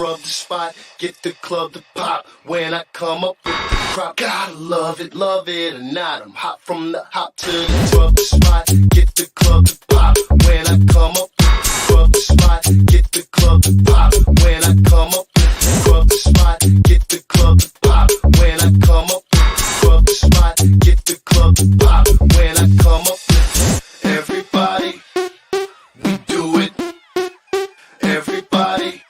scrub the spot, get the club to pop. When I come up with the crop, gotta love it or not. I'm hot from the hop to the scrub the spot, get the club to pop. When I come up with the scrub the spot, get the club to pop. When I come up with the scrub the spot, get the club to pop. When I come up with the scrub the spot, get the club to pop. When I come up with everybody, we do it. Everybody,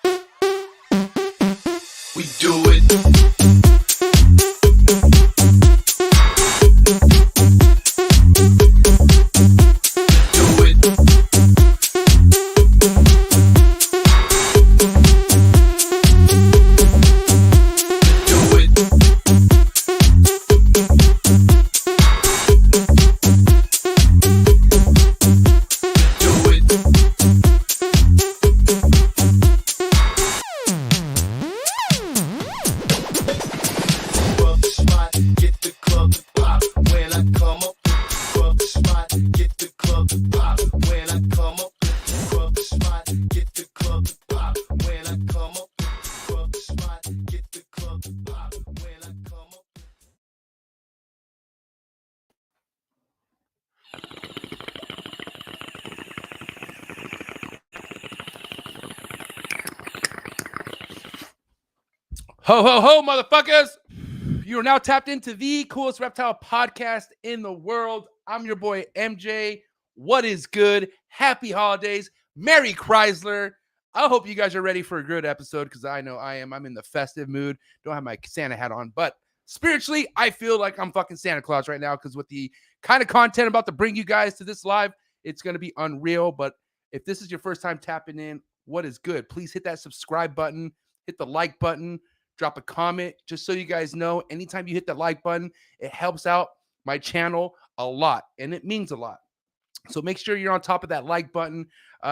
we do it. Ho, ho, ho, motherfuckers. You are now tapped into the coolest reptile podcast in the world. I'm your boy, MJ. What is good? Happy holidays. Merry Chrysler. I hope you guys are ready for a good episode because I know I am. I'm in the festive mood. Don't have my Santa hat on, but spiritually, I feel like I'm fucking Santa Claus right now because with the kind of content I'm about to bring you guys to this live, it's going to be unreal. But if this is your first time tapping in, what is good? Please hit that subscribe button, hit the like button, drop a comment, just so you guys know, anytime you hit that like button, it helps out my channel a lot, and it means a lot. So make sure you're on top of that like button.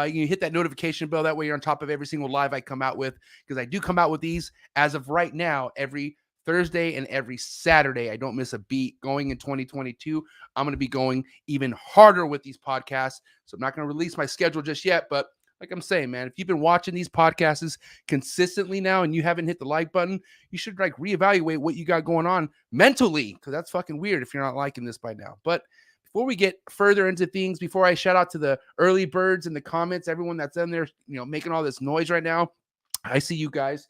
You hit that notification bell. That way you're on top of every single live I come out with, because I do come out with these as of right now every Thursday and every Saturday. I don't miss a beat. Going in 2022, I'm going to be going even harder with these podcasts. So I'm not going to release my schedule just yet, but like I'm saying, man, if you've been watching these podcasts consistently now and you haven't hit the like button, you should like reevaluate what you got going on mentally, because that's fucking weird if you're not liking this by now. But before we get further into things, before I shout out to the early birds in the comments, everyone that's in there, making all this noise right now, I see you guys.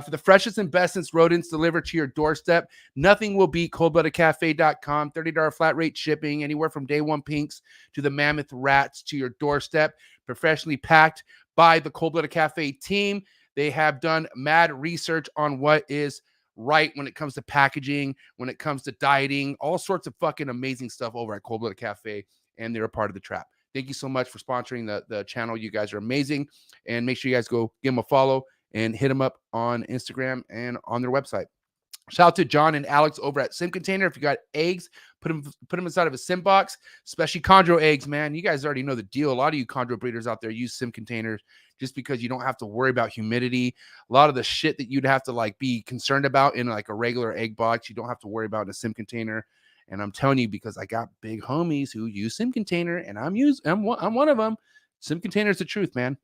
For the freshest and bestest rodents delivered to your doorstep, nothing will beat coldbloodedcafe.com. $30 flat rate shipping, anywhere from day one pinks to the mammoth rats to your doorstep. Professionally packed by the Cold Blooded Cafe team. They have done mad research on what is right when it comes to packaging, when it comes to dieting, all sorts of fucking amazing stuff over at Cold Blooded Cafe, and they're a part of the trap. Thank you so much for sponsoring the channel. You guys are amazing, and make sure you guys go give them a follow and hit them up on Instagram and on their website. Shout out to John and Alex over at Sim Container. If you got eggs, put them inside of a sim box, especially chondro eggs, man. You guys already know the deal. A lot of you chondro breeders out there use sim containers just because you don't have to worry about humidity. A lot of the shit that you'd have to like be concerned about in like a regular egg box, you don't have to worry about in a sim container. And I'm telling you, because I got big homies who use sim container, and I'm one of them. Sim container is the truth, man.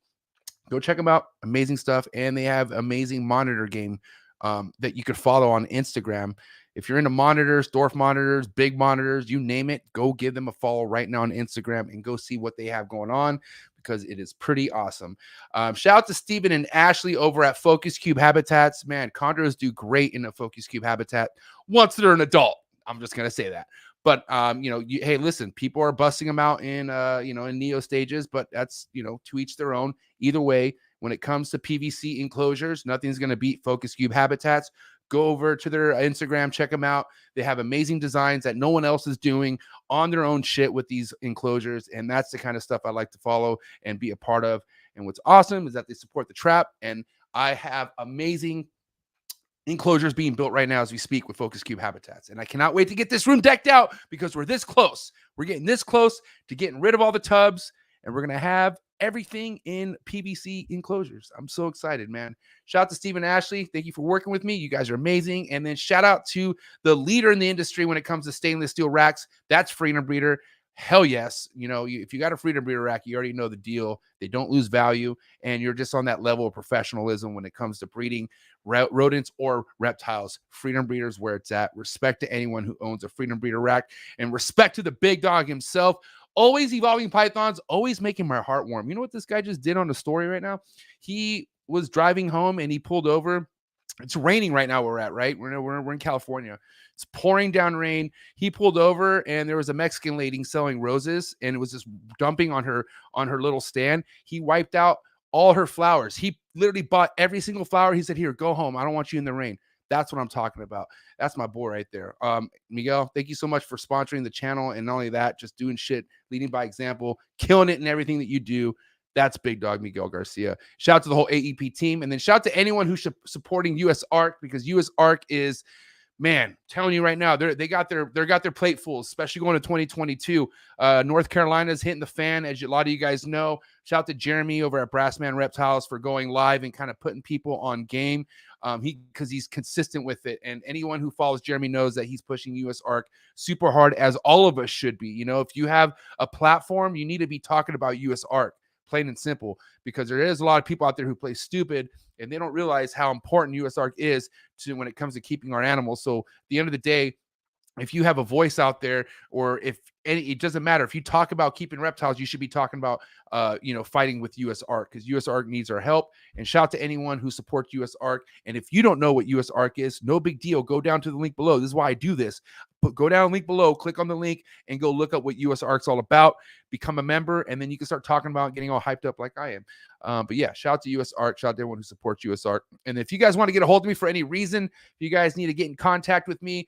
Go check them out. Amazing stuff. And they have amazing monitor game that you could follow on Instagram. If you're into monitors, dwarf monitors, big monitors, you name it, go give them a follow right now on Instagram and go see what they have going on, because it is pretty awesome. Shout out to Steven and Ashley over at Focus Cube Habitats. Man, chondros do great in a Focus Cube habitat once they're an adult. I'm just going to say that. But, hey, listen, people are busting them out in, in neo stages, but that's, to each their own. Either way, when it comes to PVC enclosures, nothing's going to beat Focus Cube Habitats. Go over to their Instagram, check them out. They have amazing designs that no one else is doing on their own shit with these enclosures. And that's the kind of stuff I like to follow and be a part of. And what's awesome is that they support the trap. And I have amazing enclosures being built right now as we speak with Focus Cube Habitats. And I cannot wait to get this room decked out, because we're this close. We're getting this close to getting rid of all the tubs, and we're going to have everything in PVC enclosures. I'm so excited, man. Shout out to Steve and Ashley. Thank you for working with me. You guys are amazing. And then shout out to the leader in the industry when it comes to stainless steel racks. That's Freedom Breeder. hell yes. You know, if you got a freedom breeder rack, you already know the deal. They don't lose value, and you're just on that level of professionalism when it comes to breeding rodents or reptiles. Freedom breeders where it's at. Respect to anyone who owns a freedom breeder rack, and respect to the big dog himself. Always evolving pythons, always making my heart warm. You know what this guy just did on the story right now? He was driving home and he pulled over. It's raining right now where we're at, right? We're in California. It's pouring down rain. He pulled over and there was a Mexican lady selling roses and it was just dumping on her little stand. He wiped out all her flowers. He literally bought every single flower. He said, "Here, go home. I don't want you in the rain." That's what I'm talking about. That's my boy right there. Miguel, thank you so much for sponsoring the channel. And not only that, just doing shit, leading by example, killing it in everything that you do. That's big dog Miguel Garcia. Shout out to the whole AEP team. And then shout out to anyone who's supporting USARK, because USARK is, man, telling you right now, they got their plate full, especially going to 2022. North Carolina's hitting the fan, as a lot of you guys know. Shout out to Jeremy over at Brassman Reptiles for going live and kind of putting people on game. Because he's consistent with it, and anyone who follows Jeremy knows that he's pushing USARK super hard, as all of us should be. You know, if you have a platform, you need to be talking about USARK, plain and simple, because there is a lot of people out there who play stupid and they don't realize how important USARK is to when it comes to keeping our animals. So at the end of the day, if you have a voice out there, or if it doesn't matter, if you talk about keeping reptiles, you should be talking about fighting with USARK, because USARK needs our help. And shout out to anyone who supports USARK. And if you don't know what USARK is, no big deal. Go down to the link below. This is why I do this. But go down link below, click on the link, and go look up what USARK's all about. Become a member, and then you can start talking about getting all hyped up like I am. But yeah, shout out to USARK. Shout out to everyone who supports USARK. And if you guys want to get a hold of me for any reason, if you guys need to get in contact with me,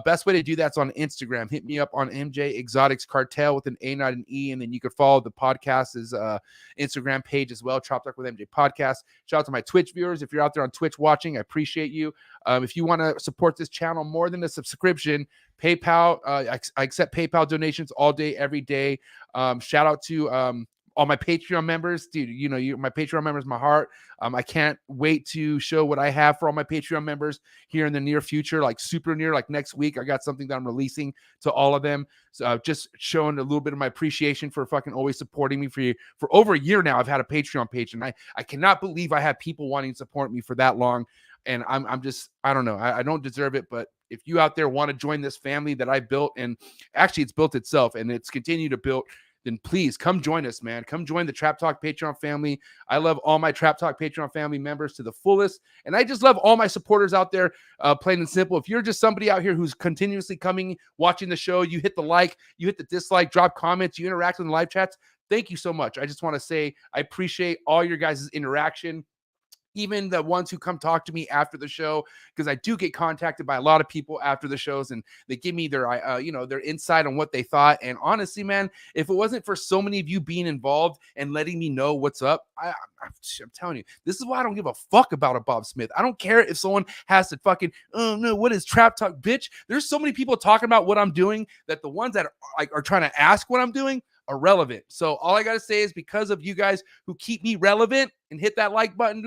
best way to do that's on Instagram. Hit me up on mjexoticscartal with an A, not an E, and then you can follow the podcast's Instagram page as well, Chop Talk with MJ Podcast. Shout out to my Twitch viewers. If you're out there on Twitch watching, I appreciate you. If you want to support this channel more than a subscription, PayPal, I accept PayPal donations all day, every day. Shout out to all my Patreon members, dude. You know, my Patreon members, my heart. I can't wait to show what I have for all my Patreon members here in the near future, like super near, like next week. I got something that I'm releasing to all of them. So just showing a little bit of my appreciation for fucking always supporting me for over a year now. I've had a Patreon page, and I cannot believe I have people wanting to support me for that long. And I'm just, I don't know. I don't deserve it, but if you out there want to join this family that I built, and actually it's built itself and it's continued to build, then please come join us, man. Come join the Trap Talk Patreon family. I love all my Trap Talk Patreon family members to the fullest. And I just love all my supporters out there, plain and simple. If you're just somebody out here who's continuously coming, watching the show, you hit the like, you hit the dislike, drop comments, you interact in the live chats, thank you so much. I just want to say I appreciate all your guys' interaction. Even the ones who come talk to me after the show, because I do get contacted by a lot of people after the shows, and they give me their, their insight on what they thought. And honestly, man, if it wasn't for so many of you being involved and letting me know what's up, I'm telling you, this is why I don't give a fuck about a Bob Smith. I don't care if someone has to fucking, oh no, what is Trap Talk, bitch? There's so many people talking about what I'm doing that the ones that are trying to ask what I'm doing are relevant. So all I got to say is, because of you guys who keep me relevant and hit that like button,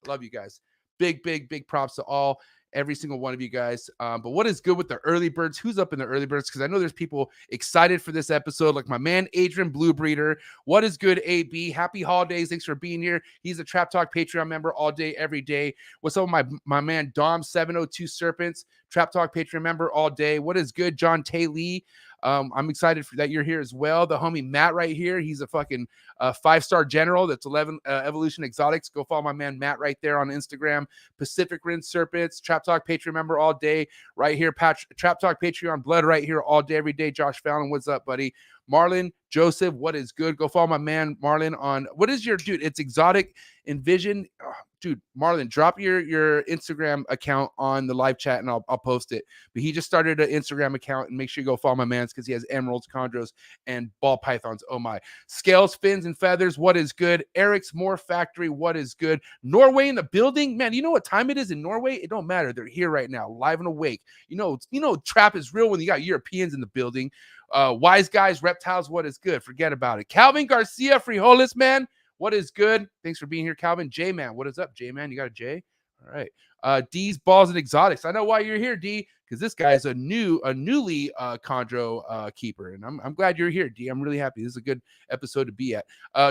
love you guys. Big props to every single one of you guys. But what is good with the early birds? Who's up in the early birds? Because I know there's people excited for this episode, like my man Adrian Blue Breeder. What is good, AB? Happy holidays. Thanks for being here. He's a Trap Talk Patreon member all day, every day. What's up with my man Dom 702 Serpents, Trap Talk Patreon member all day. What is good, John Taylor? I'm excited that you're here as well. The homie Matt right here. He's a fucking 5-star general. That's 11 Evolution Exotics. Go follow my man Matt right there on Instagram. Pacific Rim Serpents, Trap Talk Patreon member all day right here. Trap Talk Patreon Blood right here all day, every day. Josh Fallon, what's up, buddy? Marlon Joseph, what is good? Go follow my man Marlon on, what is your, dude? It's Exotic Envision. Oh, dude, Marlon, drop your Instagram account on the live chat and I'll post it. But he just started an Instagram account, and make sure you go follow my man's, because he has emeralds, chondros, and ball pythons. Oh my. Scales, fins, and feathers, what is good? Eric's More Factory, what is good? Norway in the building. Man, you know what time it is in Norway? It don't matter. They're here right now, live and awake. You know, trap is real when you got Europeans in the building. Wise Guys, Reptiles, what is good? Forget about it. Calvin Garcia, Frijoles, man, what is good? Thanks for being here, Calvin. J-Man, what is up, J-Man? You got a J? All right. D's Balls and Exotics. I know why you're here, D. because this guy is a newly chondro keeper, and I'm glad you're here, D. I'm really happy. This is a good episode to be at.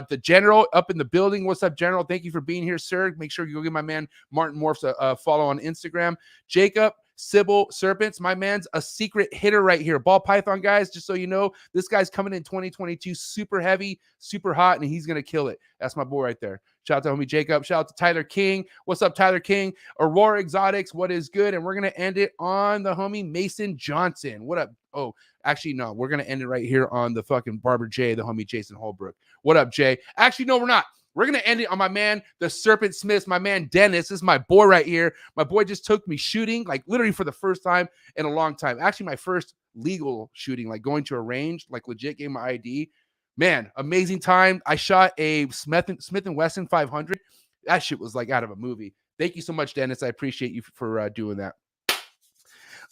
The General up in the building. What's up, General? Thank you for being here, sir. Make sure you go give my man Martin Morphs a follow on Instagram. Jacob Sybil Serpents, my man's a secret hitter right here. Ball Python, guys, just so you know, this guy's coming in 2022, super heavy, super hot, and he's going to kill it. That's my boy right there. Shout out to homie Jacob. Shout out to Tyler King. What's up, Tyler King? Aurora Exotics, what is good? And we're going to end it on the homie Mason Johnson. What up? Oh, actually, no, we're going to end it right here on the fucking Barber J, the homie Jason Holbrook. What up, Jay? Actually, no, we're not. We're going to end it on my man, the Serpent Smiths, my man, Dennis. This is my boy right here. My boy just took me shooting, like literally for the first time in a long time. Actually, my first legal shooting, like going to a range, like legit getting my ID. Man, amazing time. I shot a Smith & Wesson 500. That shit was like out of a movie. Thank you so much, Dennis. I appreciate you for doing that.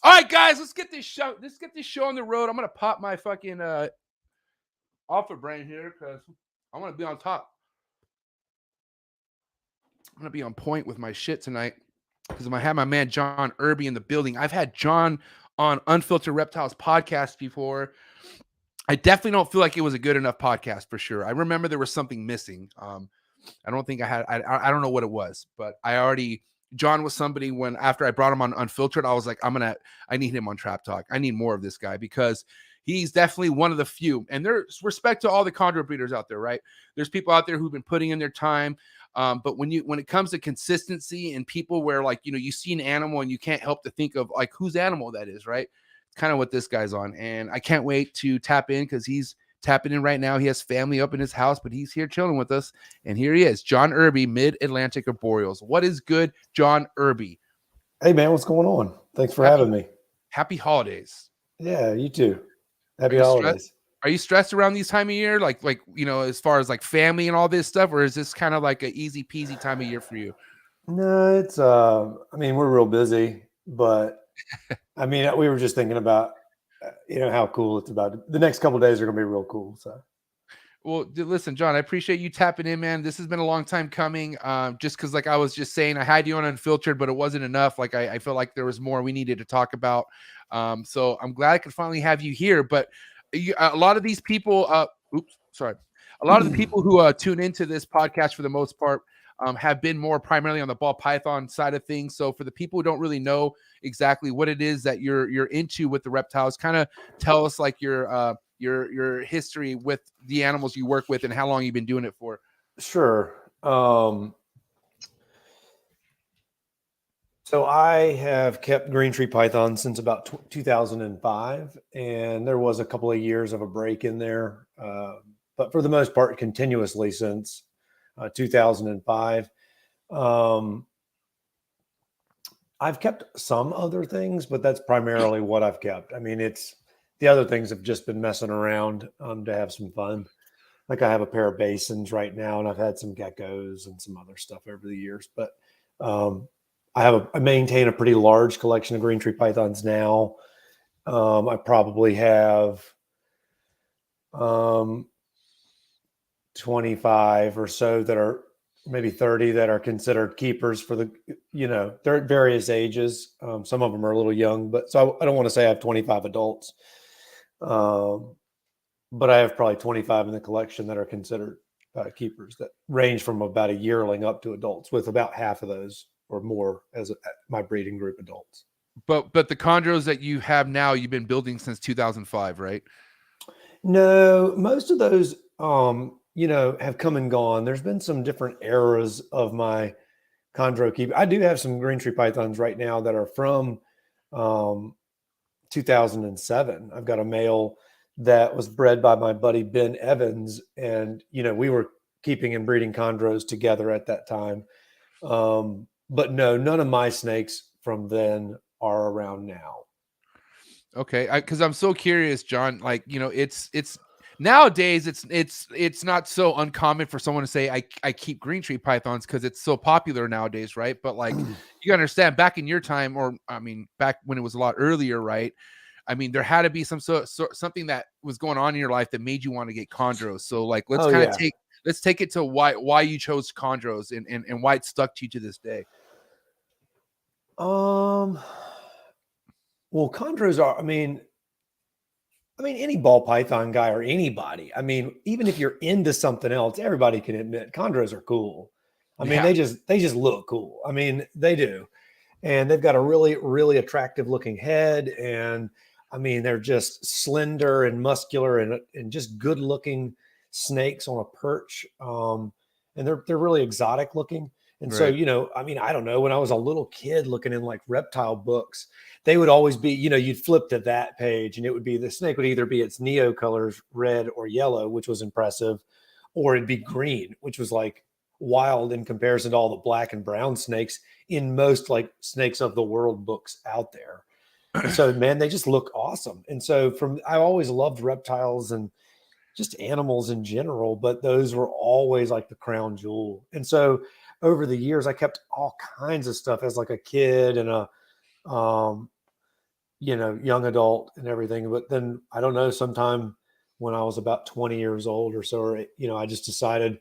All right, guys, let's get this show on the road. I'm going to pop my fucking alpha brain here because I want to be on top. I'm going to be on point with my shit tonight because I have my man John Irby in the building. I've had John on Unfiltered Reptiles podcast before. I definitely don't feel like it was a good enough podcast for sure. I remember there was something missing. I don't think I don't know what it was, but John was somebody when after I brought him on Unfiltered, I was like, I need him on Trap Talk. I need more of this guy because he's definitely one of the few. And there's respect to all the chondro breeders out there, right? There's people out there who've been putting in their time. But when it comes to consistency and people where like, you know, you see an animal and you can't help to think of like whose animal that is, right? It's kind of what this guy's on. And I can't wait to tap in because he's tapping in right now. He has family up in his house, but he's here chilling with us. And here he is, John Irby, Mid-Atlantic Arboreals. What is good, John Irby? Hey, man, what's going on? Thanks for having me. Happy holidays. Yeah, you too. Happy holidays. Are you stressed around these time of year? Like, you know, as far as like family and all this stuff, or is this kind of like an easy peasy time of year for you? No, it's, I mean, we're real busy, but I mean, we were just thinking about, you know, how cool it's about. The next couple of days are going to be real cool. So, well, listen, John, I appreciate you tapping in, man. This has been a long time coming. Just because, like I was just saying, I had you on Unfiltered, but it wasn't enough. Like I felt like there was more we needed to talk about. So I'm glad I could finally have you here. But a lot of these people, a lot of the people who tune into this podcast for the most part have been more primarily on the ball python side of things. So for the people who don't really know exactly what it is that you're into with the reptiles, kind of tell us like your history with the animals you work with and how long you've been doing it for. Sure. So I have kept green tree python since about 2005, and there was a couple of years of a break in there, but for the most part, continuously since 2005. I've kept some other things, but that's primarily what I've kept. I mean, the other things have just been messing around to have some fun. Like I have a pair of basins right now, and I've had some geckos and some other stuff over the years, but I maintain a pretty large collection of green tree pythons now. I probably have 25 or so that are maybe 30 that are considered keepers for they're at various ages. Some of them are a little young, but so I don't want to say I have 25 adults. But I have probably 25 in the collection that are considered keepers that range from about a yearling up to adults, with about half of those or more as my breeding group adults. But the chondros that you have now, you've been building since 2005, right? No, most of those, have come and gone. There's been some different eras of my chondro keep. I do have some green tree pythons right now that are from 2007. I've got a male that was bred by my buddy Ben Evans, and we were keeping and breeding chondros together at that time. But no, none of my snakes from then are around now. Okay, because I'm so curious, John. Like, it's nowadays it's not so uncommon for someone to say I keep green tree pythons because it's so popular nowadays, right? But like you understand, back in your time, or I mean, back when it was a lot earlier, right? I mean, there had to be something that was going on in your life that made you want to get chondros. So like, let's take it to why you chose chondros and why it stuck to you to this day. Well, chondros are, I mean, any ball python guy or anybody. I mean, even if you're into something else, everybody can admit chondros are cool. I mean, Yeah. they just look cool. I mean, they do. And they've got a really, really attractive looking head. And I mean, they're just slender and muscular and just good looking snakes on a perch. And they're really exotic looking. And so, Right. you know, I mean, I don't know, when I was a little kid looking in like reptile books, they would always be, you know, you'd flip to that page and it would be the snake would either be its neo colors, red or yellow, which was impressive, or it'd be green, which was like wild in comparison to all the black and brown snakes in most like snakes of the world books out there. And so, man, they just look awesome. And so I always loved reptiles and just animals in general, but those were always like the crown jewel. And so over the years, I kept all kinds of stuff as like a kid and um, you know, young adult and everything. But then I don't know, sometime when I was about 20 years old or so, or, you know, I just decided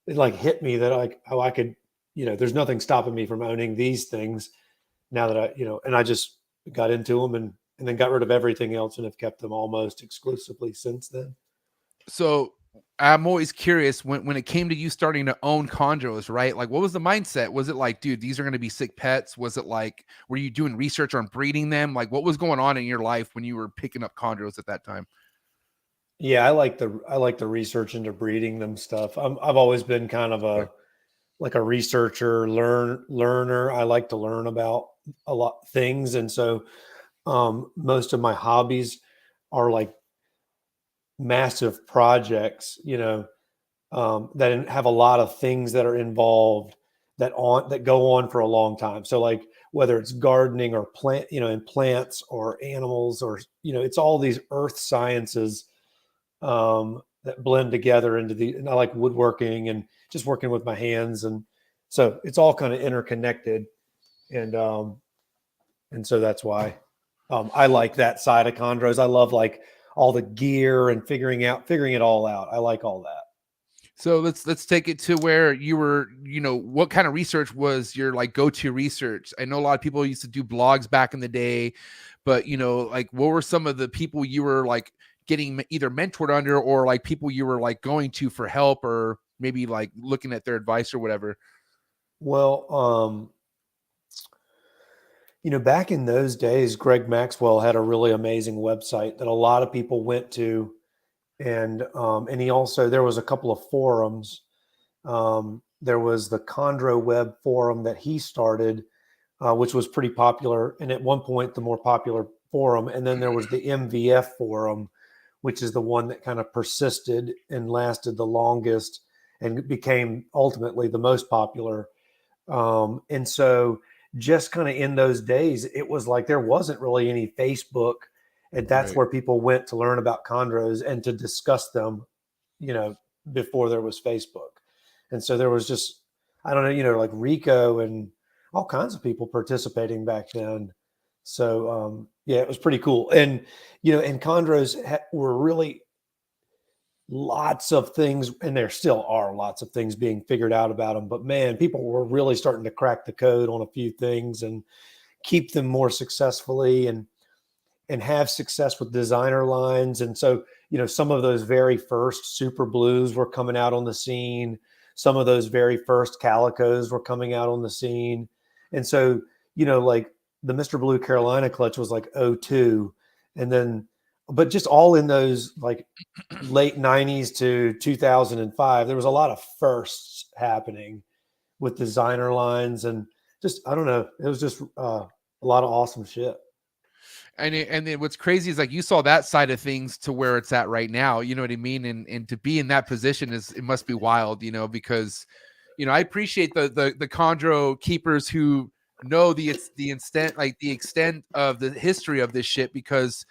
it like hit me that like, oh, I could, you know, there's nothing stopping me from owning these things now that I, you know, and I just got into them and then got rid of everything else and have kept them almost exclusively since then. So I'm always curious when it came to you starting to own chondros, right? Like, what was the mindset? Was it like, dude, these are going to be sick pets? Was it like, were you doing research on breeding them? Like, what was going on in your life when you were picking up chondros at that time? Yeah, I like the research into breeding them stuff. I've always been kind of Okay. like a researcher, learner. I like to learn about a lot things, and so most of my hobbies are like massive projects, you know, that have a lot of things that are involved that go on for a long time. So like whether it's gardening or plant, you know, in plants or animals or, you know, it's all these earth sciences that blend together into and I like woodworking and just working with my hands. And so it's all kind of interconnected. And and so that's why I like that side of chondros. I love like all the gear and figuring it all out. I like all that. So let's take it to where you were, you know, what kind of research was your like go-to research? I know a lot of people used to do blogs back in the day, but you know, like what were some of the people you were like getting either mentored under or like people you were like going to for help or maybe like looking at their advice or whatever? Well, you know, back in those days, Greg Maxwell had a really amazing website that a lot of people went to, and he also there was a couple of forums. There was the Chondro Web forum that he started, which was pretty popular, and at one point the more popular forum. And then there was the MVF forum, which is the one that kind of persisted and lasted the longest and became ultimately the most popular. And so just kind of in those days, it was like there wasn't really any Facebook. And that's Right. where people went to learn about chondros and to discuss them, you know, before there was Facebook. And so there was just, I don't know, you know, like Rico and all kinds of people participating back then. So, yeah, it was pretty cool. And, you know, and chondros were really lots of things, and there still are lots of things being figured out about them. But man, people were really starting to crack the code on a few things and keep them more successfully and have success with designer lines. And so, you know, some of those very first super blues were coming out on the scene. Some of those very first calicos were coming out on the scene. And so, you know, like the Mr. Blue Carolina clutch was like '02, and then, but just all in those like late 90s to 2005, there was a lot of firsts happening with designer lines and just, I don't know, it was just a lot of awesome shit. And then what's crazy is like you saw that side of things to where it's at right now. You know what I mean? And to be in that position it must be wild, you know, because you know I appreciate the chondro keepers who know the extent of the history of this shit because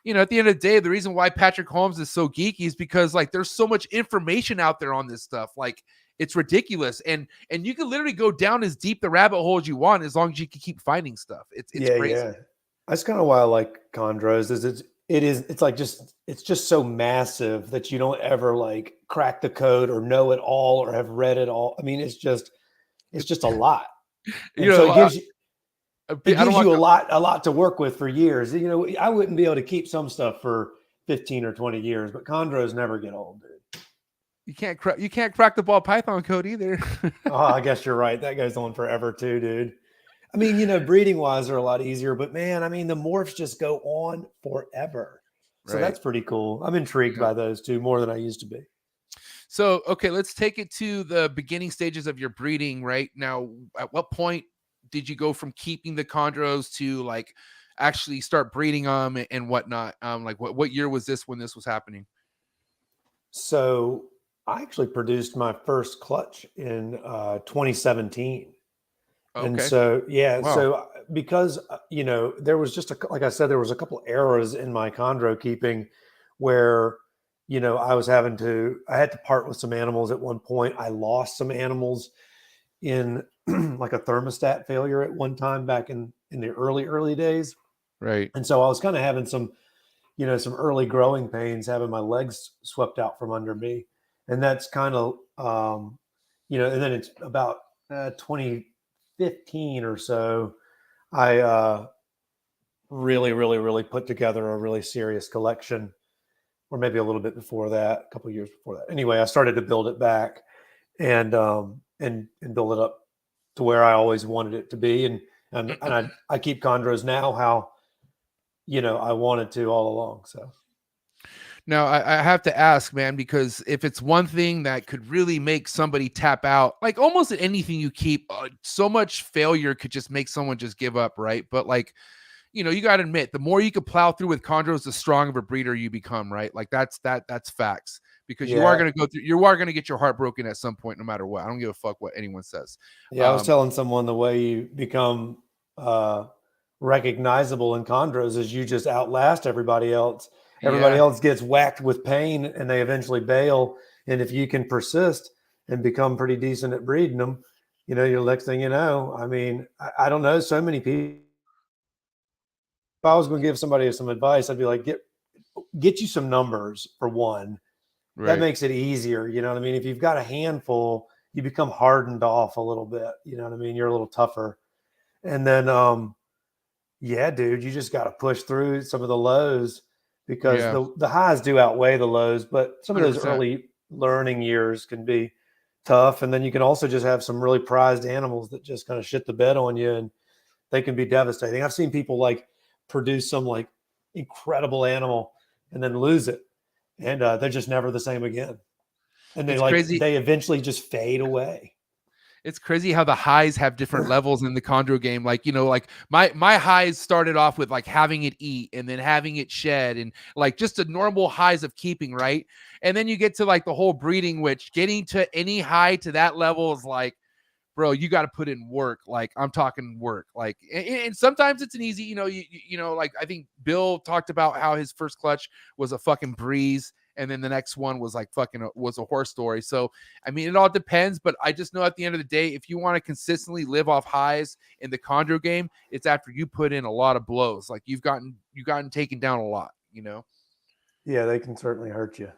you know at the end of the day the reason why Patrick Holmes is so geeky is because like there's so much information out there on this stuff like it's ridiculous and you can literally go down as deep the rabbit hole as you want as long as you can keep finding stuff. It's Yeah, crazy. yeah. That's kind of why I like chondros is it's like just it's just so massive that you don't ever like crack the code or know it all or have read it all. I mean, it's just a lot. You And so know, it gives you It I don't gives want you a lot to work with for years. You know, I wouldn't be able to keep some stuff for 15 or 20 years, but chondros never get old, dude. you can't crack the ball python code either. Oh, I guess you're right. That goes on forever too, dude. I mean, you know, breeding wise are a lot easier, but man, I mean, the morphs just go on forever. So Right. that's pretty cool. I'm intrigued by those too, more than I used to be. So, okay, let's take it to the beginning stages of your breeding right now. At what point did you go from keeping the chondros to like actually start breeding them and whatnot? Like what year was this when this was happening? So I actually produced my first clutch in 2017. And Okay. so, yeah, Wow. so because, you know, there was just like I said, there was a couple eras in my chondro keeping where, you know, I had to part with some animals at one point. I lost some animals in like a thermostat failure at one time back in the early days. Right. And so I was kind of having some, you know, some early growing pains, having my legs swept out from under me. And that's kind of, you know, and then it's about 2015 or so, I really put together a really serious collection, or maybe a little bit before that, a couple of years before that. Anyway, I started to build it back and build it up to where I always wanted it to be. And I keep chondros now how, you know, I wanted to all along. So Now, I have to ask, man, because if it's one thing that could really make somebody tap out, like almost anything you keep, so much failure could just make someone just give up, right? But like, you know, you got to admit, the more you could plow through with chondros, the stronger of a breeder you become, right? Like that's facts, because you are yeah, going to go through, you are going to get your heart broken at some point, no matter what. I don't give a fuck what anyone says. yeah. I was telling someone the way you become recognizable in chondros is you just outlast everybody else. Everybody Yeah, else gets whacked with pain and they eventually bail. And if you can persist and become pretty decent at breeding them, you know, your next thing you know, I mean, I don't know, so many people. If I was going to give somebody some advice, I'd be like, get you some numbers for one. That right. makes it easier. You know what I mean? If you've got a handful, you become hardened off a little bit. You know what I mean? You're a little tougher. And then, yeah, dude, you just got to push through some of the lows because Yeah, the highs do outweigh the lows, but some of those 100%. early learning years can be tough. And then you can also just have some really prized animals that just kind of shit the bed on you and they can be devastating. I've seen people like produce some like incredible animal and then lose it. And they're just never the same again. And It's crazy. they eventually just fade away. It's crazy how the highs have different levels in the chondro game. Like, you know, like my highs started off with like having it eat and then having it shed and like just the normal highs of keeping, right? And then you get to like the whole breeding, which getting to any high to that level is like, bro, you got to put in work. Like I'm talking work. Like, and sometimes it's an easy, you know, you know, like I think Bill talked about how his first clutch was a fucking breeze, and then the next one was like fucking was a horse story. So I mean, it all depends. But I just know at the end of the day, if you want to consistently live off highs in the chondro game, it's after you put in a lot of blows. Like you've gotten taken down a lot. You know. Yeah, they can certainly hurt you.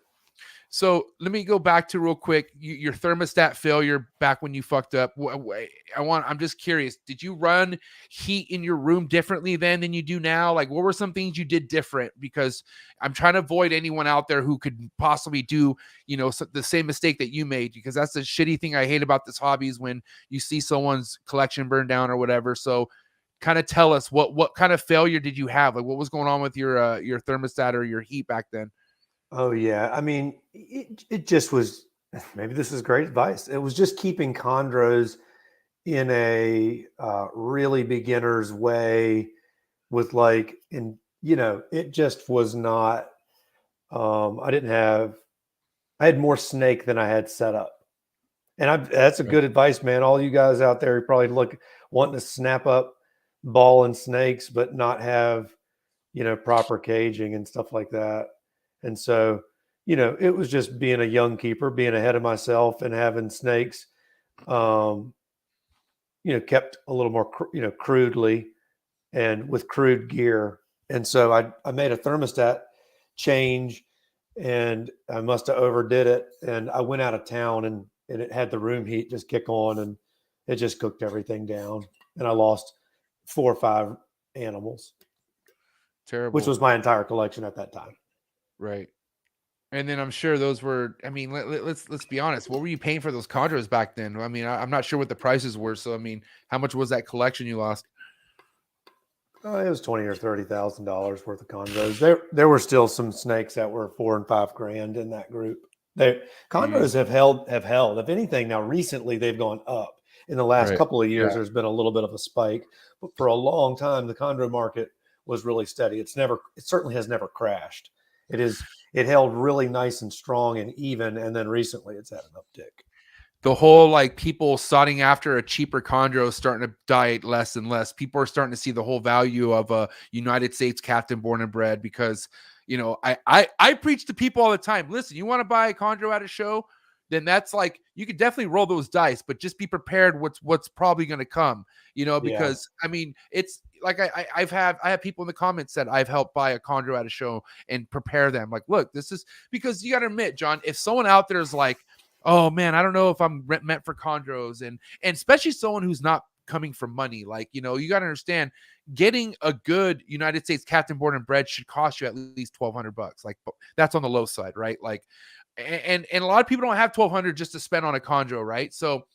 So let me go back to real quick your thermostat failure back when you fucked up. I'm just curious. Did you run heat in your room differently then than you do now? Like, what were some things you did different? Because I'm trying to avoid anyone out there who could possibly do, you know, the same mistake that you made. Because that's the shitty thing I hate about this hobby is when you see someone's collection burn down or whatever. So, kind of tell us what kind of failure did you have? Like, what was going on with your thermostat or your heat back then? Oh yeah. I mean, it just was, maybe this is great advice. It was just keeping chondros in a really beginner's way with like, you know, it just was not, I had more snake than I had set up. And that's a Right. good advice, man. All you guys out there probably wanting to snap up ball and snakes, but not have, you know, proper caging and stuff like that. And so, you know, it was just being a young keeper, being ahead of myself and having snakes, um, you know, kept a little more, you know, crudely and with crude gear. And so I made a thermostat change and I must have overdid it. And I went out of town and it had the room heat just kick on and it just cooked everything down. And I lost 4 or 5 animals, Terrible. which was my entire collection at that time. Right. And then I'm sure those were, I mean, let's be honest. What were you paying for those chondros back then? I mean, I'm not sure what the prices were. So, I mean, how much was that collection you lost? It was $20,000 or $30,000 worth of chondros. There were still some snakes that were $4,000 and $5,000 in that group. Chondros have held. If anything, now recently they've gone up. In the last couple of years, there's been a little bit of a spike, but for a long time, the chondro market was really steady. It certainly has never crashed. It held really nice and strong and even, and then recently it's had an uptick. The whole like people soughting after a cheaper chondro is starting to die less and less. People are starting to see the whole value of a United States captain born and bred, because you know I preach to people all the time. Listen, you want to buy a chondro at a show, then that's like, you could definitely roll those dice, but just be prepared what's probably going to come, you know, because I mean, it's like I have people in the comments that I've helped buy a chondro at a show and prepare them. Like, look, this is, because you got to admit, John, if someone out there is like, oh man, I don't know if I'm meant for chondros, and especially someone who's not coming from money, like, you know, you got to understand, getting a good United States captain born and bred should cost you at least $1,200. Like, that's on the low side, right? Like, and a lot of people don't have $1,200 just to spend on a chondro, right? So,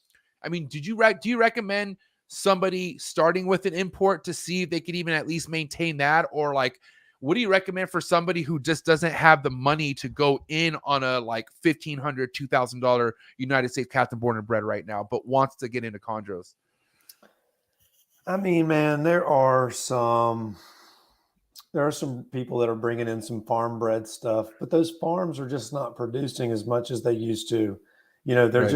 I mean, do you recommend somebody starting with an import to see if they could even at least maintain that, or like, what do you recommend for somebody who just doesn't have the money to go in on a like $1,500, $2,000 United States captain born and bred right now, but wants to get into chondros? I mean, man, there are some people that are bringing in some farm bred stuff, but those farms are just not producing as much as they used to. You know, there's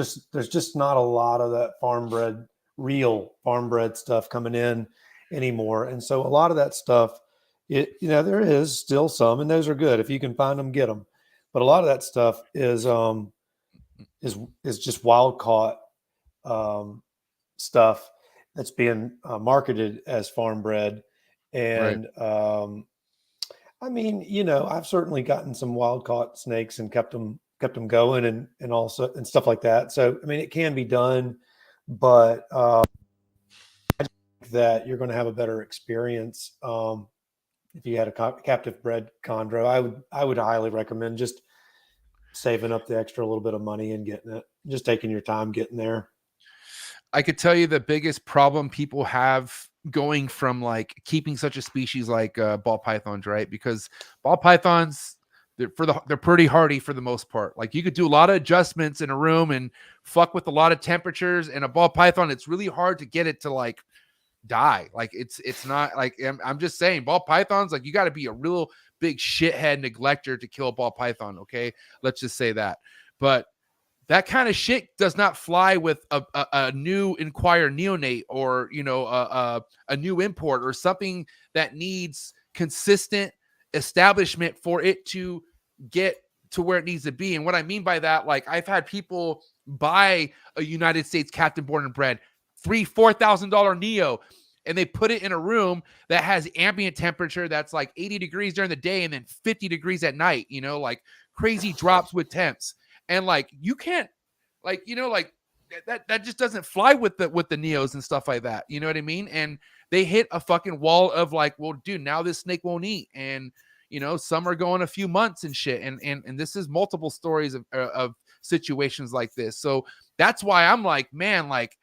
just not a lot of that real farm bred stuff coming in anymore. And so a lot of that stuff, there is still some, and those are good. If you can find them, get them. But a lot of that stuff is just wild caught stuff that's being marketed as farm bred. And I mean, you know, I've certainly gotten some wild caught snakes and kept them going and also and stuff like that. So I mean, it can be done, but I think that you're going to have a better experience if you had a captive bred chondro. I would highly recommend just saving up the extra little bit of money and getting it, just taking your time getting there. I could tell you the biggest problem people have going from like keeping such a species like ball pythons, right? Because ball pythons, they're pretty hardy for the most part. Like, you could do a lot of adjustments in a room and fuck with a lot of temperatures, and a ball python, it's really hard to get it to like die. Like, it's not like, I'm just saying, ball pythons, like, you got to be a real big shithead neglector to kill a ball python. Okay, let's just say that. But that kind of shit does not fly with a new Inquire neonate, or, you know, a new import, or something that needs consistent establishment for it to get to where it needs to be. And what I mean by that, like, I've had people buy a United States captain born and bred $3,000-$4,000 Neo, and they put it in a room that has ambient temperature that's like 80 degrees during the day and then 50 degrees at night, you know, like crazy drops with temps. And like, you can't, like, you know, like that just doesn't fly with the Neos and stuff like that. You know what I mean? And they hit a fucking wall of like, well, dude, now this snake won't eat. And, you know, some are going a few months and shit. And this is multiple stories of situations like this. So that's why I'm like, man, like,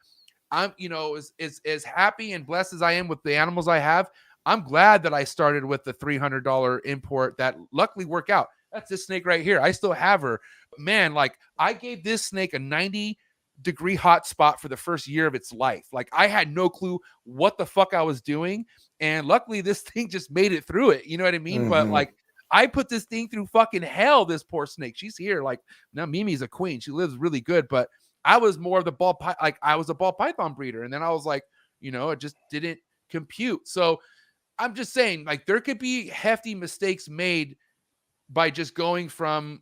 I'm, you know, as happy and blessed as I am with the animals I have, I'm glad that I started with the $300 import that luckily worked out. That's this snake right here. I still have her. But man, like, I gave this snake a 90-degree hot spot for the first year of its life. Like, I had no clue what the fuck I was doing. And luckily this thing just made it through it. You know what I mean? Mm-hmm. But like, I put this thing through fucking hell, this poor snake. She's here. Like, now Mimi's a queen. She lives really good. But I was more of the I was a ball python breeder. And then I was like, you know, it just didn't compute. So I'm just saying, like, there could be hefty mistakes made by just going from,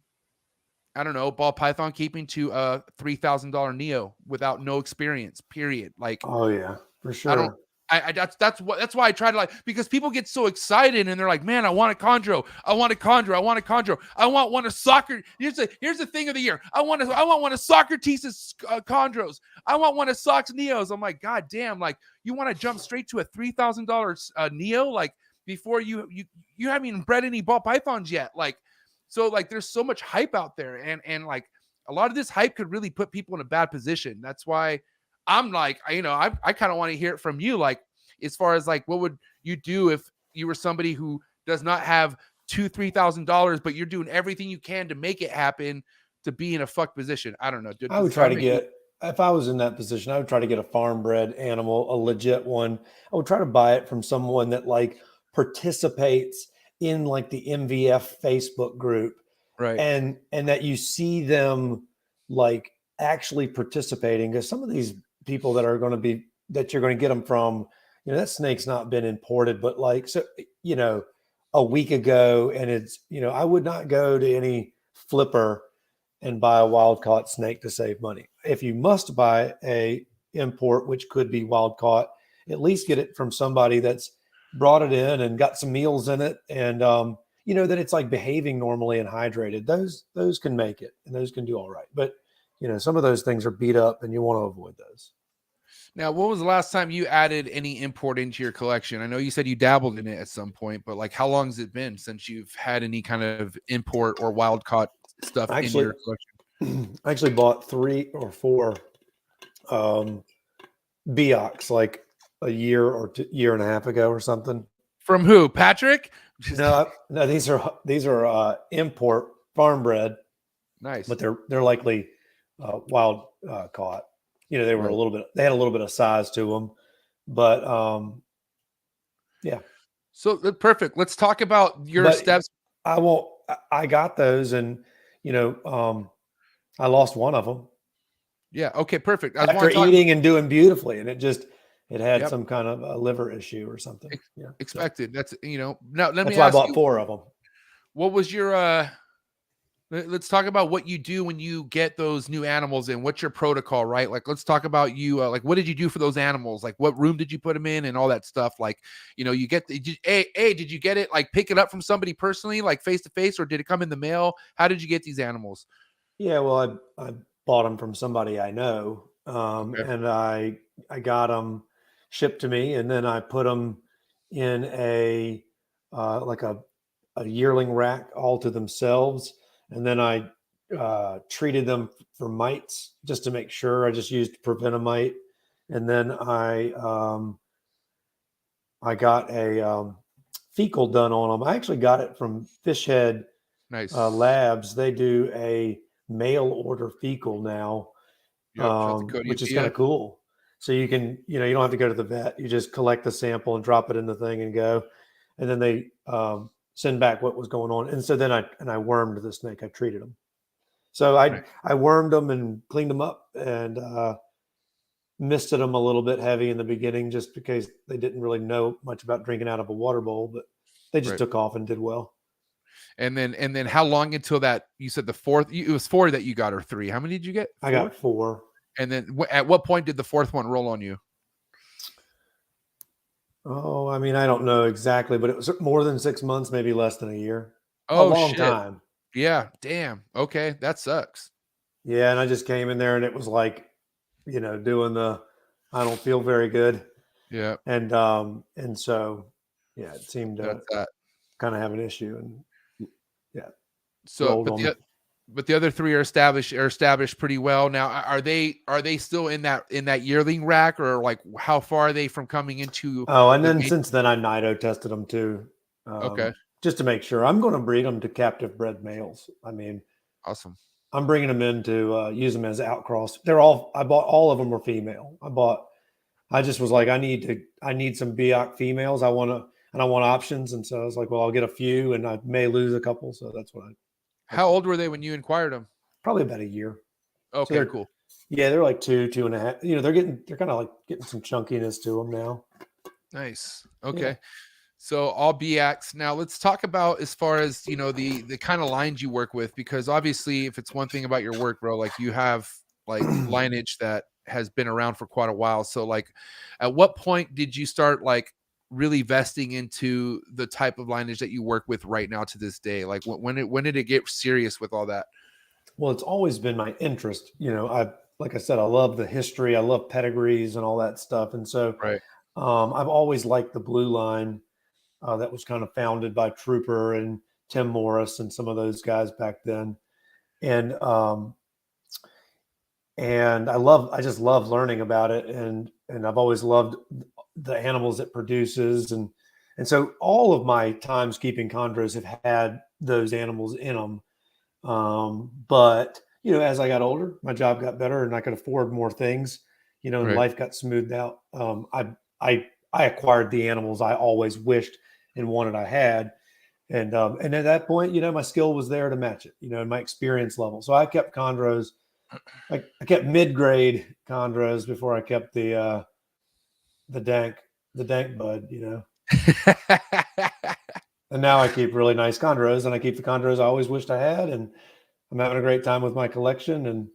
I don't know, ball python keeping to a $3,000 Neo without no experience, period. Like, oh yeah, for sure. That's why I try to like, because people get so excited and they're like, man, I want a chondro. I want a chondro. I want a chondro. I want one of soccer. Here's the thing of the year. I want one of Socrates' chondros. I want one of Sox Neos. I'm like, God damn, like you want to jump straight to a $3,000 Neo, like before you haven't even bred any ball pythons yet. Like, so like there's so much hype out there, and like a lot of this hype could really put people in a bad position. That's why I'm like, I kind of want to hear it from you. Like, as far as like, what would you do if you were somebody who does not have $2,000-$3,000, but you're doing everything you can to make it happen to be in a fuck position? I don't know. I would try to get, if I was in that position, I would try to get a farm bred animal, a legit one. I would try to buy it from someone that like participates in like the MVF Facebook group. Right. And that you see them like actually participating, because some of these people that are going to be, that you're going to get them from, that snake's not been imported, but like, so, a week ago, and it's, I would not go to any flipper and buy a wild caught snake to save money. If you must buy a import, which could be wild caught, at least get it from somebody that's brought it in and got some meals in it. And, that it's like behaving normally and hydrated. Those can make it, and those can do all right. But, some of those things are beat up, and you want to avoid those. Now, when was the last time you added any import into your collection? I know you said you dabbled in it at some point, but like, how long has it been since you've had any kind of import or wild caught stuff in your collection? I actually bought 3 or 4 Beox like a year or year and a half ago or something. From who? Patrick? No, these are import farm bred. Nice, but they're likely wild caught. They were they had a little bit of size to them, but yeah. So perfect. Let's talk about your steps. I got those, and I lost one of them. Yeah. Okay. Perfect. After eating and doing beautifully, and it had some kind of a liver issue or something. Expected. That's now. Let me. That's why I bought 4 of them. What was your Let's talk about what you do when you get those new animals in. What's your protocol, right? Like, let's talk about you. Like, what did you do for those animals? Like, what room did you put them in, and all that stuff? Like, you get did you get it? Like, pick it up from somebody personally, like face to face, or did it come in the mail? How did you get these animals? Yeah, well, I bought them from somebody I know, and I got them shipped to me, and then I put them in a like a yearling rack all to themselves. And then I treated them for mites just to make sure. I just used Prevenamite. And then I got a fecal done on them. I actually got it from Fishhead Labs. They do a mail order fecal now, which is kind of cool. So you can, you don't have to go to the vet. You just collect the sample and drop it in the thing and go. And then they send back what was going on. And so then I wormed the snake. I treated them. So I wormed them and cleaned them up, and misted them a little bit heavy in the beginning just because they didn't really know much about drinking out of a water bowl, but they just took off and did well. And then how long until that, you said the 4th, it was 4 that you got, or 3? How many did you get? 4? I got 4. And then at what point did the 4th one roll on you? Oh, I mean, I don't know exactly, but it was more than 6 months, maybe less than a year. Oh, a long time. Yeah. Damn. Okay. That sucks. Yeah. And I just came in there, and it was like, doing the, I don't feel very good. Yeah. And so, yeah, it seemed to kind of have an issue, and yeah. So, but the other 3 are established pretty well. Now, are they still in that yearling rack, or like how far are they from coming into? Oh, and then since then I Nido tested them too. Okay. Just to make sure. I'm going to breed them to captive bred males. I mean, awesome. I'm bringing them in to use them as outcross. I bought all of them were female. I just was like, I need some Beox females. I want options. And so I was like, well, I'll get a few, and I may lose a couple. So that's what How old were they when you acquired them? Probably about a year. Okay, so cool. Yeah, they're like 2.5. They're kind of like getting some chunkiness to them now. Nice. Okay. Yeah. So all Beox. Now let's talk about, as far as, the kind of lines you work with, because obviously if it's one thing about your work, bro, like you have like lineage that has been around for quite a while. So like, at what point did you start like really vesting into the type of lineage that you work with right now to this day? Like when did it get serious with all that? Well, it's always been my interest. Like I said, I love the history. I love pedigrees and all that stuff. And so Right. I've always liked the blue line that was kind of founded by Trooper and Tim Morris and some of those guys back then. And I just love learning about it. And I've always loved the animals it produces. And so all of my times keeping chondros have had those animals in them. But as I got older, my job got better and I could afford more things, and Right. life got smoothed out. I acquired the animals I always wished and wanted I had. And at that point, my skill was there to match it, and my experience level. So I kept chondros, like I kept mid-grade chondros before I kept the dank bud, And now I keep really nice chondros, and I keep the chondros I always wished I had, and I'm having a great time with my collection. And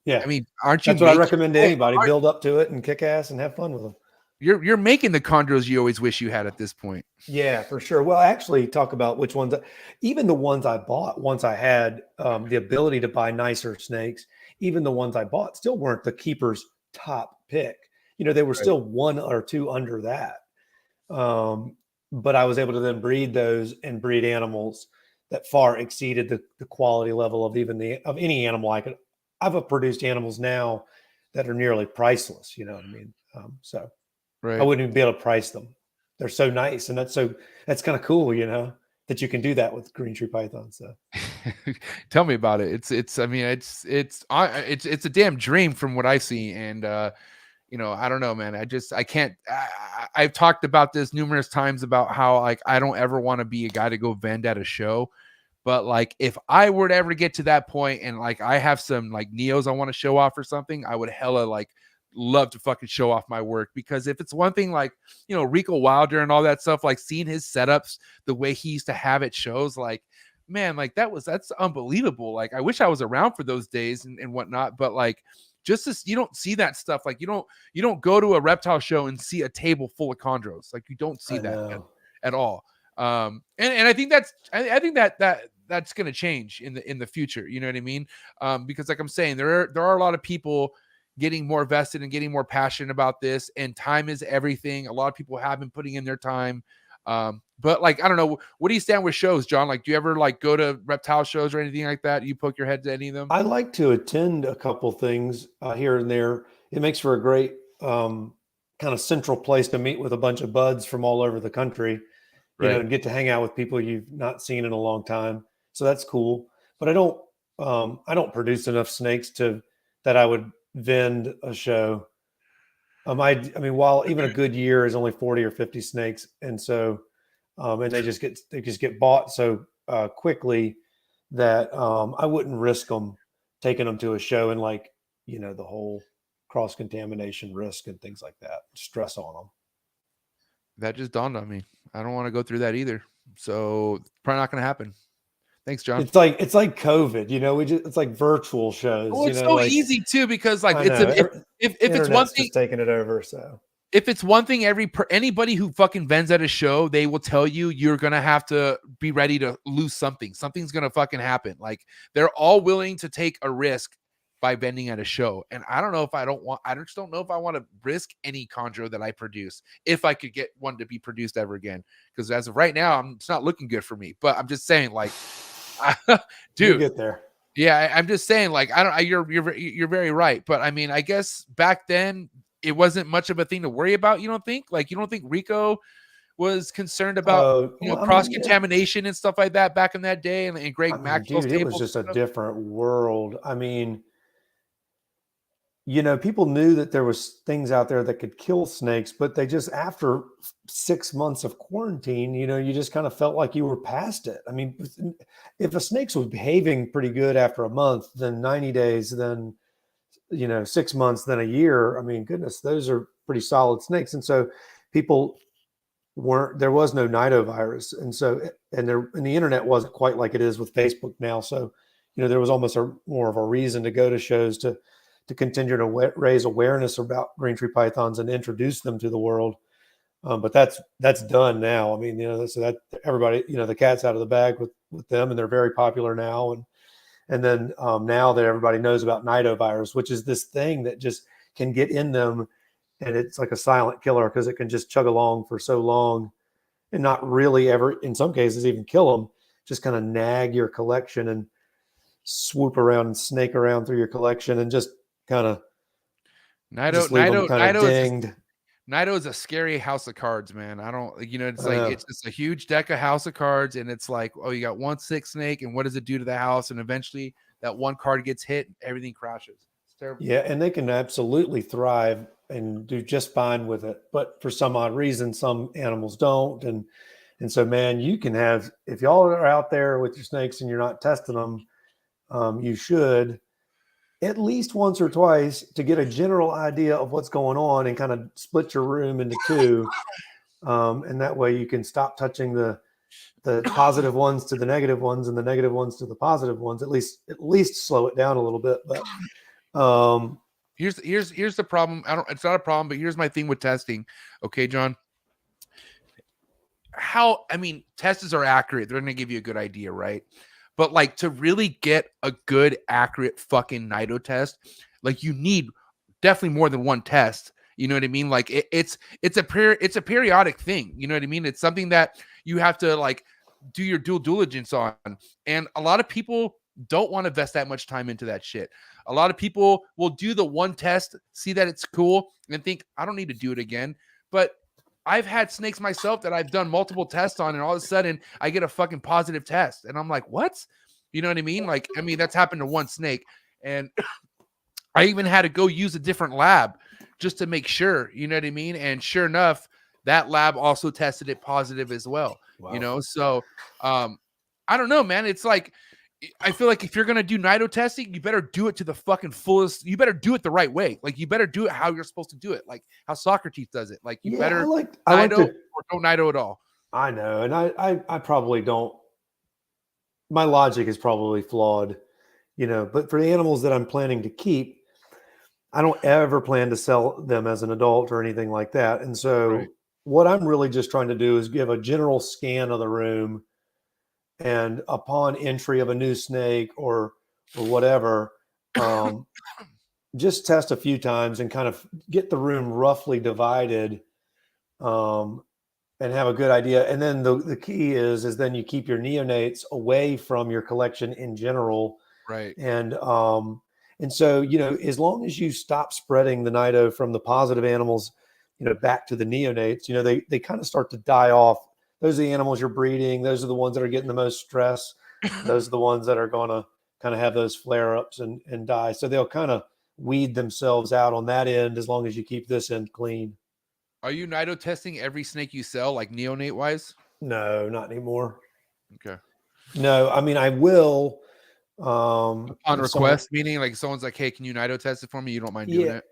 yeah, I mean, aren't you that's what I making, recommend to anybody. Build up to it and kick ass and have fun with them. you're making the chondros you always wish you had at this point. Yeah, for sure. Well, actually, talk about which ones. Even the ones I bought once I had the ability to buy nicer snakes. Even the ones I bought still weren't the keeper's top pick. They were still one or two under that. But I was able to then breed those and breed animals that far exceeded the quality level of of any animal I could. I've produced animals now that are nearly priceless. You know what I mean? So Right. I wouldn't even be able to price them. They're so nice, and that's kind of cool. That you can do that with green tree python. So tell me about it. It's a damn dream from what I see. And I don't know, man. I can't. I've talked about this numerous times about how like I don't ever want to be a guy to go vend at a show. But like if I were to ever get to that point and like I have some like Neos I want to show off or something, I would hella like love to fucking show off my work. Because if it's one thing like, Rico Wilder and all that stuff, like seeing his setups, the way he used to have it shows, like, man, like that's unbelievable. Like I wish I was around for those days and whatnot. But like just as you don't see that stuff, like you don't go to a reptile show and see a table full of chondros. Like you don't see that at all. And I think I think that's going to change in the future. You know what I mean? Because like I'm saying, there are a lot of people getting more vested and getting more passionate about this, and time is everything. A lot of people have been putting in their time. But like, I don't know, what do you stand with shows, John? Like, do you ever like go to reptile shows or anything like that? You poke your head to any of them? I like to attend a couple things here and there. It makes for a great kind of central place to meet with a bunch of buds from all over the country, and get to hang out with people you've not seen in a long time. So that's cool. But I don't produce enough snakes that I would vend a show. I mean, while even a good year is only 40 or 50 snakes, and so and they just get bought so quickly that I wouldn't risk them taking them to a show and like the whole cross contamination risk and things like that, stress on them. That just dawned on me. I don't want to go through that either. So probably not going to happen. Thanks, John. It's like COVID, it's like virtual shows. Oh, it's so easy too, because like if it's one thing, just taking it over. So if it's one thing, anybody who fucking vends at a show, they will tell you you're gonna have to be ready to lose something. Something's gonna fucking happen. Like they're all willing to take a risk by vending at a show, and I just don't know if I want to risk any chondro that I produce if I could get one to be produced ever again. Because as of right now, it's not looking good for me. But I'm just saying, like. Dude, you get there. Yeah, I'm just saying, like, you're very right. But I mean, I guess back then it wasn't much of a thing to worry about. You don't think? Like, you don't think Rico was concerned about cross contamination and stuff like that back in that day, and Greg Maxwell's it was just a different world. I mean, people knew that there was things out there that could kill snakes, but they just, after 6 months of quarantine, you just kind of felt like you were past it. I mean, if a snake was behaving pretty good after a month, then 90 days, then, 6 months, then a year, I mean, goodness, those are pretty solid snakes. And so there was no Nidovirus. And the internet wasn't quite like it is with Facebook now. So, there was almost more of a reason to go to shows to to continue to raise awareness about green tree pythons and introduce them to the world. But that's done now. I mean, so that everybody, the cat's out of the bag with them, and they're very popular now. And then now that everybody knows about Nidovirus, which is this thing that just can get in them, and it's like a silent killer because it can just chug along for so long and not really ever, in some cases, even kill them, just kind of nag your collection and swoop around and snake around through your collection and just kind of Nido dinged. Nido is a scary house of cards, man. I don't, it's like, it's just a huge deck of house of cards. And it's like, oh, you got 1 sick snake. And what does it do to the house? And eventually that one card gets hit and everything crashes. It's terrible. Yeah. And they can absolutely thrive and do just fine with it. But for some odd reason, some animals don't. And so, man, you can have, if y'all are out there with your snakes and you're not testing them, you should at least once or twice to get a general idea of what's going on and kind of split your room into two. And that way you can stop touching the positive ones to the negative ones and the negative ones to the positive ones, at least slow it down a little bit. But here's the problem. It's not a problem, but here's my thing with testing. Okay, John. Tests are accurate. They're going to give you a good idea, right? But like to really get a good, accurate fucking Nido test, like you need definitely more than one test. You know what I mean? Like it's a periodic thing. You know what I mean? It's something that you have to like do your due diligence on. And a lot of people don't want to invest that much time into that shit. A lot of people will do the one test, see that it's cool, and think, I don't need to do it again. But I've had snakes myself that I've done multiple tests on, and all of a sudden I get a fucking positive test. And I'm like, what? You know what I mean? Like, that's happened to one snake. And I even had to go use a different lab just to make sure, you know what I mean? And sure enough, that lab also tested it positive as well. Wow. So I don't know, man. It's like, I feel like if you're going to do Nido testing, you better do it to the fucking fullest. You better do it the right way. Like you better do it how you're supposed to do it. Like how Socrates does it. Like you better Nido or don't Nido at all. I know. And I probably don't. My logic is probably flawed, but for the animals that I'm planning to keep, I don't ever plan to sell them as an adult or anything like that. And so what I'm really just trying to do is give a general scan of the room. And upon entry of a new snake or whatever, just test a few times and kind of get the room roughly divided and have a good idea. And then the key is then you keep your neonates away from your collection in general. Right. And so, as long as you stop spreading the Nido from the positive animals, back to the neonates, they kind of start to die off. Those are the animals you're breeding. Those are the ones that are getting the most stress. Those are the ones that are going to kind of have those flare-ups and die. So they'll kind of weed themselves out on that end as long as you keep this end clean. Are you Nido testing every snake you sell, like neonate-wise? No, not anymore. Okay. No, I will. On request, meaning like someone's like, hey, can you Nido test it for me? You don't mind doing it?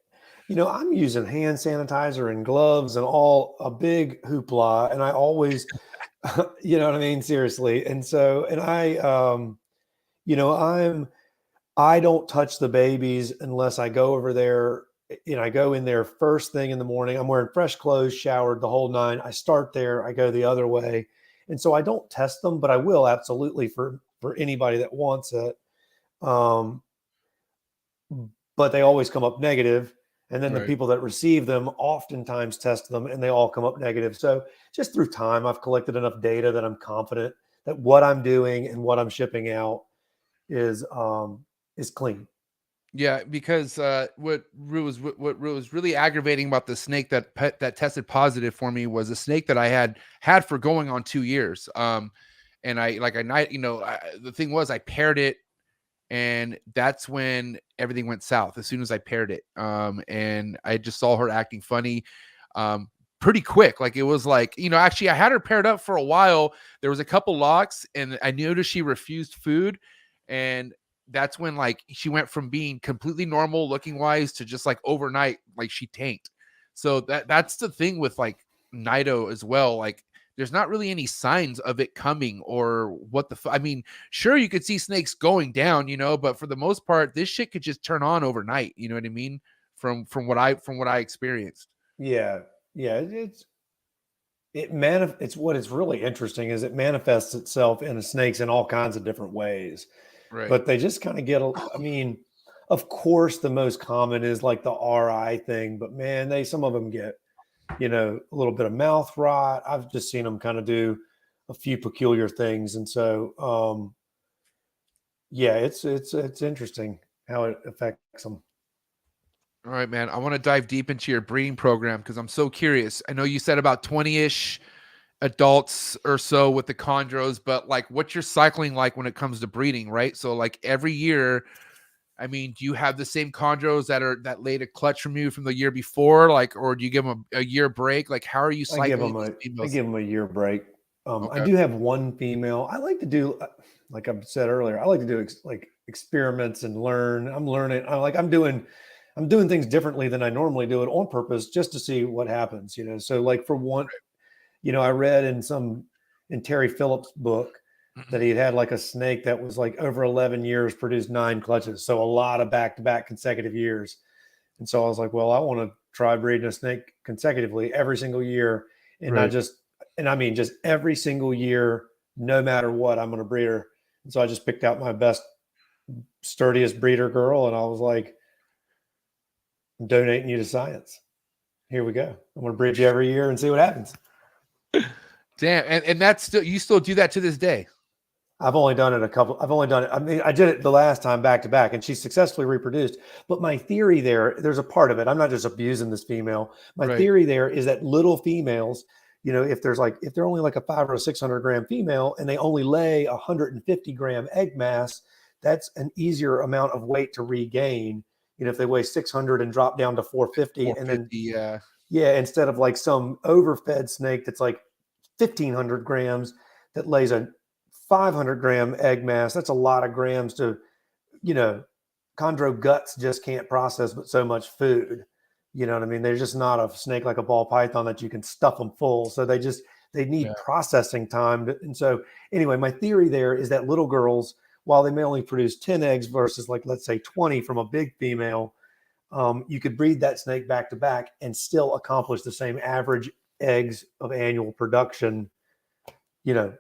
I'm using hand sanitizer and gloves and all a big hoopla. And I always, seriously. And so, and I don't touch the babies unless I go over there. I go in there first thing in the morning. I'm wearing fresh clothes, showered, the whole nine. I start there. I go the other way. And so I don't test them, but I will absolutely for anybody that wants it. But they always come up negative. And then the people that receive them oftentimes test them and they all come up negative. So just through time, I've collected enough data that I'm confident that what I'm doing and what I'm shipping out is clean. Yeah, because what was really aggravating about the snake that tested positive for me was a snake that I had for going on 2 years. And the thing was I paired it. And that's when everything went south as soon as I paired it. And I just saw her acting funny pretty quick. Like it was like, actually I had her paired up for a while. There was a couple locks and I noticed she refused food. And that's when like she went from being completely normal looking wise to just like overnight, like she tanked. So that's the thing with like Nido as well. Like there's not really any signs of it coming or what I mean, sure, you could see snakes going down, you know, but for the most part, this shit could just turn on overnight. You know what I mean? From what I experienced. Yeah, yeah. It's what is really interesting is it manifests itself in snakes in all kinds of different ways, Right. but they just kind of I mean, of course, the most common is like the RI thing, but man, some of them get, you know, a little bit of mouth rot. I've just seen them kind of do a few peculiar things, and so yeah, it's interesting how it affects them. All right, man. I want to dive deep into your breeding program because I'm so curious. I know you said about 20-ish adults or so with the chondros, but like what's your cycling like when it comes to breeding, right? So like every year, I mean, do you have the same chondros that laid a clutch from you from the year before, like, or do you give them a year break? Like, how are you cycling these I females? give them a year break. I Okay. do have one female. I like to do, like I said earlier, I like to do like experiments and learn. I'm learning. I'm doing things differently than I normally do it on purpose, just to see what happens. You know, so like for one, you know, I read in Terry Phillips' book that he had like a snake that was like over 11 years produced 9 clutches, so a lot of back-to-back consecutive years. And so I was like, well, I want to try breeding a snake consecutively every single year, and Right. I mean just every single year, no matter what, I'm going to breed her. And so I just picked out my best, sturdiest breeder girl, and I was like, I'm donating you to science. Here we go. I'm going to breed you every year and see what happens. Damn. And that's still, you still do that to this day? I've only done it I mean, I did it the last time back to back, and she successfully reproduced. But my theory there's a part of it. I'm not just abusing this female. My Right. theory there is that little females, you know, if they're only like a 500 or 600 gram female and they only lay 150 gram egg mass, that's an easier amount of weight to regain. You know, if they weigh 600 and drop down to 450, and then, yeah, instead of like some overfed snake that's like 1,500 grams that lays a 500 gram egg mass, that's a lot of grams to, you know, chondro guts just can't process but so much food. You know what I mean? There's just not a snake like a ball python that you can stuff them full. So they need processing time. And so anyway, my theory there is that little girls, while they may only produce 10 eggs versus like, let's say 20 from a big female, you could breed that snake back to back and still accomplish the same average eggs of annual production, you know,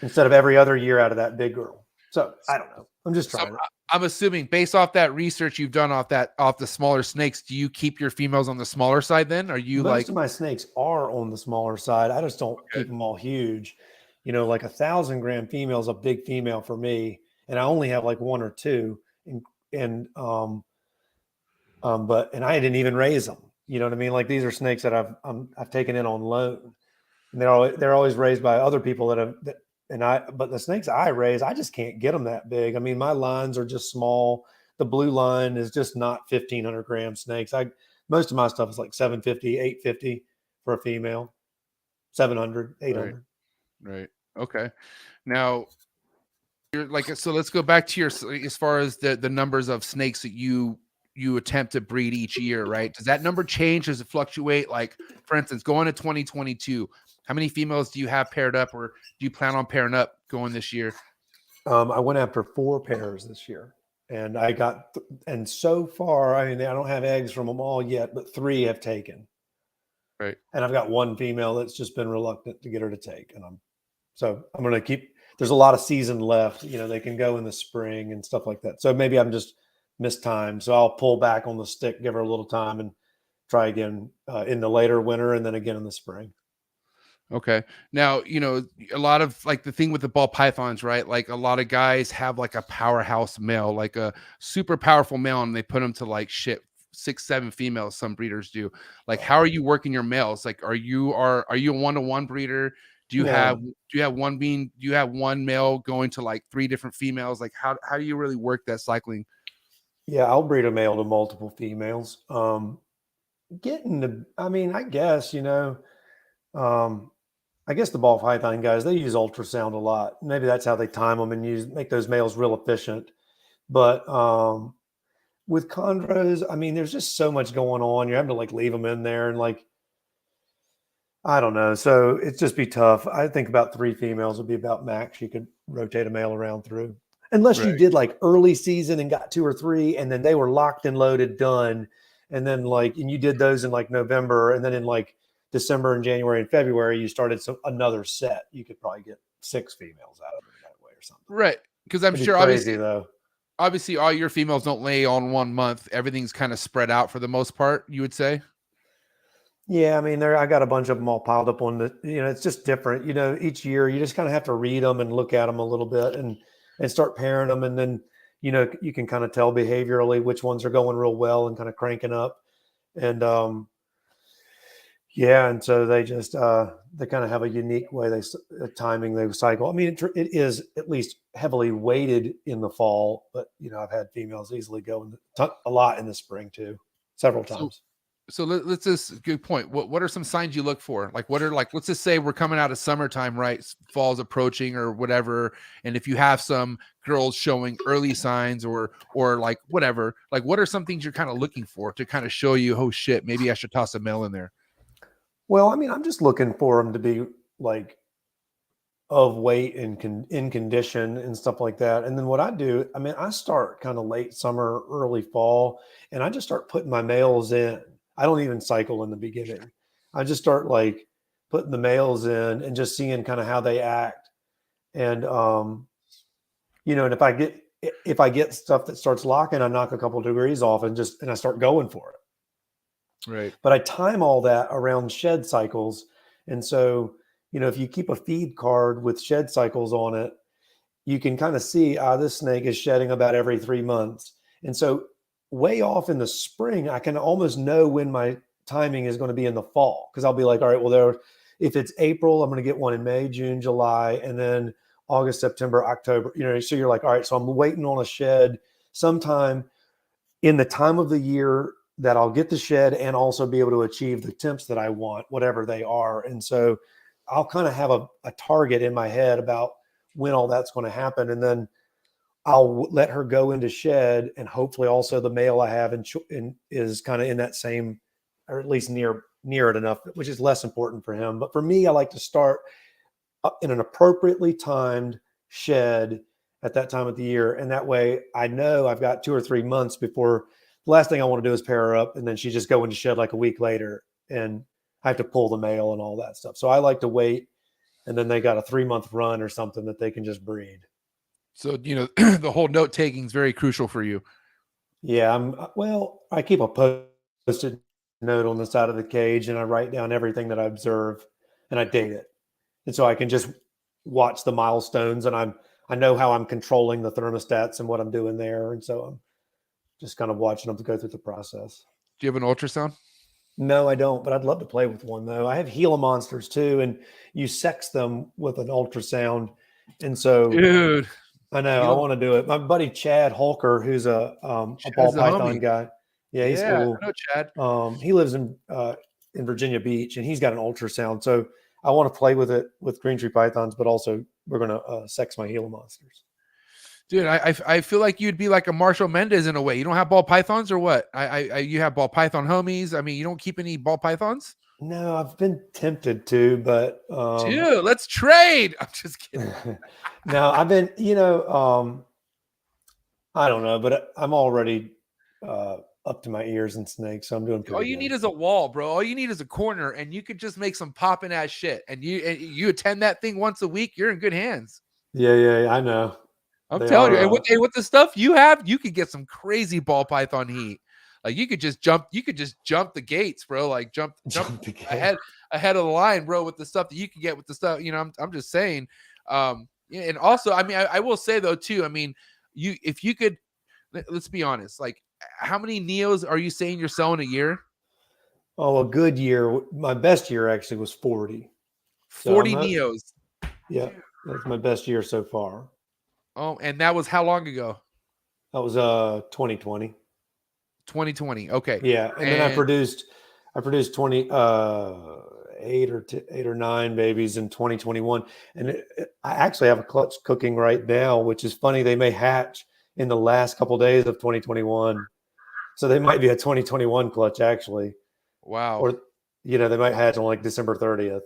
instead of every other year out of that big girl. So I don't know. I'm just trying. I'm assuming based off that research you've done off the smaller snakes, do you keep your females on the smaller side then? Are you Most of my snakes are on the smaller side. I just don't keep them all huge. You know, like 1,000 gram female is a big female for me, and I only have like 1 or 2. And but I didn't even raise them. You know what I mean? Like these are snakes that I've taken in on loan, and they're always raised by other people but the snakes I raise, I just can't get them that big. I mean, my lines are just small. The blue line is just not 1,500 gram snakes. Most of my stuff is like 750, 850 for a female, 700, 800. Right. Okay. Now you're like, so let's go back to as far as the numbers of snakes that you attempt to breed each year, right? Does that number change? Does it fluctuate? Like, for instance, going to 2022, how many females do you have paired up, or do you plan on pairing up going this year? I went after 4 pairs this year, and and so far, I mean, I don't have eggs from them all yet, but 3 have taken. Right. And I've got 1 female that's just been reluctant to get her to take. And I'm going to keep, there's a lot of season left, you know, they can go in the spring and stuff like that. So maybe I'm just mistimed. So I'll pull back on the stick, give her a little time, and try again in the later winter and then again in the spring. Okay. Now, you know, a lot of like the thing with the ball pythons, right? Like a lot of guys have like a powerhouse male, like a super powerful male, and they put them to like 6, 7 females. Some breeders do. Like, how are you working your males? Like, are you a 1-to-1 breeder? Do you have one male going to like 3 different females? Like, how do you really work that cycling? Yeah, I'll breed a male to multiple females. I guess, you know, I guess the ball python guys, they use ultrasound a lot. Maybe that's how they time them and make those males real efficient. But with chondros, I mean, there's just so much going on. You're having to like leave them in there, and like I don't know. So it'd just be tough. I think about 3 females would be about max. You could rotate a male around through. Unless you Right. did like early season and got 2 or 3, and then they were locked and loaded, done. And then and you did those in like November, and then in like December and January and February, you started another set. You could probably get 6 females out of it that way or something. Right. Because I'm It'd be sure crazy though. obviously all your females don't lay on 1 month. Everything's kind of spread out for the most part, you would say. Yeah, I mean, I got a bunch of them all piled up on the. It's just different. Each year you just kind of have to read them and look at them a little bit and start pairing them, and then you can kind of tell behaviorally which ones are going real well and kind of cranking up, and yeah, and so they just they kind of have a unique way timing they cycle. I mean, it is at least heavily weighted in the fall, but I've had females easily go a lot in the spring too, several times. So let's just good point. What are some signs you look for? Like what are let's just say we're coming out of summertime, right? Fall's approaching or whatever. And if you have some girls showing early signs or like whatever, like what are some things you're kind of looking for to kind of show you, oh shit, maybe I should toss a male in there? Well, I mean, I'm just looking for them to be like of weight and in condition and stuff like that. And then what I do, I mean, I start kind of late summer, early fall, and I just start putting my males in. I don't even cycle in the beginning. I just start like putting the males in and just seeing kind of how they act. And and if I get stuff that starts locking, I knock a couple of degrees off and I start going for it. Right. But I time all that around shed cycles. And so, if you keep a feed card with shed cycles on it, you can kind of see, this snake is shedding about every 3 months. And so way off in the spring, I can almost know when my timing is going to be in the fall. Cause I'll be like, all right, well, if it's April, I'm going to get one in May, June, July, and then August, September, October, so you're like, all right, so I'm waiting on a shed sometime in the time of the year that I'll get the shed and also be able to achieve the temps that I want, whatever they are. And so I'll kind of have a target in my head about when all that's going to happen. And then I'll let her go into shed, and hopefully also the male I have is kind of in that same, or at least near it enough, which is less important for him. But for me, I like to start in an appropriately timed shed at that time of the year. And that way I know I've got 2 or 3 months before the last thing I want to do is pair her up. And then she just go into shed like a week later and I have to pull the male and all that stuff. So I like to wait. And then they got a 3-month run or something that they can just breed. So, the whole note taking is very crucial for you. Yeah. I keep a post-it note on the side of the cage and I write down everything that I observe and I date it. And so I can just watch the milestones and I know how I'm controlling the thermostats and what I'm doing there. And so I'm just kind of watching them to go through the process. Do you have an ultrasound? No, I don't, but I'd love to play with one though. I have Gila Monsters too, and you sex them with an ultrasound. And so, dude, I know I want to do it. My buddy Chad Holker, who's a ball python guy. Yeah, he's cool. I know Chad. He lives in Virginia Beach, and he's got an ultrasound. So I want to play with it with green tree pythons, but also we're going to sex my Gila Monsters. Dude, I feel like you'd be like a Marshall Mendez in a way. You don't have ball pythons or what? You have ball python homies. I mean, you don't keep any ball pythons? No, I've been tempted to, but dude, let's trade. I'm just kidding. No, I've been, I don't know, but I'm already up to my ears in snakes, so I'm doing pretty All you need is a wall, bro. All you need is a corner, and you could just make some popping ass shit. And you attend that thing once a week, you're in good hands. Yeah, I know. I'm telling you, and with the stuff you have, you could get some crazy ball python heat. Like you could just jump the gates, bro. Like jump ahead of the line, bro, with the stuff that you can get with the stuff. I'm just saying. And also, I mean, I will say though too. I mean, if you could, let's be honest. Like, how many Neos are you saying you're selling a year? Oh, a good year. My best year actually was 40. 40 Neos. Yeah, that's my best year so far. Oh, and that was how long ago? That was 2020. 2020. Okay. Yeah, and then I produced 8 or 9 babies in 2021, and I actually have a clutch cooking right now, which is funny. They may hatch in the last couple of days of 2021, so they might be a 2021 clutch actually. Wow. Or they might hatch on like December 30th.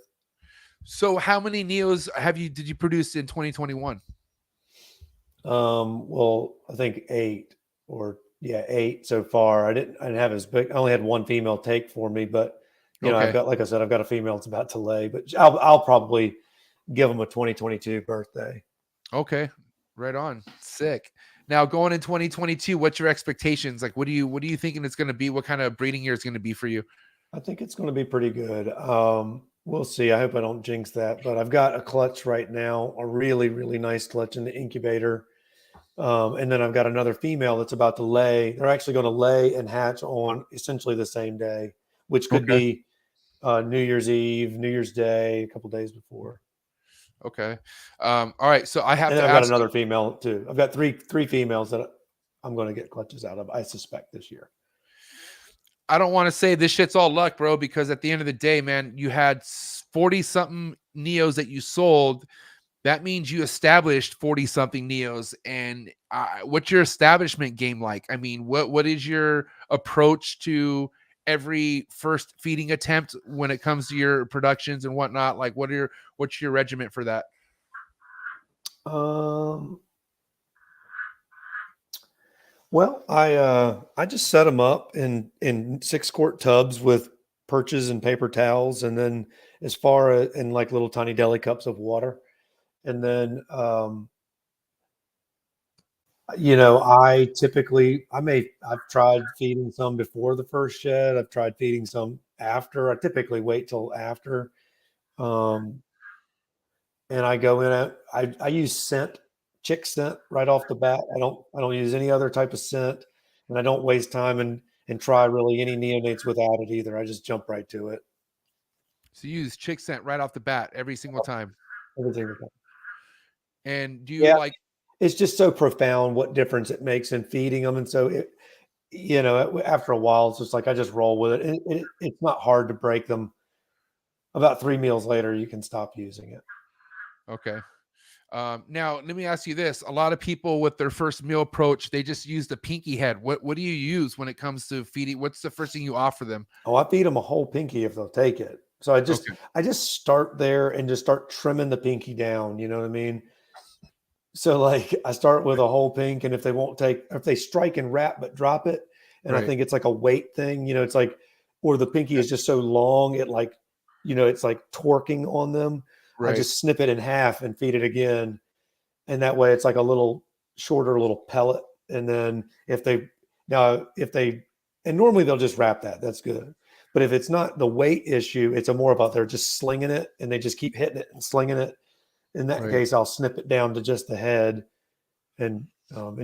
So how many neos did you produce in 2021? Well, I think 8 so far. I didn't have as big. I only had one female take for me, but I've got, like I said, I've got a female that's about to lay, but I'll probably give them a 2022 birthday. Okay. Right on. Sick. Now going in 2022, what's your expectations? Like, what are you thinking it's going to be? What kind of breeding year is going to be for you? I think it's going to be pretty good. We'll see. I hope I don't jinx that, but I've got a clutch right now, a really, really nice clutch in the incubator. And then I've got another female that's about to lay. They're actually going to lay and hatch on essentially the same day, which could be New Year's Eve, New Year's Day, a couple days before. Okay. All right. So I've got another female too. I've got three females that I'm going to get clutches out of, I suspect, this year. I don't want to say this shit's all luck, bro, because at the end of the day, man, you had 40 something neos that you sold. That means you established 40 something neos. And what's your establishment game like? I mean, what is your approach to every first feeding attempt when it comes to your productions and whatnot? Like, what's your regiment for that? Well, I just set them up in 6-quart tubs with perches and paper towels, and then as far as in like little tiny deli cups of water, and then I've tried feeding some before the first shed. I've tried feeding some after. I typically wait till after. And I go in I use chick scent right off the bat. I don't use any other type of scent, and I don't waste time and try really any neonates without it either. I just jump right to it. So you use chick scent right off the bat every single time. Every single time. And do you like? It's just so profound what difference it makes in feeding them, and so after a while, it's just like I just roll with it. And it's not hard to break them. About 3 meals later, you can stop using it. Okay. Now let me ask you this. A lot of people with their first meal approach, they just use the pinky head. What do you use when it comes to feeding? What's the first thing you offer them? Oh, I feed them a whole pinky if they'll take it. So I just start there and just start trimming the pinky down. You know what I mean? So like I start with a whole pink, and if they strike and wrap but drop it, and I think it's like a weight thing. It's like, or the pinky is just so long it like, it's like torquing on them. Right. I just snip it in half and feed it again. And that way it's like a little shorter little pellet. And then and normally they'll just wrap that. That's good. But if it's not the weight issue, it's more about they're just slinging it and they just keep hitting it and slinging it. In that case, I'll snip it down to just the head and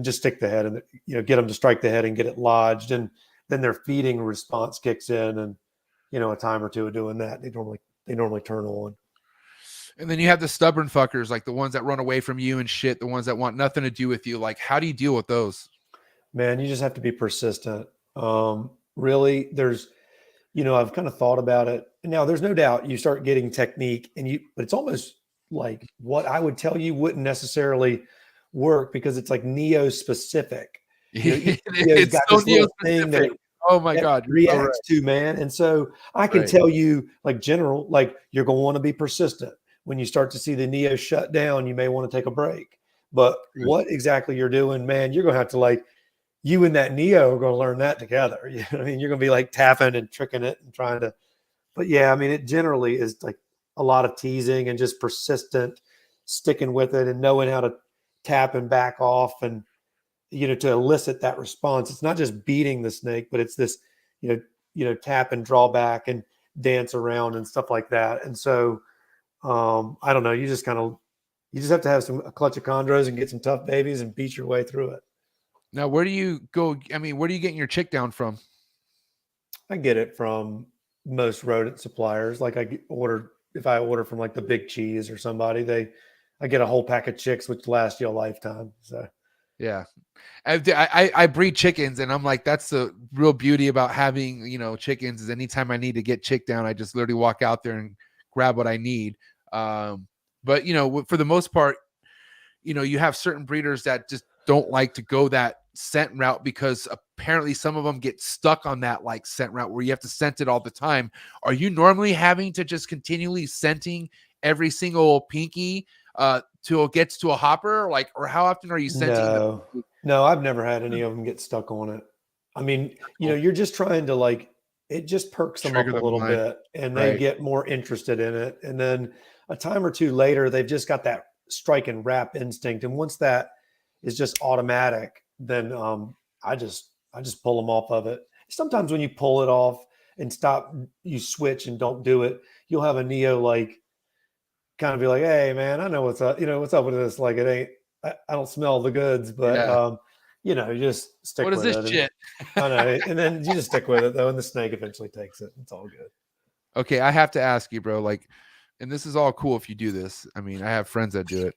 just stick the head and, get them to strike the head and get it lodged. And then their feeding response kicks in, and, a time or two of doing that, they normally turn on. And then you have the stubborn fuckers, like the ones that run away from you and shit, the ones that want nothing to do with you. Like, how do you deal with those? Man, you just have to be persistent. Really, I've kind of thought about it. Now, there's no doubt you start getting technique, but it's almost like what I would tell you wouldn't necessarily work because it's like neo specific. It's so neo specific. Oh my God. Reacts to, man. And so I can tell you like general, like you're going to want to be persistent. When you start to see the neo shut down, you may want to take a break. But what exactly you're doing, man, you're going to have to you and that neo are going to learn that together. You know what I mean? You're going to be like tapping and tricking it and trying to, but yeah, I mean, it generally is like a lot of teasing and just persistent sticking with it and knowing how to tap and back off and, to elicit that response. It's not just beating the snake, but it's this, tap and draw back and dance around and stuff like that. And so, I don't know. You just have to have a clutch of chondros and get some tough babies and beat your way through it. Now, where do you go? I mean, where are you getting your chick down from? I get it from most rodent suppliers. Like if I order from like the Big Cheese or somebody, I get a whole pack of chicks, which last you a lifetime. So yeah, I breed chickens, and I'm like, that's the real beauty about having, chickens is anytime I need to get chick down, I just literally walk out there and grab what I need. But, for the most part, you have certain breeders that just don't like to go that scent route, because apparently some of them get stuck on that like scent route where you have to scent it all the time. Are you normally having to just continually scenting every single pinky till it gets to a hopper, like, or how often are you scenting them? No, I've never had any of them get stuck on it. I mean, you're just trying to like, it just perks them up Trigger a the little mind. bit and they Right. get more interested in it. And then a time or two later, they've just got that strike and wrap instinct. And once that is just automatic, then I just pull them off of it. Sometimes when you pull it off and stop, you switch and don't do it, you'll have a Neo like kind of be like, hey man, I know what's up. What's up with this? Like it ain't, I don't smell the goods, but you just stick What is with this it. shit? I know. And then you just stick with it though. And the snake eventually takes it. It's all good. Okay. I have to ask you, bro, like, and this is all cool if you do this. I mean, I have friends that do it.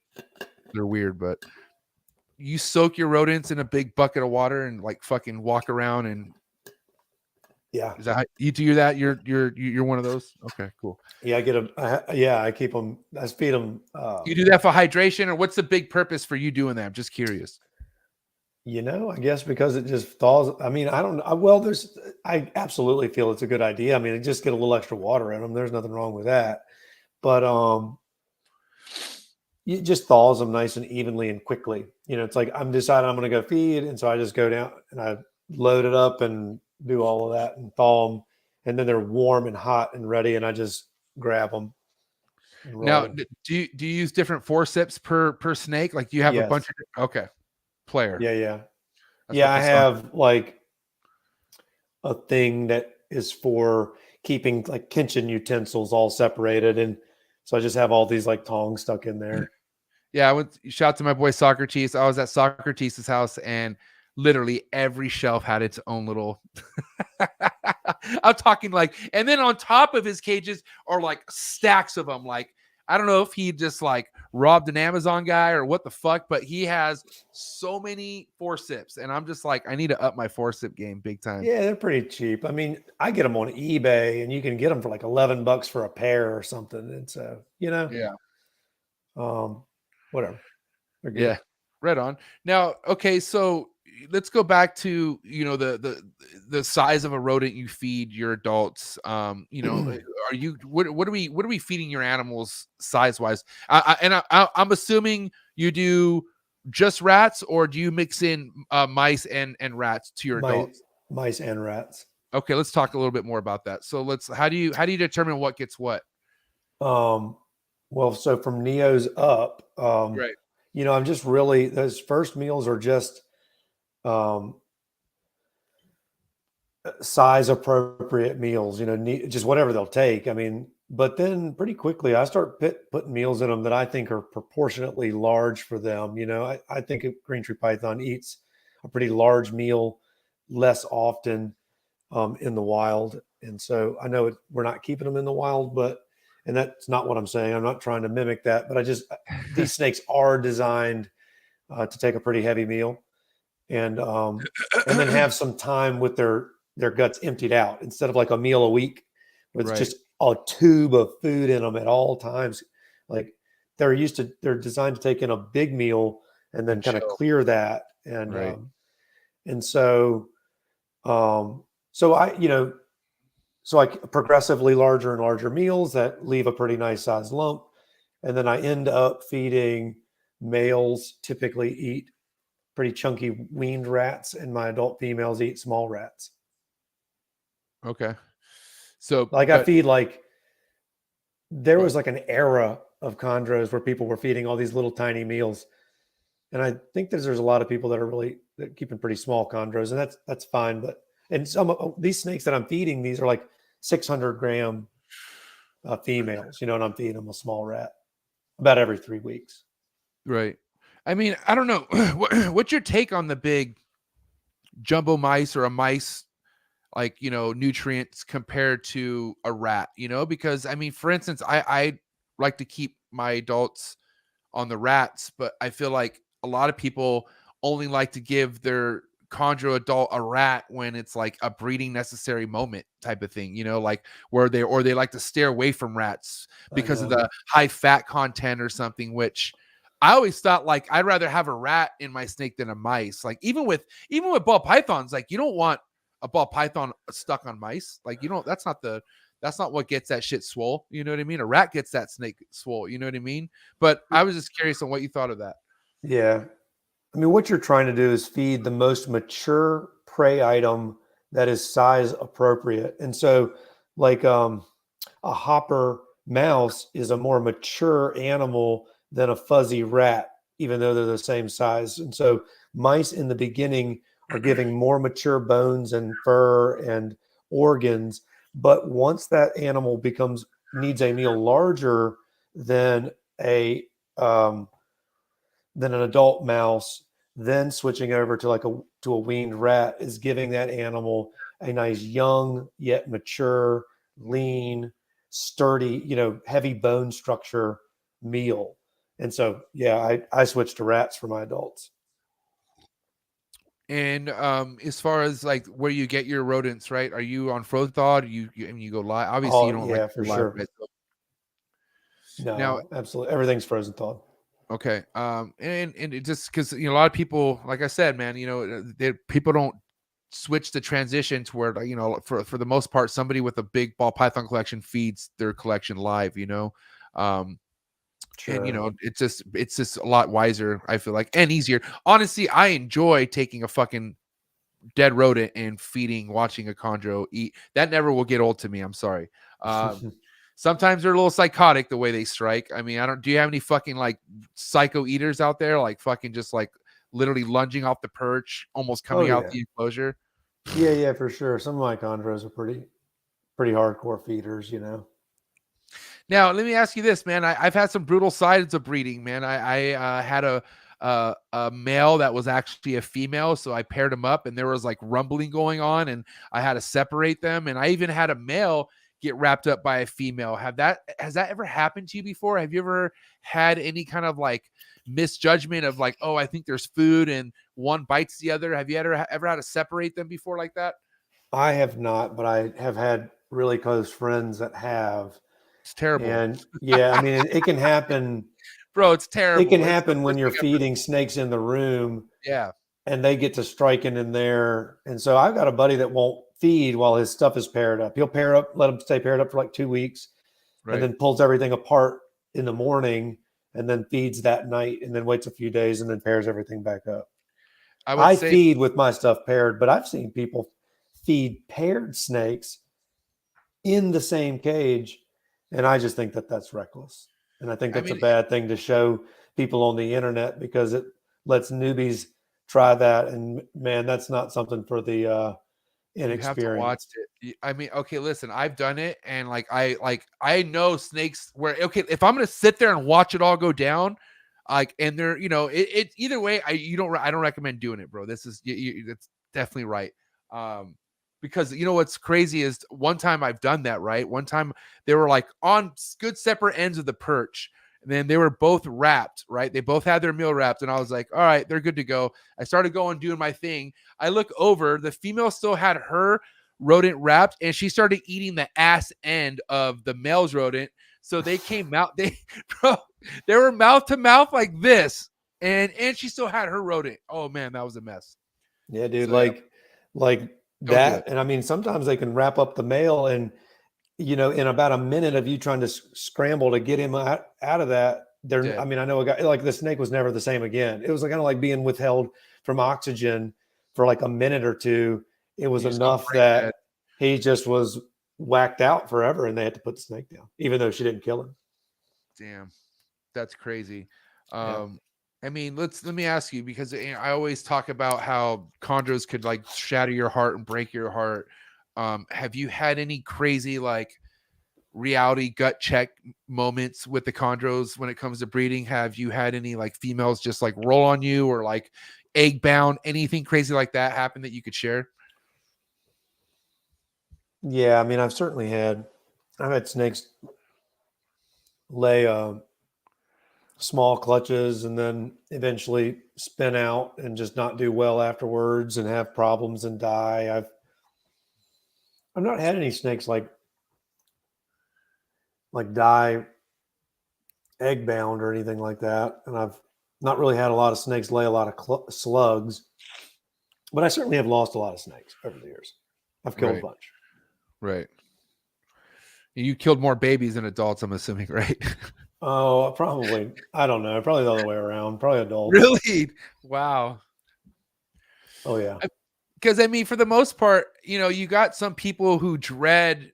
They're weird, but you soak your rodents in a big bucket of water and like fucking walk around and Yeah. is that how you do that? You're one of those? Okay, cool. Yeah, I get them. I keep them. I feed them. You do that for hydration, or what's the big purpose for you doing that? I'm just curious. I guess because it just thaws. I mean, I don't know. Well, I absolutely feel it's a good idea. I mean, just get a little extra water in them. There's nothing wrong with that. But it just thaws them nice and evenly and quickly. It's like I'm deciding I'm going to go feed, and so I just go down and I load it up and do all of that and thaw them, and then they're warm and hot and ready, and I just grab them. Now, do you use different forceps per snake? Like, do you have a bunch of player? Yeah. That's I have like a thing that is for keeping like kitchen utensils all separated, and so I just have all these like tongs stuck in there. Yeah, I went. Shout out to my boy Socrates. I was at Socrates' house, and literally every shelf had its own little. I'm talking like, and then on top of his cages are like stacks of them. Like, I don't know if he just like robbed an Amazon guy or what the fuck, but he has so many forceps, and I'm just like, I need to up my forcep game big time. Yeah, they're pretty cheap. I mean, I get them on eBay, and you can get them for like $11 for a pair or something. And so, whatever. Yeah, right on. Now, okay, so let's go back to the size of a rodent you feed your adults. Are you what are we feeding your animals size wise? I'm assuming you do just rats, or do you mix in mice and rats to your adults? Mice and rats. Okay, let's talk a little bit more about that. So how do you determine what gets what? Well, so from Neos up, Right. I'm just really, those first meals are just size appropriate meals, just whatever they'll take. I mean, but then pretty quickly I start putting meals in them that I think are proportionately large for them. I think a green tree python eats a pretty large meal less often in the wild. And so I know we're not keeping them in the wild, and that's not what I'm saying. I'm not trying to mimic that, but these snakes are designed to take a pretty heavy meal and then have some time with their guts emptied out instead of like a meal a week where it's just a tube of food in them at all times. Like they're designed to take in a big meal and then kind of clear that. And, so I progressively larger and larger meals that leave a pretty nice sized lump. And then I end up feeding males typically eat pretty chunky weaned rats, and my adult females eat small rats. Okay. So I feed there was like an era of chondros where people were feeding all these little tiny meals. And I think there's a lot of people that are keeping pretty small chondros, and that's fine. And some of these snakes that I'm feeding, these are like 600-gram females, and I'm feeding them a small rat about every 3 weeks. Right. I mean, I don't know. What's your take on the big jumbo mice or a mice, like, nutrients compared to a rat, because I mean, for instance, I like to keep my adults on the rats, but I feel like a lot of people only like to give their chondro adult a rat when it's like a breeding necessary moment type of thing, like where they like to stay away from rats because of the high fat content or something, which I always thought like I'd rather have a rat in my snake than a mice. Like even with ball pythons, like you don't want a ball python stuck on mice. Like you don't. That's not what gets that shit swole. You know what I mean? A rat gets that snake swole. You know what I mean? But I was just curious on what you thought of that. Yeah. I mean, what you're trying to do is feed the most mature prey item that is size appropriate. And so, like a hopper mouse is a more mature animal than a fuzzy rat, even though they're the same size. And so, mice in the beginning are giving more mature bones and fur and organs. But once that animal needs a meal larger than a than an adult mouse, then switching over to a weaned rat is giving that animal a nice young yet mature, lean, sturdy, heavy bone structure meal. And so, yeah, I switched to rats for my adults. And as far as like where you get your rodents, right? Are you on frozen thawed? You go live. Obviously, you don't like for live, sure. right? So, No, now, absolutely, everything's frozen thawed. okay. And it just because a lot of people, like I said, man, people don't switch the transition to where for the most part, somebody with a big ball python collection feeds their collection live. Sure. And it's just a lot wiser, I feel like, and easier. Honestly, I enjoy taking a fucking dead rodent and watching a chondro eat. That never will get old to me. I'm sorry. Sometimes they're a little psychotic the way they strike. I mean, do you have any fucking like psycho eaters out there? Like fucking just like literally lunging off the perch, almost coming out the enclosure? Yeah, for sure. Some of my chondros are pretty hardcore feeders, Now, let me ask you this, man. I've had some brutal sides of breeding, man. I had a male that was actually a female, so I paired them up, and there was like rumbling going on, and I had to separate them. And I even had a male get wrapped up by a female. Has that ever happened to you before? Have you ever had any kind of like misjudgment of like, oh, I think there's food, and one bites the other? Have you ever had to separate them before like that? I have not, but I have had really close friends that have. It's terrible. And yeah, I mean, it can happen. Bro, it's terrible. It can happen when you're feeding snakes in the room. Yeah. And they get to striking in there. And so I've got a buddy that won't feed while his stuff is paired up. He'll pair up, let him stay paired up for like 2 weeks, Right. and then pulls everything apart in the morning and then feeds that night and then waits a few days and then pairs everything back up. I feed with my stuff paired, but I've seen people feed paired snakes in the same cage. And I just think that that's reckless. And I think that's a bad thing to show people on the internet because it lets newbies try that. And man, that's not something for the inexperienced. You have to watch it. I mean, okay, listen, I've done it, and I know snakes where if I'm gonna sit there and watch it all go down, and they're it either way, I don't recommend doing it, bro. This is it's definitely right. Because what's crazy is one time I've done that, right? One time they were like on good separate ends of the perch, and then they were both wrapped, right? They both had their meal wrapped, and I was like, all right, they're good to go. I started going, doing my thing. I look over, the female still had her rodent wrapped, and she started eating the ass end of the male's rodent. So they came out, they were mouth to mouth like this, and she still had her rodent. Oh man, that was a mess. Yeah, dude, so, like that. And I mean, sometimes they can wrap up the male and in about a minute of you trying to scramble to get him out of that, I mean, I know a guy, like the snake was never the same again. It was kind of like being withheld from oxygen for like a minute or two. It was enough that he just was whacked out forever, and they had to put the snake down, even though she didn't kill him. Damn, that's crazy. I mean, let me ask you, because I always talk about how chondros could like shatter your heart and break your heart. Have you had any crazy like reality gut check moments with the chondros when it comes to breeding? Have you had any like females just like roll on you or like egg bound, anything crazy like that happen that you could share? Yeah, I mean, I've had snakes lay small clutches and then eventually spin out and just not do well afterwards and have problems and die. I've not had any snakes like die egg bound or anything like that. And I've not really had a lot of snakes lay a lot of slugs, but I certainly have lost a lot of snakes over the years. I've killed a bunch. Right. You killed more babies than adults, I'm assuming, right? Oh, probably. I don't know. Probably the other way around. Probably adults. Really? Wow. Oh, yeah. Because, I mean, for the most part, you know, you got some people who dread,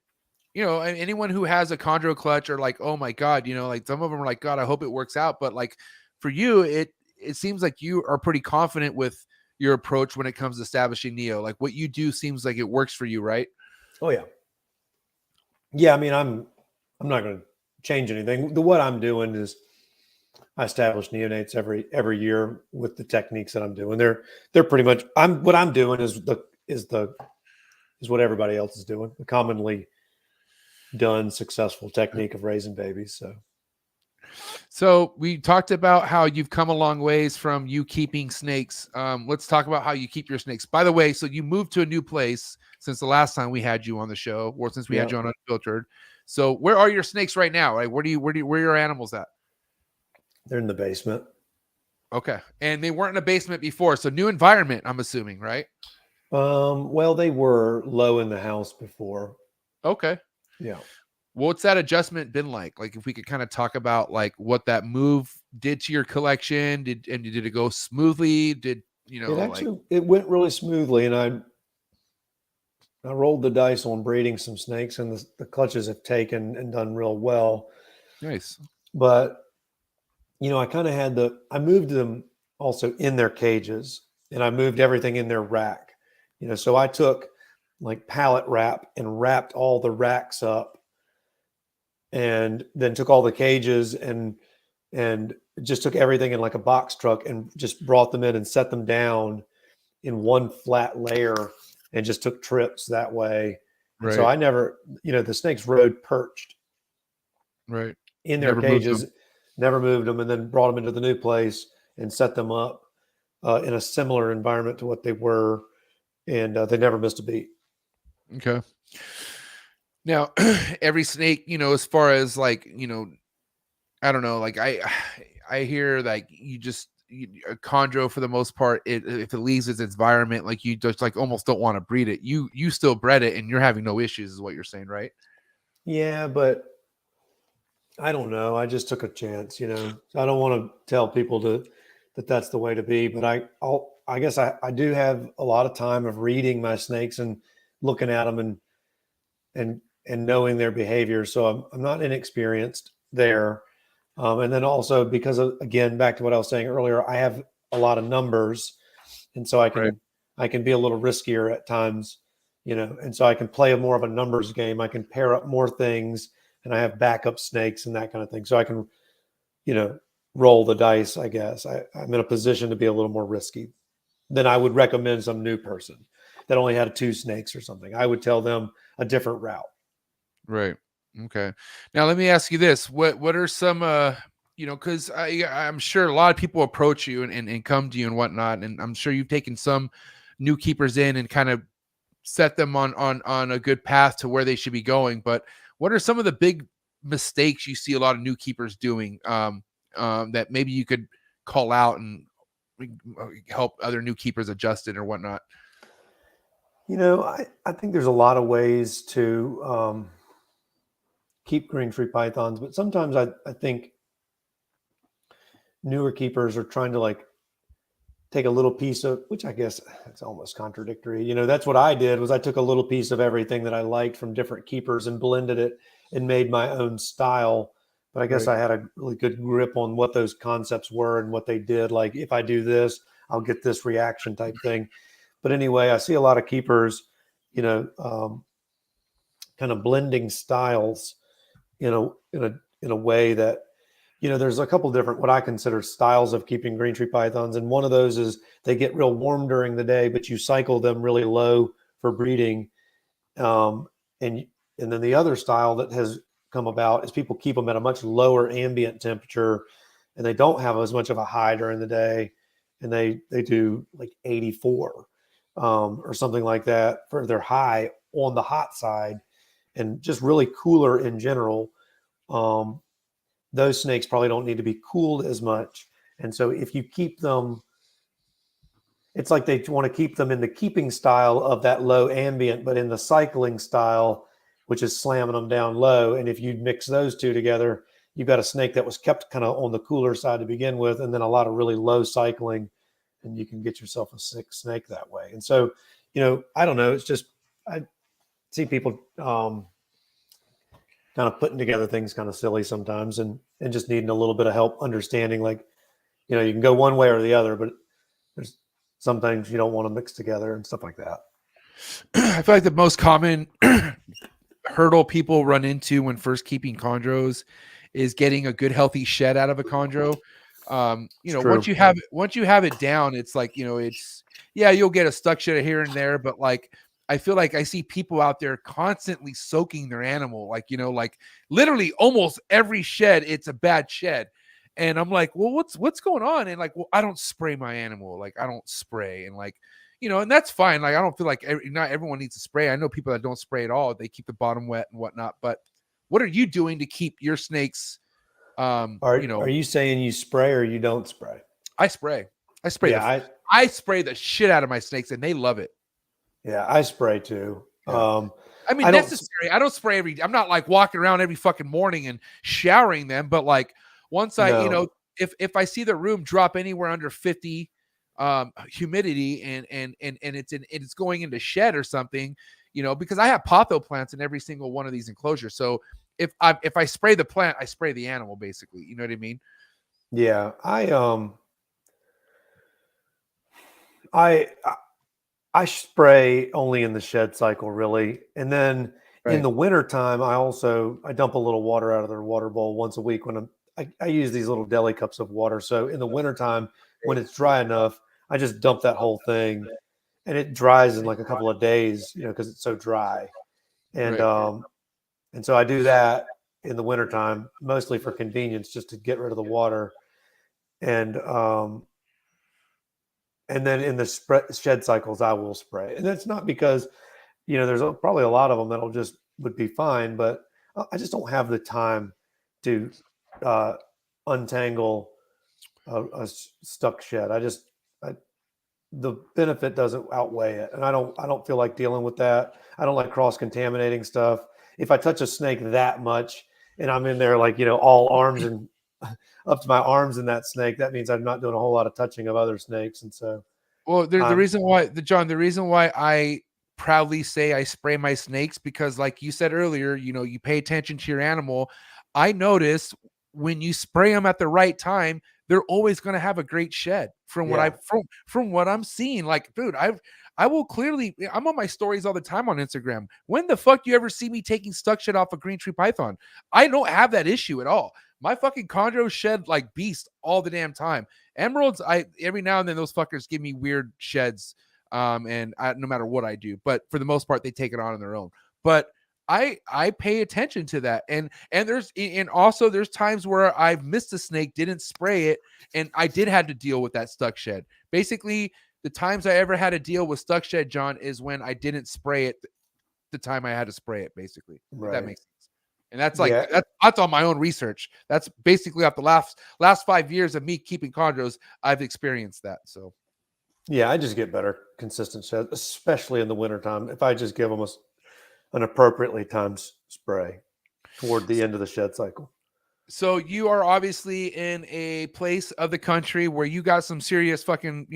you know, anyone who has a chondro clutch are like, oh my God, you know, like some of them are like, God, I hope it works out. But like for you, it seems like you are pretty confident with your approach when it comes to establishing Neo. Like what you do seems like it works for you, right? Oh, yeah. Yeah, I mean, I'm not going to change anything. What I'm doing is I establish neonates every year with the techniques that I'm doing. They're pretty much what I'm doing is what everybody else is doing. The commonly done successful technique of raising babies. So we talked about how you've come a long ways from you keeping snakes. Let's talk about how you keep your snakes. By the way, so you moved to a new place since the last time we had you on the show, or since we had you on Unfiltered. So where are your snakes right now? Like where are your animals at? They're in the basement. Okay. And they weren't in a basement before. So new environment, I'm assuming, right? Well, they were low in the house before. Okay. Yeah. What's that adjustment been like? Like if we could kind of talk about like what that move did to your collection, did it go smoothly? Did you know it went really smoothly, and I rolled the dice on breeding some snakes, and the clutches have taken and done real well. Nice. But you know, I moved them also in their cages, and I moved everything in their rack. You know, so I took like pallet wrap and wrapped all the racks up, and then took all the cages and just took everything in like a box truck and just brought them in and set them down in one flat layer and just took trips that way. And so I never, you know, the snakes rode perched in their cages, never moved them, and then brought them into the new place and set them up in a similar environment to what they were. And they never missed a beat. Okay. Now, every snake, you know, as far as like, you know, I don't know, like I hear like a chondro for the most part, if it leaves its environment, like you just like almost don't want to breed it. You still bred it and you're having no issues is what you're saying, right? Yeah, but I don't know. I just took a chance, you know. I don't want to tell people that that's the way to be, but I guess I do have a lot of time of reading my snakes and looking at them and knowing their behavior. So I'm not inexperienced there. And then also because of, again, back to what I was saying earlier, I have a lot of numbers, and so I can be a little riskier at times, you know, and so I can play more of a numbers game. I can pair up more things, and I have backup snakes and that kind of thing. So I can, you know, roll the dice, I guess. I'm in a position to be a little more risky than I would recommend some new person that only had 2 snakes or something. I would tell them a different route. Right. Okay. Now let me ask you this. What are some you know, because I'm sure a lot of people approach you and come to you and whatnot, and I'm sure you've taken some new keepers in and kind of set them on a good path to where they should be going. But what are some of the big mistakes you see a lot of new keepers doing that maybe you could call out and help other new keepers adjust it or whatnot? You know, I think there's a lot of ways to keep green tree pythons, but sometimes I think newer keepers are trying to like take a little piece of, which I guess it's almost contradictory. You know, that's what I did was I took a little piece of everything that I liked from different keepers and blended it and made my own style. But I guess I had a really good grip on what those concepts were and what they did. Like if I do this, I'll get this reaction type thing. But anyway, I see a lot of keepers, you know, kind of blending styles in a way that, you know, there's a couple different what I consider styles of keeping green tree pythons, and one of those is they get real warm during the day, but you cycle them really low for breeding, and then the other style that has come about is people keep them at a much lower ambient temperature, and they don't have as much of a high during the day, and they do like 84 or something like that for their high on the hot side, and just really cooler in general. Those snakes probably don't need to be cooled as much. And so if you keep them, it's like they want to keep them in the keeping style of that low ambient, but in the cycling style, which is slamming them down low. And if you mix those two together, you've got a snake that was kept kind of on the cooler side to begin with, and then a lot of really low cycling, and you can get yourself a sick snake that way. And so, I don't know. It's just, I see people kind of putting together things kind of silly sometimes, and just needing a little bit of help understanding, like, you can go one way or the other, but there's some things you don't want to mix together and stuff like that. I feel like the most common hurdle people run into when first keeping chondros is getting a good healthy shed out of a chondro. Once you have it down, it's like, you'll get a stuck shed here and there, but like I feel like I see people out there constantly soaking their animal, like literally almost every shed it's a bad shed. And I'm like, well, what's going on? And like, well, I don't spray my animal. Like, I don't spray. And like, and that's fine. Like, I don't feel like not everyone needs to spray. I know people that don't spray at all. They keep the bottom wet and whatnot. But what are you doing to keep your snakes? Are you saying you spray or you don't spray? I spray. I spray the shit out of my snakes, and they love it. Yeah, I spray too. Yeah. Necessary. I don't spray I'm not like walking around every fucking morning and showering them, but like once if I see the room drop anywhere under 50 humidity and it's going into shed or something, because I have potho plants in every single one of these enclosures. So if I spray the plant, I spray the animal, basically. You know what I mean? Yeah. I spray only in the shed cycle, really. And then in the wintertime, I dump a little water out of their water bowl once a week when I use these little deli cups of water. So in the wintertime, when it's dry enough, I just dump that whole thing, and it dries in like a couple of days, because it's so dry. And and so I do that in the wintertime, mostly for convenience, just to get rid of the water. And then in the shed cycles, I will spray. And that's not because, there's probably a lot of them that'll would be fine, but I just don't have the time to untangle a stuck shed. The benefit doesn't outweigh it. And I don't feel like dealing with that. I don't like cross-contaminating stuff. If I touch a snake that much and I'm in there like, all arms and up to my arms in that snake, that means I'm not doing a whole lot of touching of other snakes. And so, well, the reason why I proudly say I spray my snakes, because like you said earlier, you pay attention to your animal. I notice when you spray them at the right time, they're always going to have a great shed from what I'm seeing. Like, dude, I will clearly, I'm on my stories all the time on Instagram. When the fuck do you ever see me taking stuck shit off a green tree python? I don't have that issue at all. My fucking chondros shed like beast all the damn time. Emeralds, every now and then those fuckers give me weird sheds. No matter what I do, but for the most part, they take it on their own. But I pay attention to that. And also there's times where I've missed a snake, didn't spray it, and I did have to deal with that stuck shed. Basically, the times I ever had to deal with stuck shed, John, is when I didn't spray it the time I had to spray it, basically. Right. If that makes sense. And that's like that's on my own research. That's basically off the last 5 years of me keeping chondros, I've experienced that. So yeah, I just get better consistent sheds, especially in the wintertime. If I just give them an appropriately timed spray toward the end of the shed cycle. So you are obviously in a place of the country where you got some serious fucking,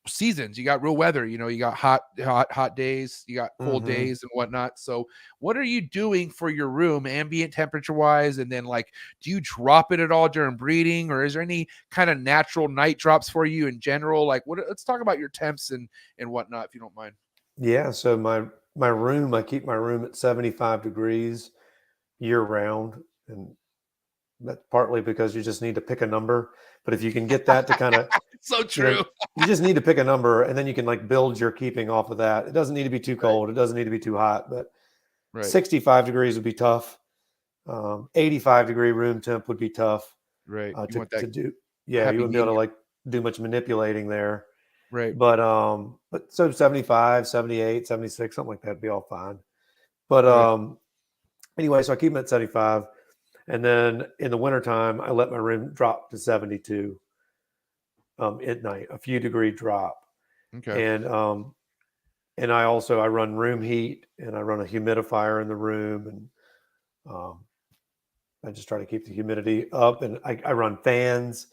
seasons. You got real weather, you got hot days, you got cold days and whatnot. So what are you doing for your room ambient temperature wise? And then like, do you drop it at all during breeding, or is there any kind of natural night drops for you in general? Like let's talk about your temps and whatnot, if you don't mind. Yeah. So my room, I keep my room at 75 degrees year round. And that's partly because you just need to pick a number. But if you can get that to kind of so true, you just need to pick a number, and then you can like build your keeping off of that. It doesn't need to be too cold. It doesn't need to be too hot, but 65 degrees would be tough. 85 degree room temp would be tough. Right. To do. Yeah. You wouldn't be able to like do much manipulating there. Right. But so 75, 78, 76, something like that would be all fine. But anyway, so I keep them at 75. And then in the wintertime, I let my room drop to 72. at night, a few degree drop. Okay. And I run room heat, and I run a humidifier in the room, and I just try to keep the humidity up, and I run fans.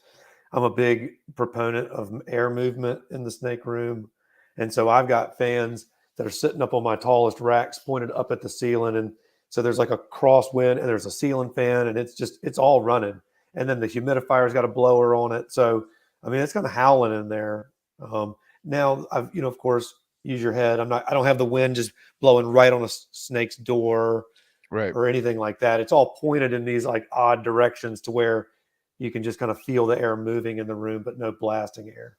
I'm a big proponent of air movement in the snake room. And so I've got fans that are sitting up on my tallest racks pointed up at the ceiling. And so there's like a crosswind and there's a ceiling fan, and it's all running. And then the humidifier's got a blower on it. So, I mean, it's kind of howling in there. Now I've, of course, use your head. I don't have the wind just blowing right on a snake's door or anything like that. It's all pointed in these like odd directions to where you can just kind of feel the air moving in the room, but no blasting air.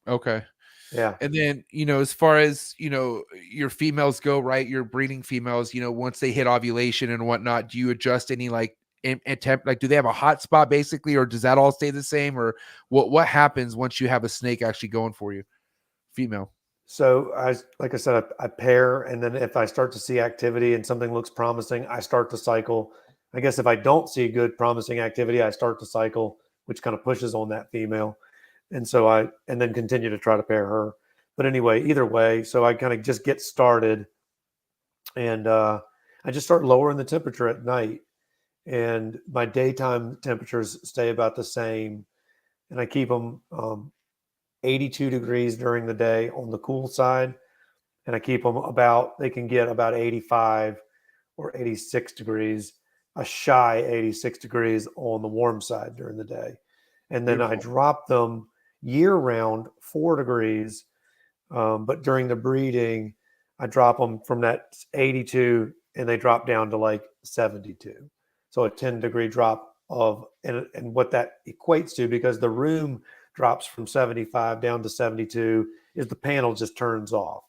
Okay. Yeah. And then, as far as, your females go, right? Your breeding females, once they hit ovulation and whatnot, do you adjust any like attempt, like, do they have a hot spot basically, or does that all stay the same, or what happens once you have a snake actually going for you, female? So like I said, I pair, and then if I start to see activity and something looks promising, I start to cycle. I guess if I don't see good promising activity, I start to cycle, which kind of pushes on that female. And so and then continue to try to pair her. But anyway, either way, so I kind of just get started, and I just start lowering the temperature at night, and my daytime temperatures stay about the same, and I keep them 82 degrees during the day on the cool side, and I keep them they can get about 85 or 86 degrees, a shy 86 degrees on the warm side during the day. And then I drop them year round 4 degrees. But during the breeding, I drop them from that 82 and they drop down to like 72. So a 10-degree drop and what that equates to, because the room drops from 75 down to 72, is the panel just turns off.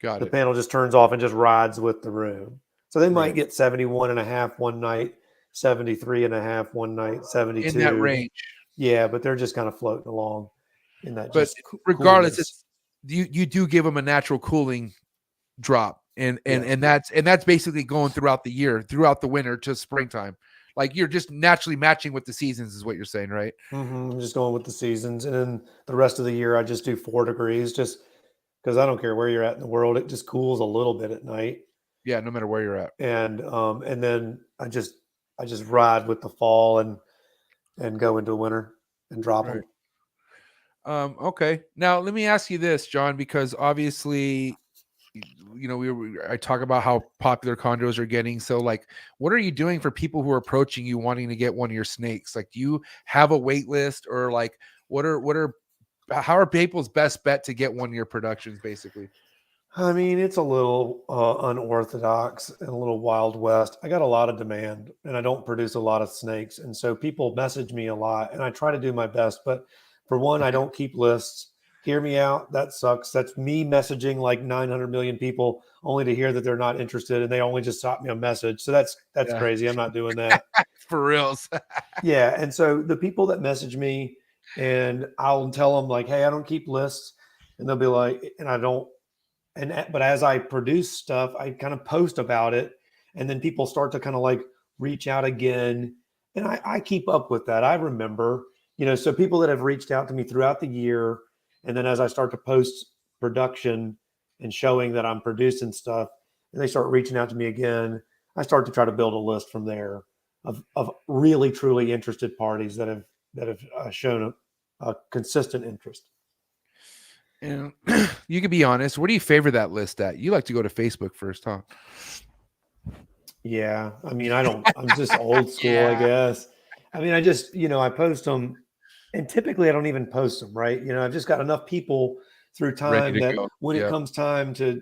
The panel just turns off and just rides with the room. So they might get 71 and a half one night, 73 and a half one night, 72. In that range. Yeah, but they're just kind of floating along in that. But regardless, you do give them a natural cooling drop. And that's basically going throughout the year, throughout the winter to springtime. Like, you're just naturally matching with the seasons is what you're saying, right? Mm-hmm. I'm just going with the seasons. And then the rest of the year, I just do 4 degrees, just because I don't care where you're at in the world. It just cools a little bit at night. Yeah, no matter where you're at. And then I just ride with the fall and go into winter and drop them. Okay. Now let me ask you this, John, because obviously, I talk about how popular chondros are getting. So, like, what are you doing for people who are approaching you wanting to get one of your snakes? Like, do you have a wait list, or like, how are people's best bet to get one of your productions, basically? I mean, it's a little unorthodox and a little Wild West. I got a lot of demand, and I don't produce a lot of snakes. And so people message me a lot, and I try to do my best. But for one, I don't keep lists. Hear me out. That sucks. That's me messaging like 900 million people only to hear that they're not interested, and they only just shot me a message. So that's crazy. I'm not doing that. For reals. Yeah. And so the people that message me, and I'll tell them like, hey, I don't keep lists. And they'll be like, and I don't. But as I produce stuff, I kind of post about it, and then people start to kind of like reach out again. And I keep up with that. I remember, so people that have reached out to me throughout the year, and then as I start to post production and showing that I'm producing stuff, and they start reaching out to me again, I start to try to build a list from there of really truly interested parties that have shown a consistent interest. And you can be honest, where do you favor that list at? You like to go to Facebook first, huh? Yeah. I mean, I'm just old school, I guess. I mean, I just, I post them, and typically I don't even post them, right? I've just got enough people through time that when it comes time to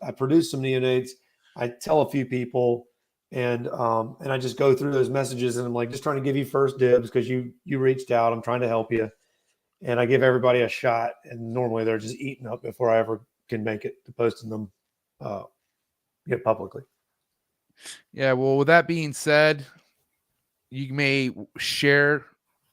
I produce some neonates, I tell a few people, and I just go through those messages, and I'm like, just trying to give you first dibs because you reached out. I'm trying to help you. And I give everybody a shot, and normally they're just eaten up before I ever can make it to posting them publicly. Yeah, well, with that being said, you may share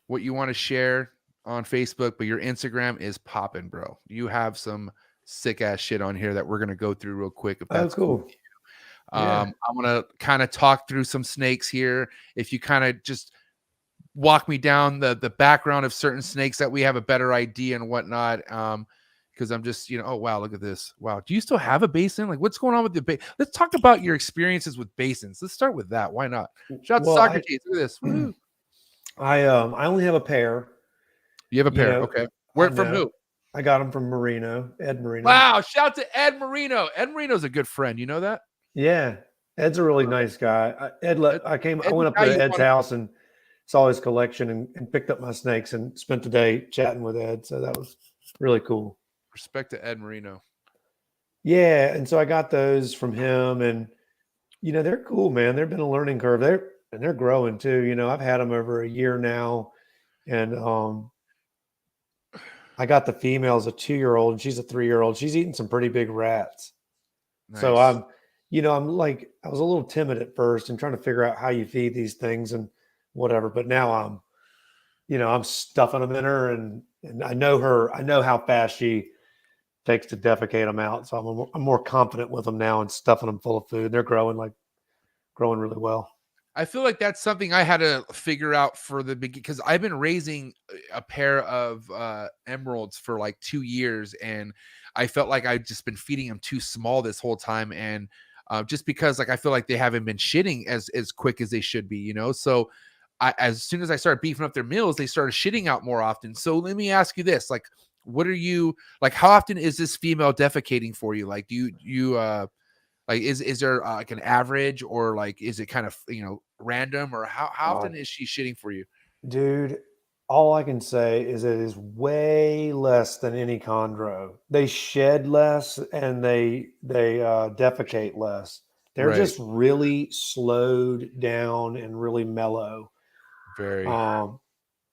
what you want to share on Facebook, but your Instagram is popping, bro. You have some sick ass shit on here that we're going to go through real quick. If that's cool. I'm going to kind of talk through some snakes here. If you kind of just walk me down the background of certain snakes that we have a better idea and whatnot. Because I'm just, oh wow, look at this. Wow. Do you still have a basin? Like, what's going on with the basin? Let's talk about your experiences with basins. Let's start with that. Why not? Shout out to Socrates. Look at this. Woo. I only have a pair. You have a pair. Okay. Where from who? I got them from Marino, Ed Marino. Wow. Shout out to Ed Marino. Ed Marino's a good friend. You know that? Yeah. Ed's a really nice guy. I went up to Ed's house and saw his collection and picked up my snakes and spent the day chatting with Ed. So that was really cool. Respect to Ed Marino. Yeah. And so I got those from him, and, they're cool, man. They've been a learning curve. They're growing too. I've had them over a year now, and, I got the female as a 2-year-old and she's a 3-year-old. She's eating some pretty big rats. Nice. So I'm like, I was a little timid at first and trying to figure out how you feed these things and whatever. But now I'm stuffing them in her, and I know how fast she takes to defecate them out. So I'm more confident with them now and stuffing them full of food. They're growing really well. I feel like that's something I had to figure out for the beginning, because I've been raising a pair of emeralds for like 2 years, and I felt like I'd just been feeding them too small this whole time. And just because like I feel like they haven't been shitting as quick as they should be, So as soon as I started beefing up their meals, they started shitting out more often. So let me ask you this: like, what are you like? How often is this female defecating for you? Like, do you like, is there like an average, or like, is it kind of, random, or how often is she shitting for you? Dude, all I can say is it is way less than any chondro. They shed less and they defecate less. They're just really slowed down and really mellow. Very. I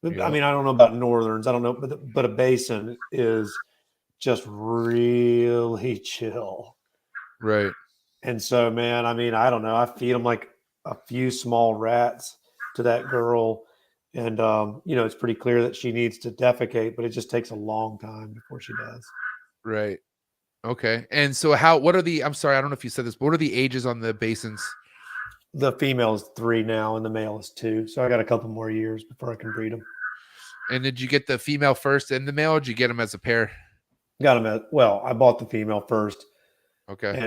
mean, I don't know about northerns. I don't know, but a basin is just really chill. Right. And so, man, I mean, I don't know. I feed them like a few small rats to that girl. And, it's pretty clear that she needs to defecate, but it just takes a long time before she does. Right. Okay. And so I'm sorry, I don't know if you said this, but what are the ages on the basins? The female is 3 now and the male is 2. So I got a couple more years before I can breed them. And did you get the female first and the male, or did you get them as a pair? Got them I bought the female first. Okay.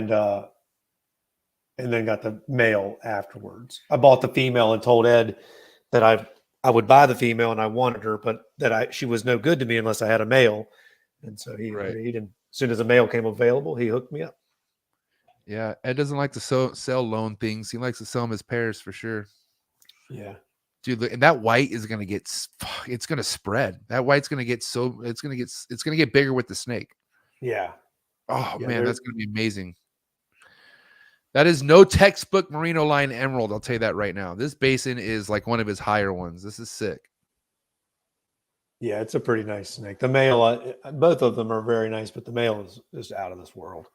And then got the male afterwards. I bought the female and told Ed that I would buy the female and I wanted her, but that she was no good to me unless I had a male. And so he agreed. And as soon as a male came available, he hooked me up. Yeah. Ed doesn't like to sell loan things. He likes to sell them as pairs for sure. Yeah. Dude, and that white is going to it's going to spread. That white's going to get it's going to get bigger with the snake. Yeah. Oh man, that's going to be amazing. That is no textbook merino line emerald. I'll tell you that right now. This basin is like one of his higher ones. This is sick. Yeah, it's a pretty nice snake. The male, both of them are very nice, but the male is just out of this world.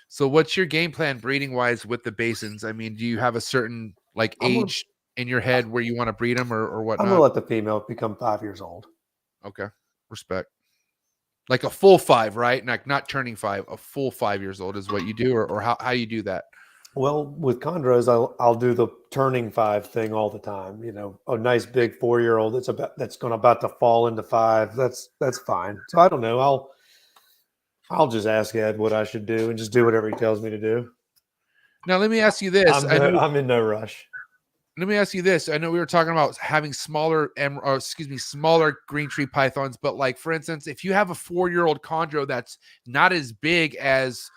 So what's your game plan breeding wise with the basins? I mean, do you have a certain like age in your head where you want to breed them or whatnot? I'm going to let the female become 5 years old. Okay. Respect. Like a full 5, right? Like not turning 5, a full 5 years old is what you do, or how you do that? Well, with chondros, I'll do the turning 5 thing all the time. A nice big 4-year-old that's about to fall into 5. That's fine. So I don't know. I'll just ask Ed what I should do and just do whatever he tells me to do. Now let me ask you this. I'm in no rush. Let me ask you this. I know we were talking about having smaller green tree pythons, but like for instance, if you have a 4-year-old chondro that's not as big as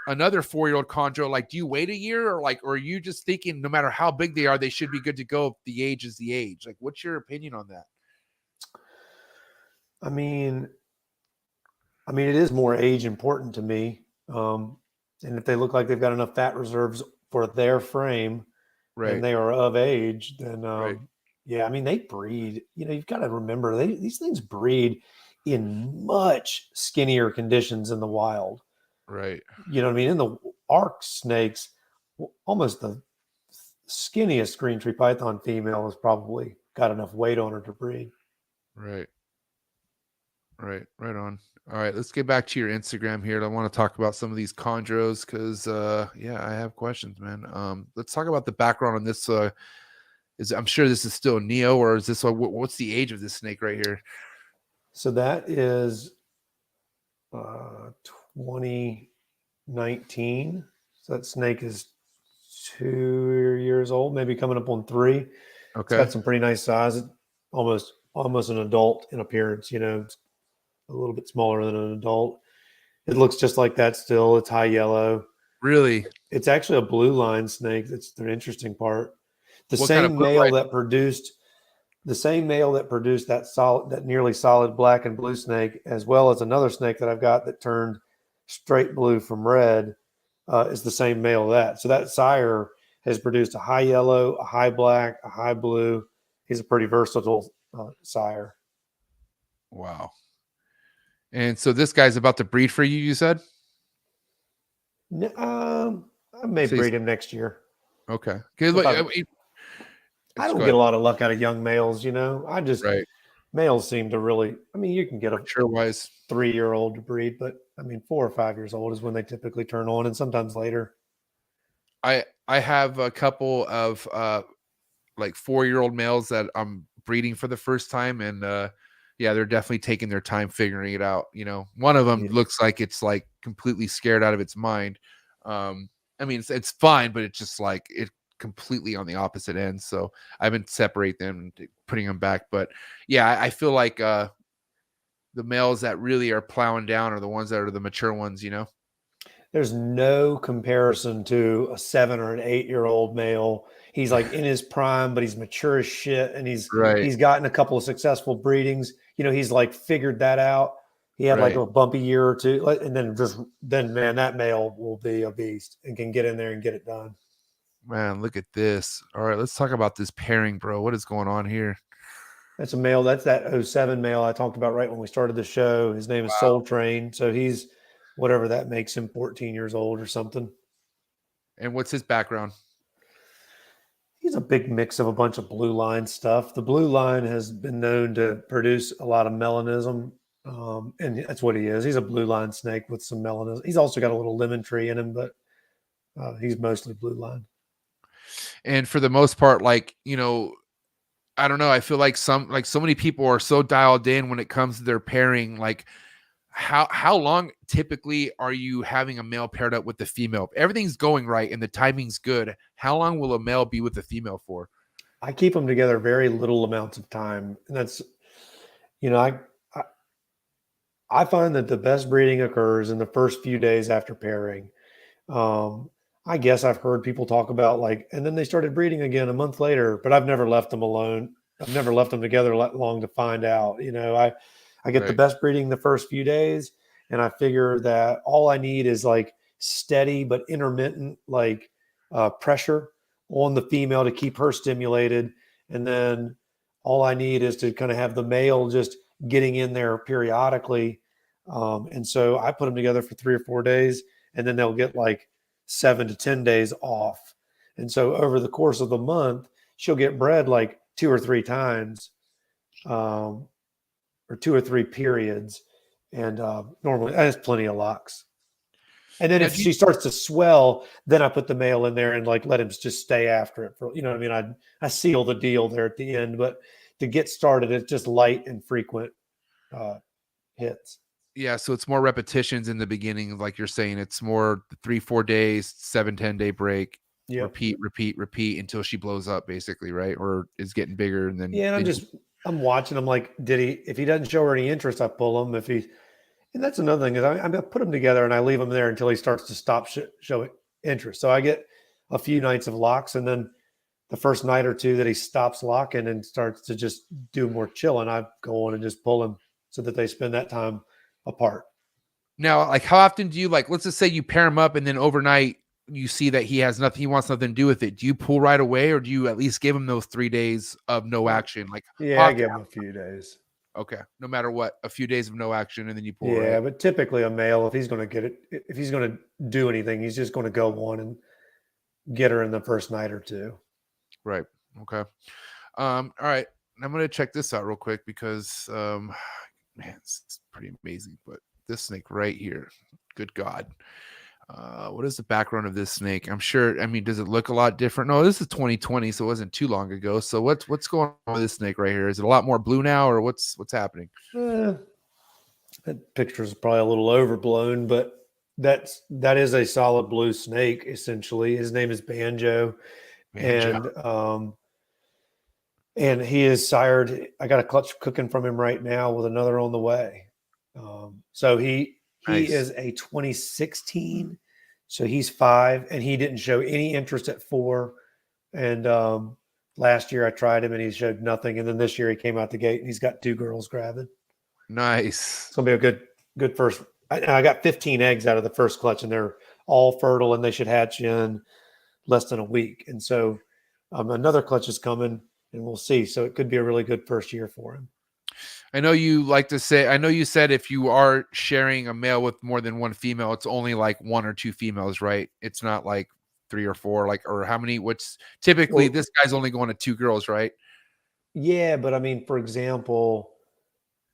another 4-year-old chondro, like do you wait a year, or are you just thinking no matter how big they are, they should be good to go if the age is the age? Like, what's your opinion on that? I mean, it is more age important to me. And if they look like they've got enough fat reserves for their frame, right, and they are of age, then right. Yeah, I mean, they breed. You've got to remember these things breed in much skinnier conditions in the wild. Right. You know what I mean? In the ARK snakes, almost the skinniest green tree python female has probably got enough weight on her to breed. Right. Right on. All right, let's get back to your Instagram here. I want to talk about some of these chondros because I have questions, man. Let's talk about the background on this I'm sure this is still Neo, or is this what's the age of this snake right here? So that is 2019. So that snake is 2 years old, maybe coming up on 3. It's Okay. got some pretty nice size. It's almost an adult in appearance. It's a little bit smaller than an adult. It looks just like that still. It's high yellow. Really? It's actually a blue line snake. That's the interesting part. The What kind of same blue male line? that produced that nearly solid black and blue snake, as well as another snake that I've got that turned straight blue from red, is the same male that. So that sire has produced a high yellow, a high black, a high blue. He's a pretty versatile sire. Wow. And so this guy's about to breed for you, you said? I may breed him next year. Okay. I don't get a lot of luck out of young males, Right. Males seem to really, you can get a Mature wise 3-year-old to breed, but 4 or 5 years old is when they typically turn on, and sometimes later. I have a couple of like 4-year-old males that I'm breeding for the first time, and yeah, they're definitely taking their time figuring it out. One of them looks like it's like completely scared out of its mind. It's fine, but it's just like it completely on the opposite end. So I've been separate them and putting them back. But yeah, I feel like the males that really are plowing down are the ones that are the mature ones. There's no comparison to a 7 or an 8-year-old male. He's like in his prime, but he's mature as shit, and he's gotten a couple of successful breedings. He's like figured that out. He had like a bumpy year or two, and then man, that male will be a beast and can get in there and get it done. Man, look at this. All right, let's talk about this pairing, bro. What is going on here? That's a male. That's that 07 male I talked about right when we started the show. His name is Soul Train. So he's whatever that makes him, 14 years old or something. And what's his background? He's a big mix of a bunch of blue line stuff. The blue line has been known to produce a lot of melanism, and that's what he is. He's a blue line snake with some melanism. He's also got a little lemon tree in him, but he's mostly blue line. And for the most part, like, I don't know. I feel like so many people are so dialed in when it comes to their pairing. Like, how long typically are you having a male paired up with the female? If everything's going right and the timing's good, how long will a male be with the female for? I keep them together very little amounts of time, and that's, I find that the best breeding occurs in the first few days after pairing. I guess I've heard people talk about and then they started breeding again a month later, but I've never left them alone. I've never left them together long to find out. I get the best breeding the first few days, and I figure that all I need is like steady but intermittent pressure on the female to keep her stimulated, and then all I need is to kind of have the male just getting in there periodically. And so I put them together for 3 or 4 days, and then they'll get like 7 to 10 days off. And so over the course of the month, she'll get bred like 2 or 3 times, or 2 or 3 periods. And normally that's plenty of locks. And then if she starts to swell, then I put the male in there and let him just stay after it for, I seal the deal there at the end, but to get started, it's just light and frequent hits. Yeah, so it's more repetitions in the beginning, like you're saying. It's more 3-4 days, 7-10 day break, repeat until she blows up, basically, right? Or is getting bigger, and then I'm watching. I'm like, if he doesn't show her any interest, I pull him. And that's another thing is I put him together and I leave him there until he starts to stop showing interest. So I get a few nights of locks, and then the first night or two that he stops locking and starts to just do more chilling, I go on and just pull him so that they spend that time apart. Now, like, how often do you let's just say you pair him up and then overnight you see that he wants nothing to do with it. Do you pull right away, or do you at least give him those 3 days of no action? I give him a few days. Okay. No matter what, a few days of no action, and then you pull. Yeah, right? But typically a male, if he's going to get it, if he's going to do anything, he's just going to go on and get her in the first night or two. Right. Okay. All right. I'm going to check this out real quick because, man, it's pretty amazing. But this snake right here, good God. What is the background of this snake? I'm sure. I mean, does it look a lot different? No, this is 2020, so it wasn't too long ago. So what's going on with this snake right here? Is it a lot more blue now, or what's happening? That picture is probably a little overblown, but that is a solid blue snake. Essentially, his name is Banjo, Banjo. and he is sired. I got a clutch cooking from him right now with another on the way. So he Nice. is a 2016, so he's 5, and he didn't show any interest at 4. And last year I tried him and he showed nothing. And then this year he came out the gate and he's got 2 girls gravid. Nice. It's gonna be a good first. I got 15 eggs out of the first clutch, and they're all fertile, and they should hatch in less than a week. And so another clutch is coming, and we'll see. So it could be a really good first year for him. I know you like to say. I know you said if you are sharing a male with more than one female, it's only like 1 or 2 females, right? It's not like 3 or 4, like, or how many? What's typically this guy's only going to 2 girls, right? Yeah, but I mean, for example,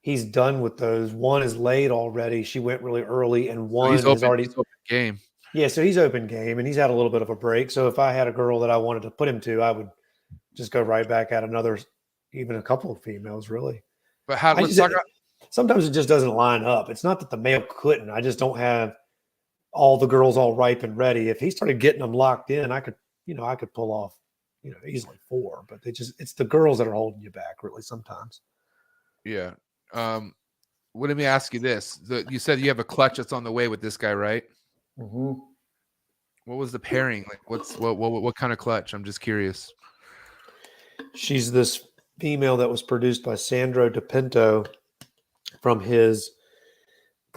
he's done with those. One is laid already. She went really early, and one He's is already he's open game. Yeah, so he's open game, and he's had a little bit of a break. So if I had a girl that I wanted to put him to, I would just go right back at another, even a couple of females, really. But how? Let's talk about. Sometimes it just doesn't line up. It's not that the male couldn't. I just don't have all the girls all ripe and ready. If he started getting them locked in, I could pull off, easily 4. But it's the girls that are holding you back, really, sometimes. Yeah. Well, let me ask you this: you said you have a clutch that's on the way with this guy, right? Mm-hmm. What was the pairing? Like, what kind of clutch? I'm just curious. She's this female that was produced by Sandro DePinto from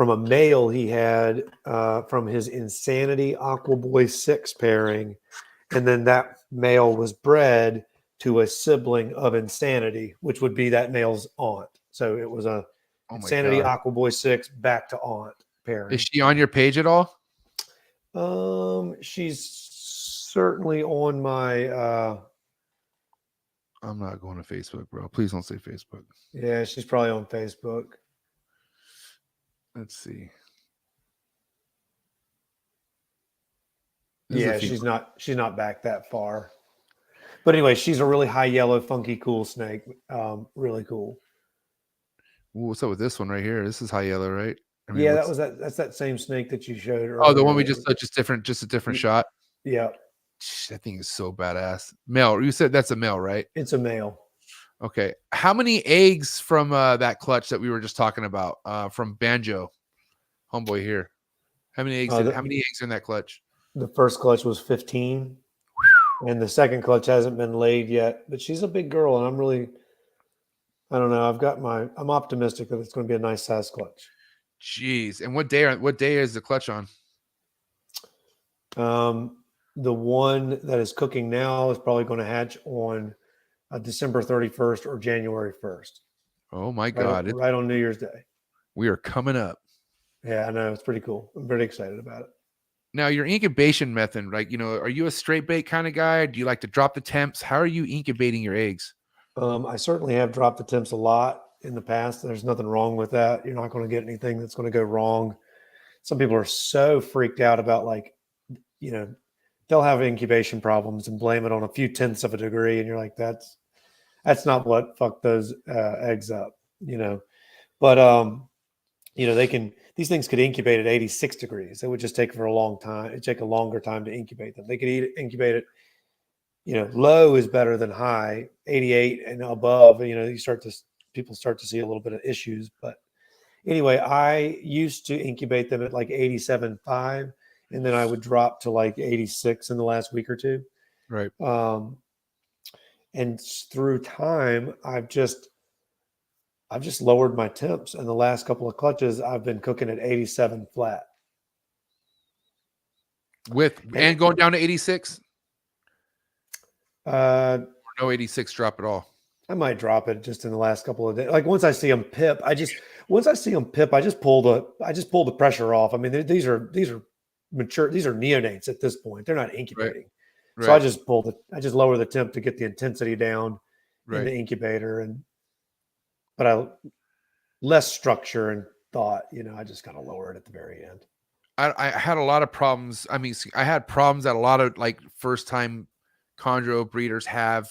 a male he had from his Insanity Aqua Boy 6 pairing, and then that male was bred to a sibling of Insanity, which would be that male's aunt. So it was a Insanity Aqua Boy 6 back to aunt pairing. Is she on your page at all? She's certainly on my. I'm not going to Facebook, bro. Please don't say Facebook. Yeah, she's probably on Facebook. Let's see. Yeah, she's not back that far. But anyway, she's a really high yellow, funky, cool snake. Really cool. Ooh, what's up with this one right here? This is high yellow, right? I mean, yeah, that's that same snake that you showed earlier. Oh, the one we just a different shot. Yeah. That thing is so badass. Male. You said that's a male, right? It's a male. Okay. How many eggs from that clutch that we were just talking about from Banjo, homeboy here? How many eggs? How many eggs in that clutch? The first clutch was 15, and the second clutch hasn't been laid yet. But she's a big girl, and I don't know. I'm optimistic that it's going to be a nice size clutch. Jeez. And what day is the clutch on? The one that is cooking now is probably going to hatch on December 31st or January 1st. Oh my God. Right on New Year's Day. We are coming up. Yeah, I know. It's pretty cool. I'm very excited about it. Now, your incubation method, like, are you a straight bait kind of guy? Do you like to drop the temps? How are you incubating your eggs? I certainly have dropped the temps a lot in the past. There's nothing wrong with that. You're not going to get anything that's going to go wrong. Some people are so freaked out about, like, they'll have incubation problems and blame it on a few tenths of a degree. And you're like, that's not what fucked those eggs up, But, these things could incubate at 86 degrees. It would just take for a long time. It'd take a longer time to incubate them. They could incubate it, low is better than high, 88 and above. People start to see a little bit of issues. But anyway, I used to incubate them at like 87.5, and then I would drop to like 86 in the last week or two. Right. And through time, I've just lowered my temps. In the last couple of clutches, I've been cooking at 87 flat. And going down to 86? Or no 86 drop at all? I might drop it just in the last couple of days. Like once I see them pip, I just pull the pressure off. I mean, these are mature. These are neonates at this point. They're not incubating. Right. So I just lower the temp to get the intensity down in the incubator, but less structure and thought, I just kind of lower it at the very end. I had a lot of problems. I mean, I had problems that a lot of like first time chondro breeders have,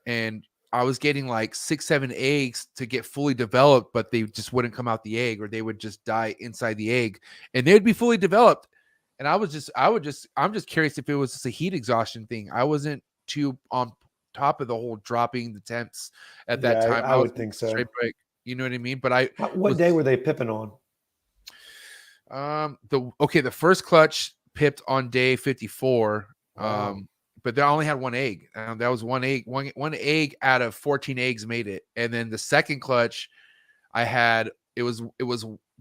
and I was getting like 6-7 eggs to get fully developed, but they just wouldn't come out the egg, or they would just die inside the egg, and they'd be fully developed. And I'm just curious if it was just a heat exhaustion thing. I wasn't too on top of the whole dropping the temps at that Yeah, time. I I was would think straight so. break. You know what I mean? But I What was day were they pipping on? the first clutch pipped on day 54. Wow. But they only had one egg. That was one egg. One egg out of 14 eggs made it. And then the second clutch, I had it was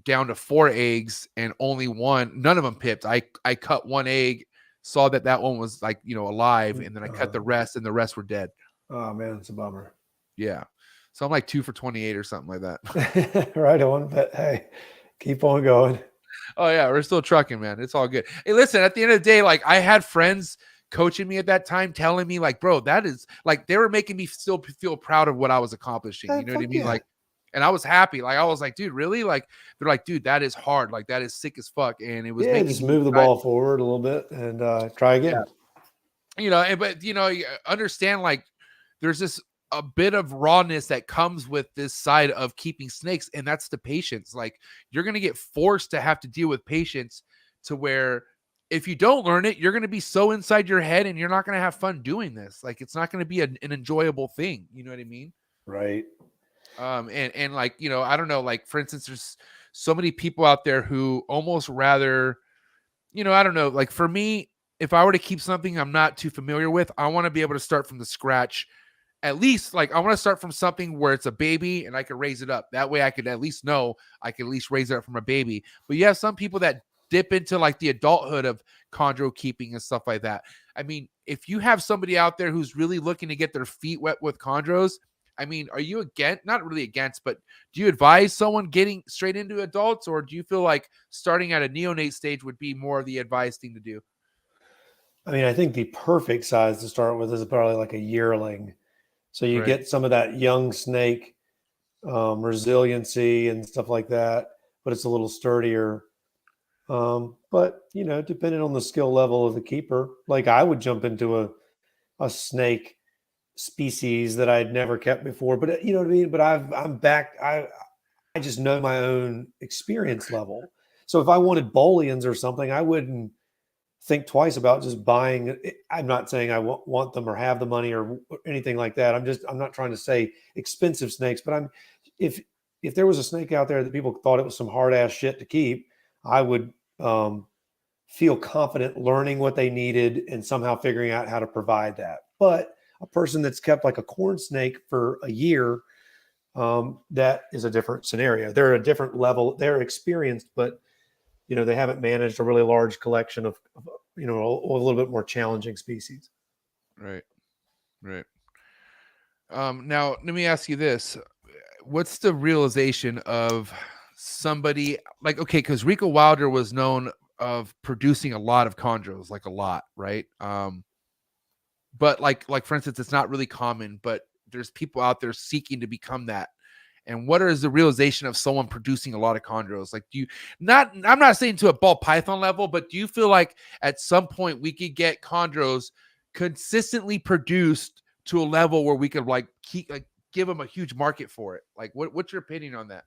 down to 4 eggs and only one. None of them pipped. I cut one egg, saw that one was like alive, and then I cut the rest, and the rest were dead. Oh man, it's a bummer. Yeah, so I'm like 2 for 28 or something like that. Right on, but hey, keep on going. Oh yeah, we're still trucking, man. It's all good. Hey, listen, at the end of the day, like I had friends coaching me at that time, telling me like, bro, that is like they were making me still feel proud of what I was accomplishing. You know what I mean? Yeah. Like, and I was happy. Like I was like, dude, really? Like they're like, dude, that is hard. Like that is sick as fuck. And it was making just me move the ball forward a little bit and try again. Yeah. But understand like there's this a bit of rawness that comes with this side of keeping snakes, and that's the patience. Like you're going to get forced to have to deal with patience, to where if you don't learn it, you're going to be so inside your head and you're not going to have fun doing this. Like it's not going to be an enjoyable thing. You know what I mean? Right. And like, I don't know, like for instance, there's so many people out there who almost rather, I don't know, like for me, if I were to keep something I'm not too familiar with, I want to be able to start from the scratch. At least like I want to start from something where it's a baby and I can raise it up. That way I could at least know I can at least raise it up from a baby. But you have some people that dip into like the adulthood of chondro keeping and stuff like that. I mean, if you have somebody out there who's really looking to get their feet wet with chondros, I mean, are you not really against, but do you advise someone getting straight into adults, or do you feel like starting at a neonate stage would be more of the advised thing to do? I mean, I think the perfect size to start with is probably like a yearling. So you get some of that young snake resiliency and stuff like that, but it's a little sturdier. But depending on the skill level of the keeper, like I would jump into a snake species that I'd never kept before. But you know what I mean? But I'm back. I just know my own experience level. So if I wanted Bolians or something, I wouldn't think twice about just buying. I'm not saying I want them or have the money or anything like that. I'm not trying to say expensive snakes, but if there was a snake out there that people thought it was some hard ass shit to keep, I would feel confident learning what they needed and somehow figuring out how to provide that. But a person that's kept like a corn snake for a year, that is a different scenario. They're a different level. They're experienced, but they haven't managed a really large collection of a little bit more challenging species. Right. Now let me ask you this. What's the realization of somebody like, okay, because Rico Wilder was known of producing a lot of chondros, like a lot, right? But like for instance, it's not really common, but there's people out there seeking to become that. And what is the realization of someone producing a lot of chondros? Like, I'm not saying to a ball python level, but do you feel like at some point we could get chondros consistently produced to a level where we could give them a huge market for it? Like, what's your opinion on that?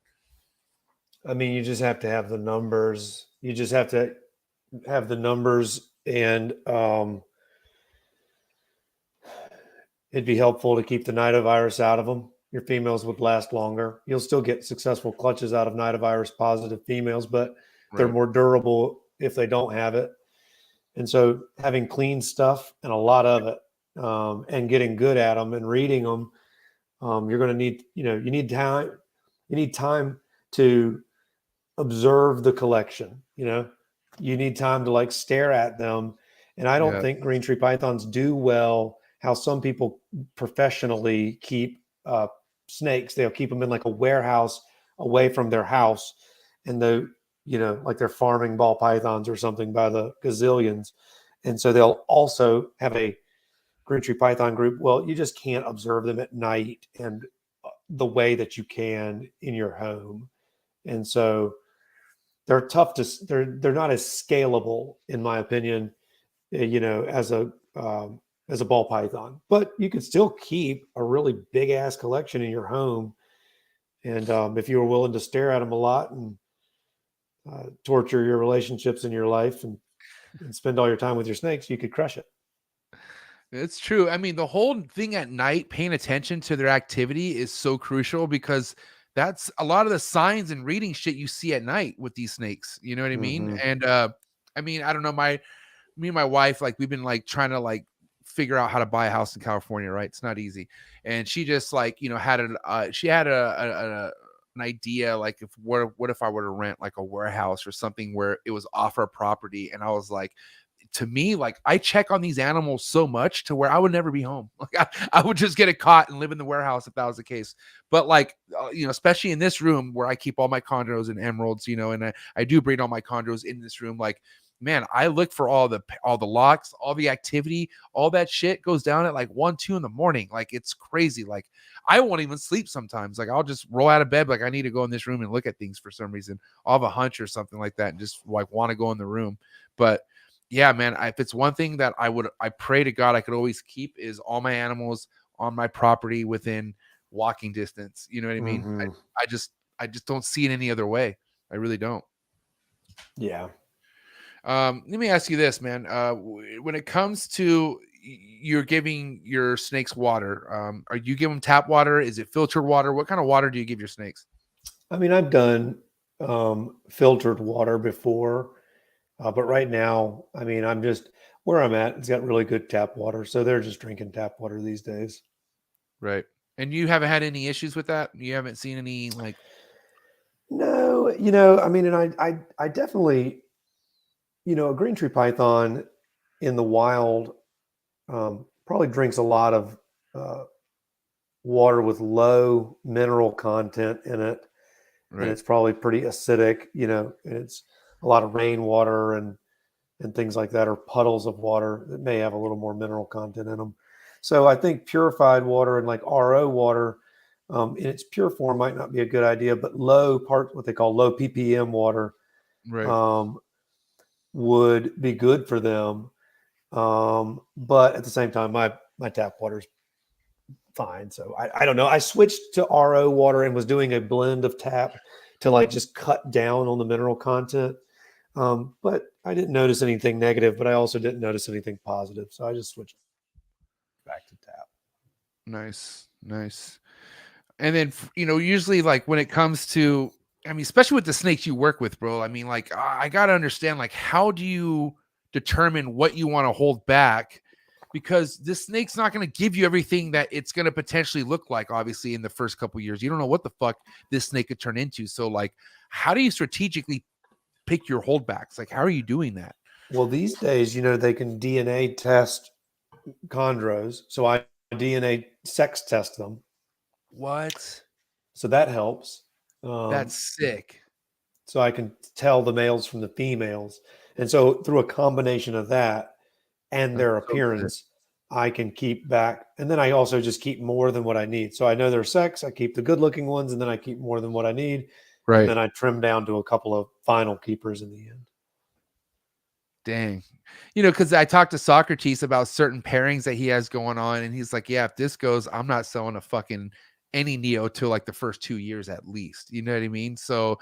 I mean, you just have to have the numbers. You just have to have the numbers, and it'd be helpful to keep the Nidovirus out of them. Your females would last longer. You'll still get successful clutches out of Nidovirus positive females, but they're more durable if they don't have it. And so having clean stuff and a lot of it, and getting good at them and reading them, you're going to need, you need time. You need time to observe the collection. You need time to like stare at them. And I don't think green tree pythons do well how some people professionally keep snakes. They'll keep them in like a warehouse away from their house, and like they're farming ball pythons or something by the gazillions. And so they'll also have a green tree python group. Well, you just can't observe them at night and the way that you can in your home. And so they're tough to they're not as scalable in my opinion, as a ball python, but you could still keep a really big ass collection in your home. And if you were willing to stare at them a lot and torture your relationships in your life and spend all your time with your snakes, you could crush it. It's true. I mean, the whole thing at night, paying attention to their activity is so crucial because that's a lot of the signs and reading shit you see at night with these snakes. You know what I mean? Mm-hmm. And I mean, I don't know, me and my wife, like we've been like trying to like figure out how to buy a house in California, right? It's not easy. And she just like, had an idea like what if I were to rent like a warehouse or something where it was off our property. And I was like, to me, like I check on these animals so much to where I would never be home. Like I would just get it caught and live in the warehouse if that was the case. But like, especially in this room where I keep all my chondros and emeralds, and I do breed all my chondros in this room. Like, man, I look for all the locks, all the activity, all that shit goes down at like 1, 2 in the morning. Like it's crazy. Like I won't even sleep sometimes. Like I'll just roll out of bed. Like I need to go in this room and look at things for some reason. I'll have a hunch or something like that and just like want to go in the room. But yeah, man, if it's one thing that I pray to God I could always keep is all my animals on my property within walking distance. You know what I mean? Mm-hmm. I just don't see it any other way. I really don't. Yeah. Let me ask you this, man. When it comes to you're giving your snakes water, are you giving them tap water? Is it filtered water? What kind of water do you give your snakes? I mean, I've done filtered water before. But right now, I mean, I'm just where I'm at. It's got really good tap water. So they're just drinking tap water these days. Right. And you haven't had any issues with that? You haven't seen any like. No, I mean, and I definitely, a green tree python in the wild probably drinks a lot of water with low mineral content in it. Right. And it's probably pretty acidic, and it's a lot of rainwater and things like that, or puddles of water that may have a little more mineral content in them. So I think purified water and like RO water in its pure form might not be a good idea, but what they call low ppm water Right. would be good for them. But at the same time, my tap water's fine. So I don't know. I switched to RO water and was doing a blend of tap to like just cut down on the mineral content. But I didn't notice anything negative, but I also didn't notice anything positive. So I just switched back to tap. Nice. And then, usually like when it comes to, I mean, especially with the snakes you work with, bro, I mean, like, I got to understand, like, how do you determine what you want to hold back? Because this snake's not going to give you everything that it's going to potentially look like, obviously, in the first couple of years. You don't know what the fuck this snake could turn into. So, like, how do you strategically pick your holdbacks? Like, how are you doing that? Well, these days, they can DNA test chondros. So I DNA sex test them. What? So that helps. That's sick. So I can tell the males from the females. And so through a combination of that and their appearance, I can keep back. And then I also just keep more than what I need. So I know their sex, I keep the good looking ones, and then I keep more than what I need. Right. And then I trim down to a couple of final keepers in the end. Dang. Because I talked to Socrates about certain pairings that he has going on, and he's like, yeah, if this goes, I'm not selling a fucking any Neo till like the first 2 years at least. You know what I mean? So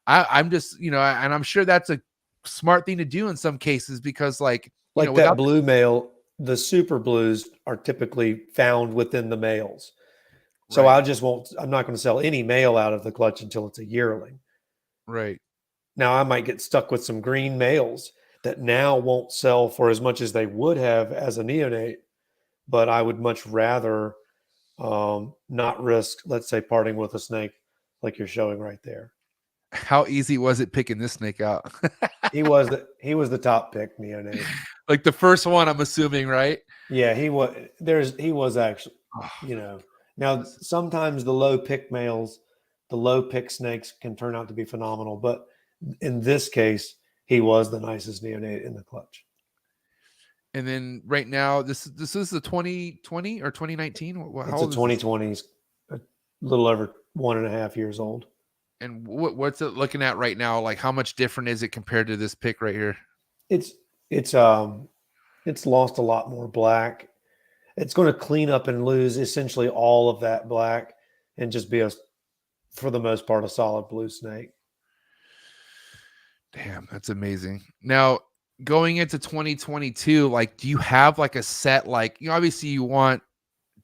I'm just, and I'm sure that's a smart thing to do in some cases because like that blue male, the super blues are typically found within the males. So right. I'm not going to sell any male out of the clutch until it's a yearling. Right. Now I might get stuck with some green males that now won't sell for as much as they would have as a neonate, but I would much rather not risk, let's say, parting with a snake like you're showing right there. How easy was it picking this snake out? He was the top pick neonate. Like the first one, I'm assuming, right? Yeah, he was actually, Now sometimes the low pick males, the low pick snakes can turn out to be phenomenal, but in this case, he was the nicest neonate in the clutch. And then right now, this is the 2020 or 2019. How It's old a 2020. A little over 1.5 years old. And what's it looking at right now? Like, how much different is it compared to this pick right here? It's lost a lot more black. It's going to clean up and lose essentially all of that black and just be for the most part, a solid blue snake. Damn, that's amazing. Now, going into 2022, like, do you have like a set, like, obviously you want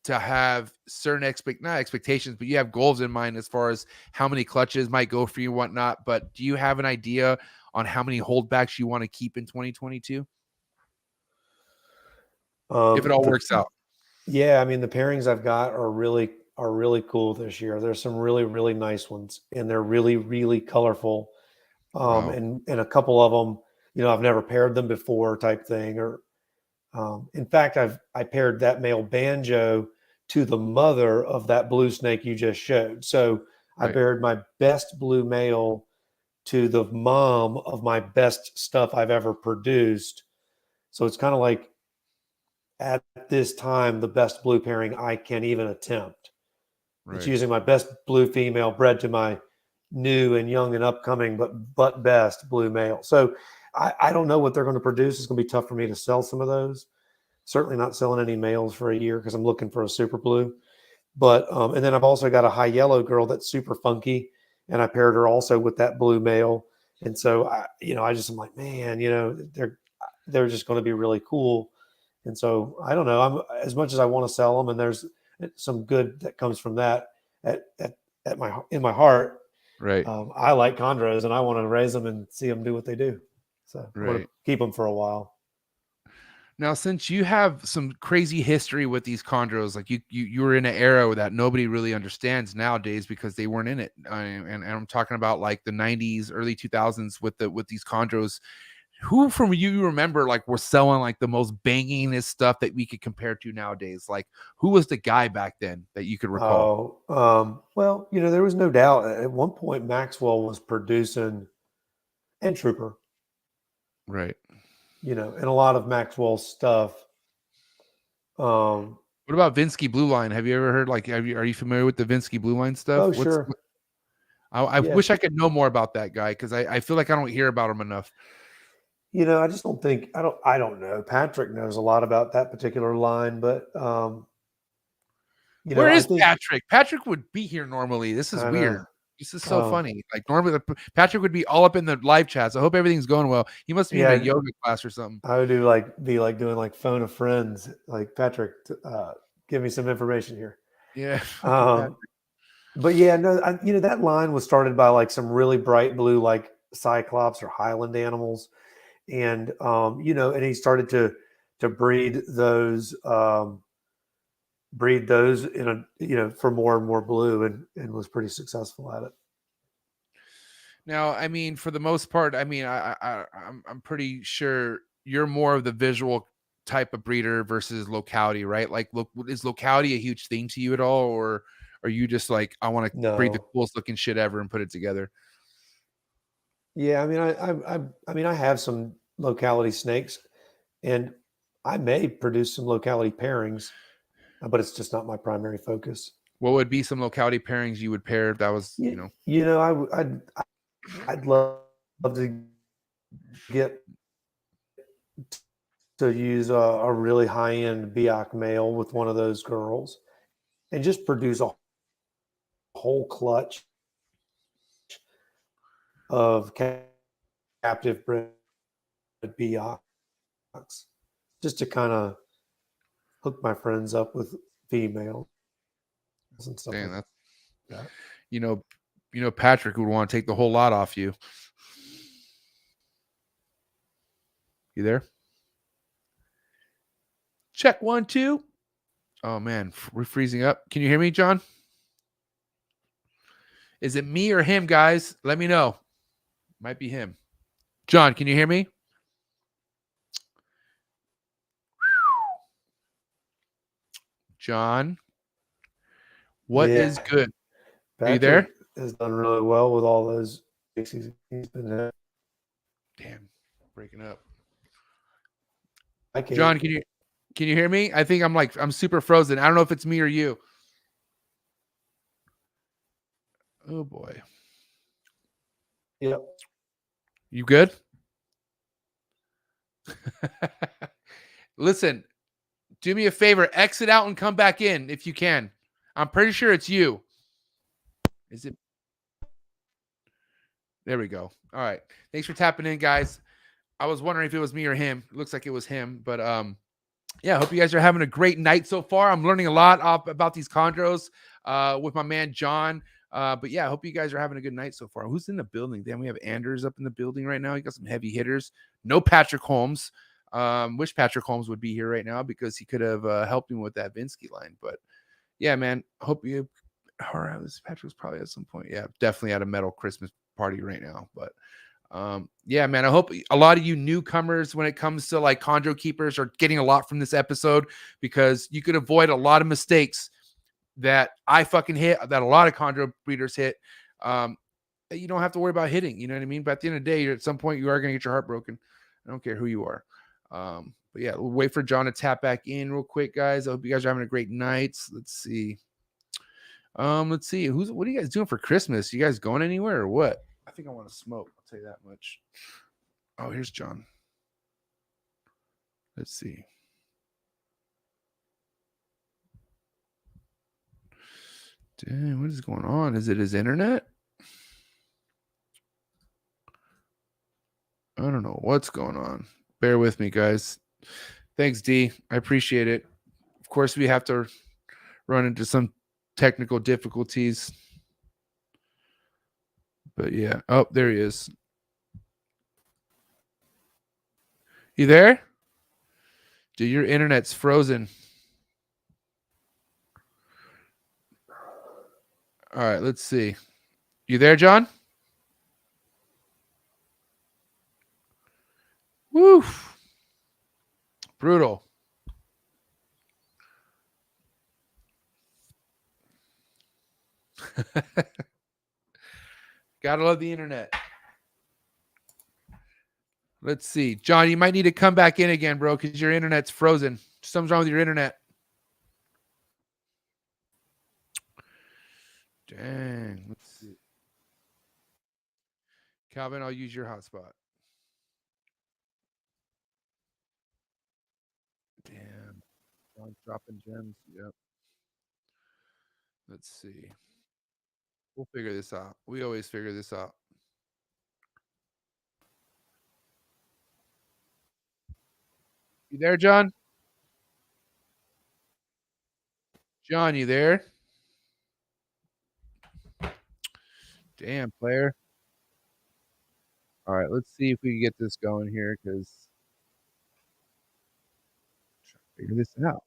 to have certain not expectations, but you have goals in mind as far as how many clutches might go for you and whatnot. But do you have an idea on how many holdbacks you want to keep in 2022? If it all works out. Yeah, I mean, the pairings I've got are really cool this year. There's some really, really nice ones, and they're really, really colorful. Wow. And a couple of them, I've never paired them before, type thing. Or, in fact, I paired that male banjo to the mother of that blue snake you just showed. So I paired my best blue male to the mom of my best stuff I've ever produced. So it's kind of like, at this time, the best blue pairing I can even attempt. Right. It's using my best blue female bred to my new and young and upcoming, but best blue male. So I don't know what they're going to produce. It's going to be tough for me to sell some of those. Certainly not selling any males for a year because I'm looking for a super blue. But and then I've also got a high yellow girl that's super funky, and I paired her also with that blue male. And so I'm like, man, they're just going to be really cool. And so I don't know. I'm as much as I want to sell them, and there's some good that comes from that in my heart. Right. I like chondros, and I want to raise them and see them do what they do. So I want to keep them for a while. Now, since you have some crazy history with these chondros, like you were in an era that nobody really understands nowadays because they weren't in it. And I'm talking about like the 90s, early 2000s with these chondros. Who from you remember like were selling like the most bangingest stuff that we could compare to nowadays? Like, who was the guy back then that you could recall? Well, there was no doubt at one point Maxwell was producing and Trooper. Right. And a lot of Maxwell's stuff. What about Vinsky Blue Line? Have you ever heard are you familiar with the Vinsky Blue Line stuff? Oh, sure. I wish I could know more about that guy because I feel like I don't hear about him enough. I just don't think I don't know. Patrick knows a lot about that particular line, but where is Patrick? Patrick would be here normally. This is weird. This is so funny. Like normally Patrick would be all up in the live chats. I hope everything's going well. He must be in a yoga class or something. I would be doing like phone a friends, like Patrick, give me some information here. Yeah. But yeah, no, that line was started by like some really bright blue, like Cyclops or Highland animals. And, and he started to breed those in for more and more blue and was pretty successful at it. Now, I mean, for the most part, I mean, I'm pretty sure you're more of the visual type of breeder versus locality, right? Like, look, is locality a huge thing to you at all? Or are you just like, I want to breed the coolest looking shit ever and put it together? Yeah. I mean, I have some locality snakes and I may produce some locality pairings, but it's just not my primary focus. What would be some locality pairings you would pair if that was, I'd love to get to use a really high-end Biak male with one of those girls and just produce a whole clutch of captive bred Biaks just to kind of hook my friends up with females and stuff. Damn, that's Patrick would want to take the whole lot off you. You there? Check 1, 2. Oh man, we're freezing up. Can you hear me, John? Is it me or him, guys? Let me know. Might be him. John, can you hear me? John, what is good? Patrick are you there? Has done really well with all those. He's been there. Damn, breaking up. John, can you hear me? I think I'm super frozen. I don't know if it's me or you. Oh boy. Yep. You good? Listen, do me a favor. Exit out and come back in if you can. I'm pretty sure it's you. Is it? There we go. All right. Thanks for tapping in, guys. I was wondering if it was me or him. It looks like it was him. But yeah, I hope you guys are having a great night so far. I'm learning a lot about these chondros with my man John. But yeah, I hope you guys are having a good night so far. Who's in the building? Then we have Anders up in the building right now. He got some heavy hitters. No Patrick Holmes. Wish Patrick Holmes would be here right now because he could have helped me with that Vinsky line. But yeah, man, hope you. This Patrick's probably at some point. Yeah, definitely at a metal Christmas party right now. But yeah, man, I hope a lot of you newcomers when it comes to like chondro keepers are getting a lot from this episode because you could avoid a lot of mistakes that I fucking hit, that a lot of chondro breeders hit. You don't have to worry about hitting, you know what I mean? But at the end of the day, at some point you are going to get your heart broken. I don't care who you are. But yeah, we'll wait for John to tap back in real quick, guys. I hope you guys are having a great night. Let's see. What are you guys doing for Christmas? You guys going anywhere or what? I think I want to smoke. I'll tell you that much. Oh, here's John. Let's see. Damn, what is going on? Is it his internet? I don't know what's going on. Bear with me, guys. Thanks, D. I appreciate it. Of course, we have to run into some technical difficulties. But yeah. Oh, there he is. You there? Dude, your internet's frozen. All right, let's see. You there, John? Woo. Brutal. Gotta love the internet. Let's see. John, you might need to come back in again, bro, because your internet's frozen. Something's wrong with your internet. Dang. Let's see. Calvin, I'll use your hotspot. Damn. John's dropping gems. Yep. Let's see. We'll figure this out. We always figure this out. You there, John? John, you there? Damn, player. All right, let's see if we can get this going here because figure this out.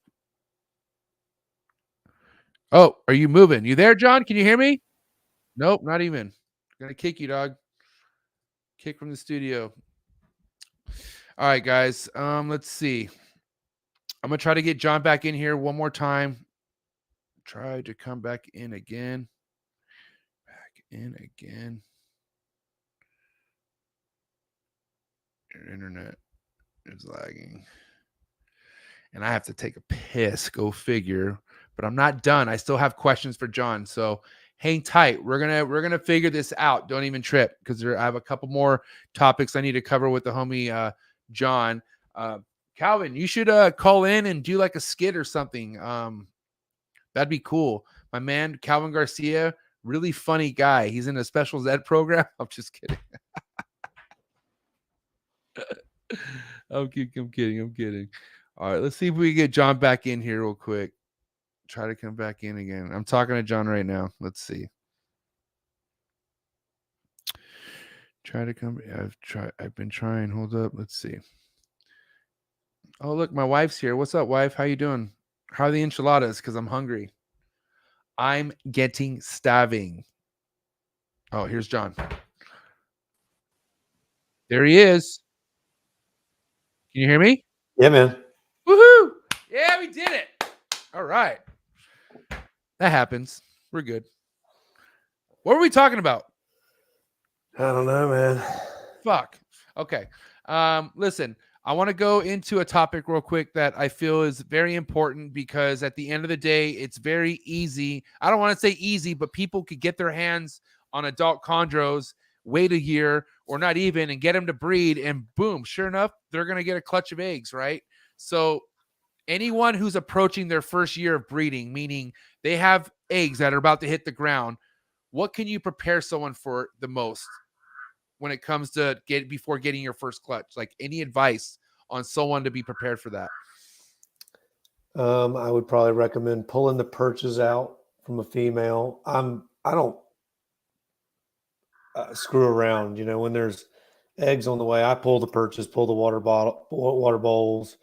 Oh, are you moving? You there, John? Can you hear me? Nope, not even. I'm gonna kick you, dog. Kick from the studio. All right, guys. Let's see. I'm gonna try to get John back in here one more time. Try to come back in again. Back in again. Your internet is lagging. And I have to take a piss, go figure. But I'm not done. I still have questions for John. So hang tight. We're gonna figure this out. Don't even trip because I have a couple more topics I need to cover with the homie John. Calvin, you should call in and do like a skit or something. That'd be cool. My man Calvin Garcia, really funny guy. He's in a special ed program. I'm just kidding. I'm kidding. All right, let's see if we can get John back in here real quick. Try to come back in again. I'm talking to John right now. Let's see. Try to come. I've been trying. Hold up. Let's see. Oh, look, my wife's here. What's up, wife? How you doing? How are the enchiladas? Because I'm hungry. I'm getting starving. Oh, here's John. There he is. Can you hear me? Yeah, man. Woohoo! Yeah, we did it. All right. That happens. We're good. What were we talking about? I don't know, man. Fuck. Okay. Listen, I want to go into a topic real quick that I feel is very important because at the end of the day, it's very easy. I don't want to say easy, but people could get their hands on adult chondros wait a year or not even and get them to breed, and boom, sure enough, they're going to get a clutch of eggs, right? So anyone who's approaching their first year of breeding, meaning they have eggs that are about to hit the ground, what can you prepare someone for the most when it comes to before getting your first clutch? Like any advice on someone to be prepared for that? I would probably recommend pulling the perches out from a female. I don't screw around. When there's eggs on the way, I pull the perches, pull the water bowls.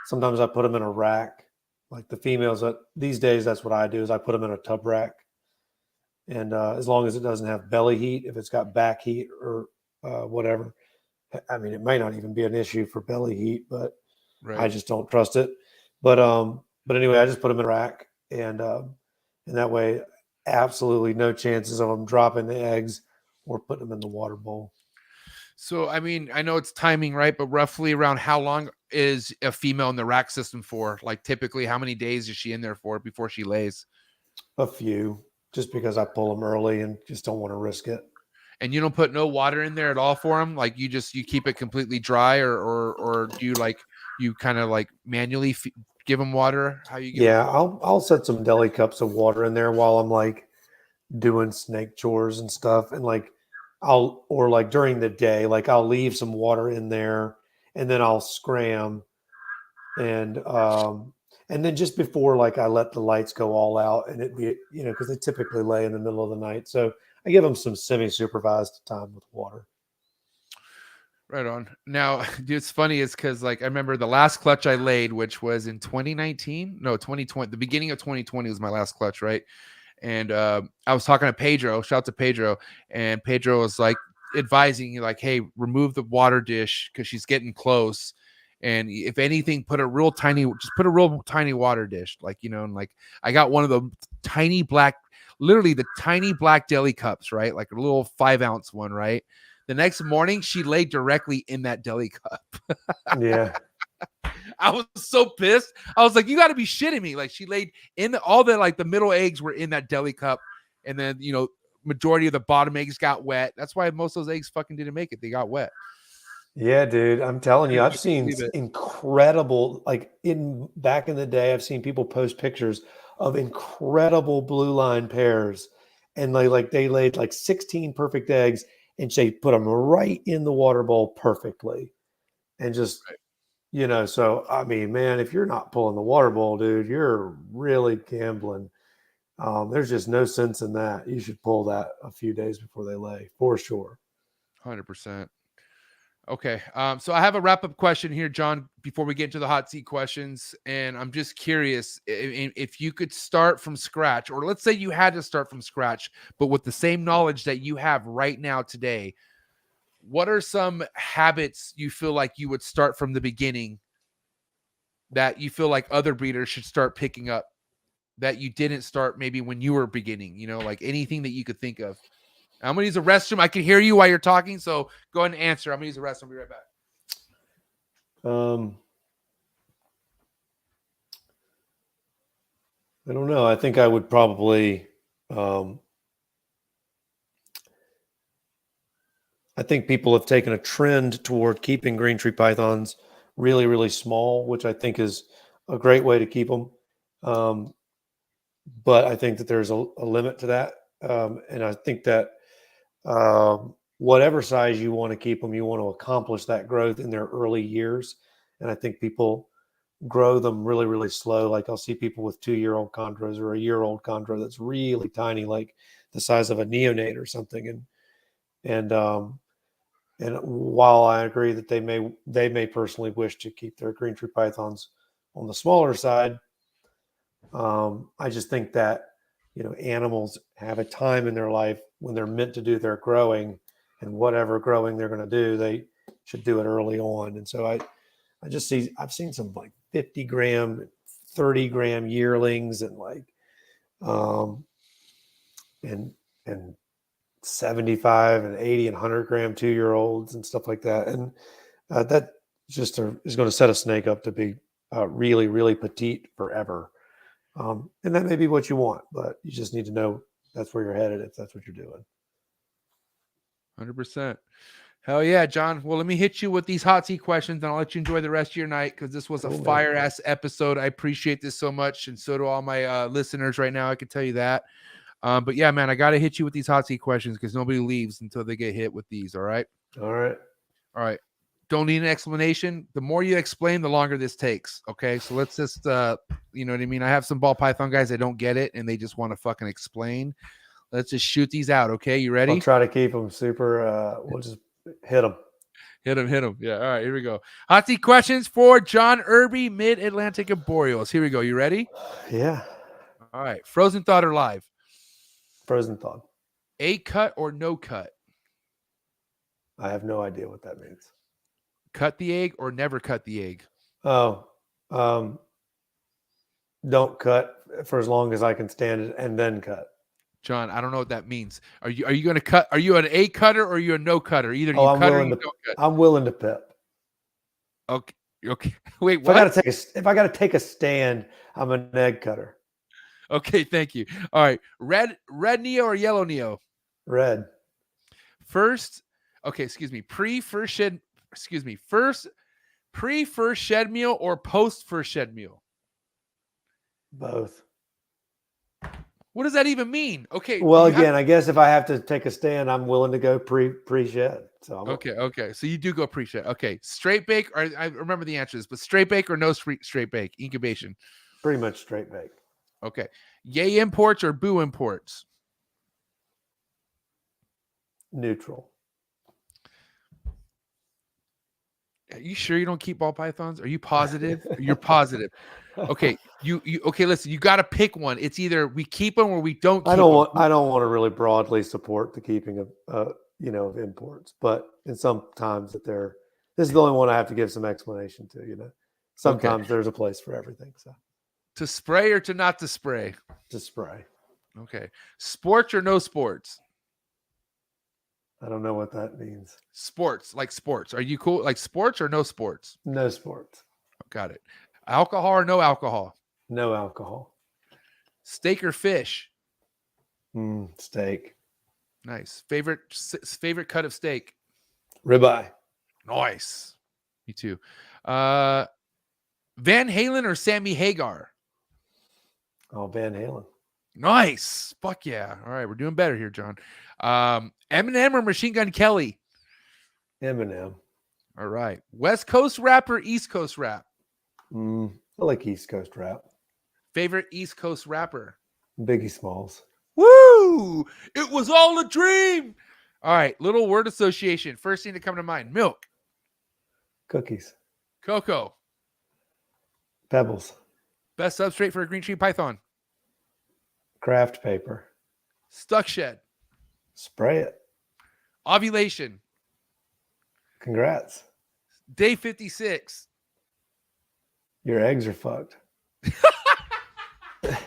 Sometimes I put them in a rack. Like the females, these days, that's what I do is I put them in a tub rack. And as long as it doesn't have belly heat, if it's got back heat or whatever, I mean, it may not even be an issue for belly heat, but I just don't trust it. But anyway, I just put them in a rack, and that way, absolutely no chances of them dropping the eggs or putting them in the water bowl. So, I mean, I know it's timing, right? But roughly around how long is a female in the rack system for? Like typically, how many days is she in there for before she lays? A few, just because I pull them early and just don't want to risk it. And you don't put no water in there at all for them? Like you keep it completely dry, or do you kind of like manually give them water? How you give them? I'll set some deli cups of water in there while I'm like doing snake chores and stuff, and like like during the day, like I'll leave some water in there, and then I'll scram, and then just before like I let the lights go all out, and it be because they typically lay in the middle of the night, so I give them some semi-supervised time with water. Right on. Now, dude, it's funny is because like I remember the last clutch I laid, which was in 2019, no 2020, the beginning of 2020 was my last clutch, right? And I was talking to Pedro, shout out to Pedro, and Pedro was like advising you, like, hey, remove the water dish because she's getting close. And if anything, put a real tiny water dish, like, and like I got one of the tiny black, literally the tiny black deli cups, right? Like a little 5-ounce one, right? The next morning, she laid directly in that deli cup. Yeah. I was so pissed. I was like, you got to be shitting me. Like she laid in all the, like the middle eggs were in that deli cup. And then, majority of the bottom eggs got wet. That's why most of those eggs fucking didn't make it. They got wet. Yeah, dude. I'm telling you, I've seen incredible, like back in the day, I've seen people post pictures of incredible blue line pairs. And they laid like 16 perfect eggs and they put them right in the water bowl perfectly. And just, so, I mean, man, if you're not pulling the water bowl, dude, you're really gambling. There's just no sense in that. You should pull that a few days before they lay, for sure. 100%. Okay. So I have a wrap-up question here, John, before we get into the hot seat questions. And I'm just curious if you could start from scratch, or let's say you had to start from scratch, but with the same knowledge that you have right now today, what are some habits you feel like you would start from the beginning that you feel like other breeders should start picking up that you didn't start maybe when you were beginning, like anything that you could think of? I'm going to use a restroom. I can hear you while you're talking, so go ahead and answer. I'm going to use the restroom. I'll be right back. I don't know. I think I would probably I think people have taken a trend toward keeping green tree pythons really, really small, which I think is a great way to keep them. But I think that there's a limit to that. And I think that whatever size you want to keep them, you want to accomplish that growth in their early years. And I think people grow them really, really slow. Like I'll see people with 2-year-old chondros or a year-old chondro that's really tiny, like the size of a neonate or something. And while I agree that they may personally wish to keep their green tree pythons on the smaller side, I just think that animals have a time in their life when they're meant to do their growing, and whatever growing they're going to do, they should do it early on. And so I've seen some like 50 gram, 30 gram yearlings, and like and 75 and 80 and 100 gram 2-year-olds and stuff like that. And that just is going to set a snake up to be really, really petite forever. And that may be what you want, but you just need to know that's where you're headed if that's what you're doing. 100%. Hell yeah, John. Well, let me hit you with these hot seat questions, and I'll let you enjoy the rest of your night because this was a fire ass episode. I appreciate this so much, and so do all my listeners right now. I can tell you that. But yeah, man, I got to hit you with these hot seat questions because nobody leaves until they get hit with these. All right. All right. All right. Don't need an explanation. The more you explain, the longer this takes. Okay. So let's just, you know what I mean? I have some ball python guys that don't get it and they just want to fucking explain. Let's just shoot these out. Okay. You ready? I'll try to keep them super. We'll just hit them. Hit him. Yeah. All right. Here we go. Hot seat questions for John Irby, Mid-Atlantic Arboreals. Here we go. You ready? Yeah. All right. Frozen thought or live? Frozen thought. A cut or no cut? I have no idea what that means. Cut the egg or never cut the egg? Oh, don't cut for as long as I can stand it and then cut. John, I don't know what that means. Are you going to cut? Are you an A cutter or are you a no cutter? Either you cut or you don't cut. I'm willing to pip. Okay. Wait, what? If I got to take a stand, I'm an egg cutter. Okay, thank you. All right, red Neo or yellow Neo? Red. First pre-first shed meal or post-first shed meal? Both. What does that even mean? Okay. Well, again, I guess if I have to take a stand, I'm willing to go pre-shed. So okay. So you do go pre-shed. Okay. Straight bake, or I remember the answers, but straight bake or no straight bake? Incubation. Pretty much straight bake. Okay. Yay imports or boo imports? Neutral. Are you sure you don't keep ball pythons? Are you positive? You're positive. Okay. Okay, listen, you got to pick one. It's either we keep them or we don't keep I them. I don't want to really broadly support the keeping of of imports, but in sometimes this is the only one I have to give some explanation to, Sometimes there's a place for everything. So to spray or to not to spray? To spray. Okay. Sports or no sports? I don't know what that means. Sports, like sports. Are you cool? Like sports or no sports? No sports. Got it. Alcohol or no alcohol? No alcohol. Steak or fish? Steak. Nice. Favorite cut of steak? Ribeye. Nice. Me too. Van Halen or Sammy Hagar? Oh, Van Halen. Nice. Fuck yeah. All right, we're doing better here, John. Eminem or Machine Gun Kelly? Eminem. All right. West Coast rap or East Coast rap? I like East Coast rap. Favorite East Coast rapper? Biggie Smalls. Woo! It was all a dream. All right. Little word association. First thing to come to mind. Milk. Cookies. Cocoa. Pebbles. Best substrate for a green tree python? Craft paper. Stuck shed. Spray it. Ovulation. Congrats. Day 56. Your eggs are fucked. They're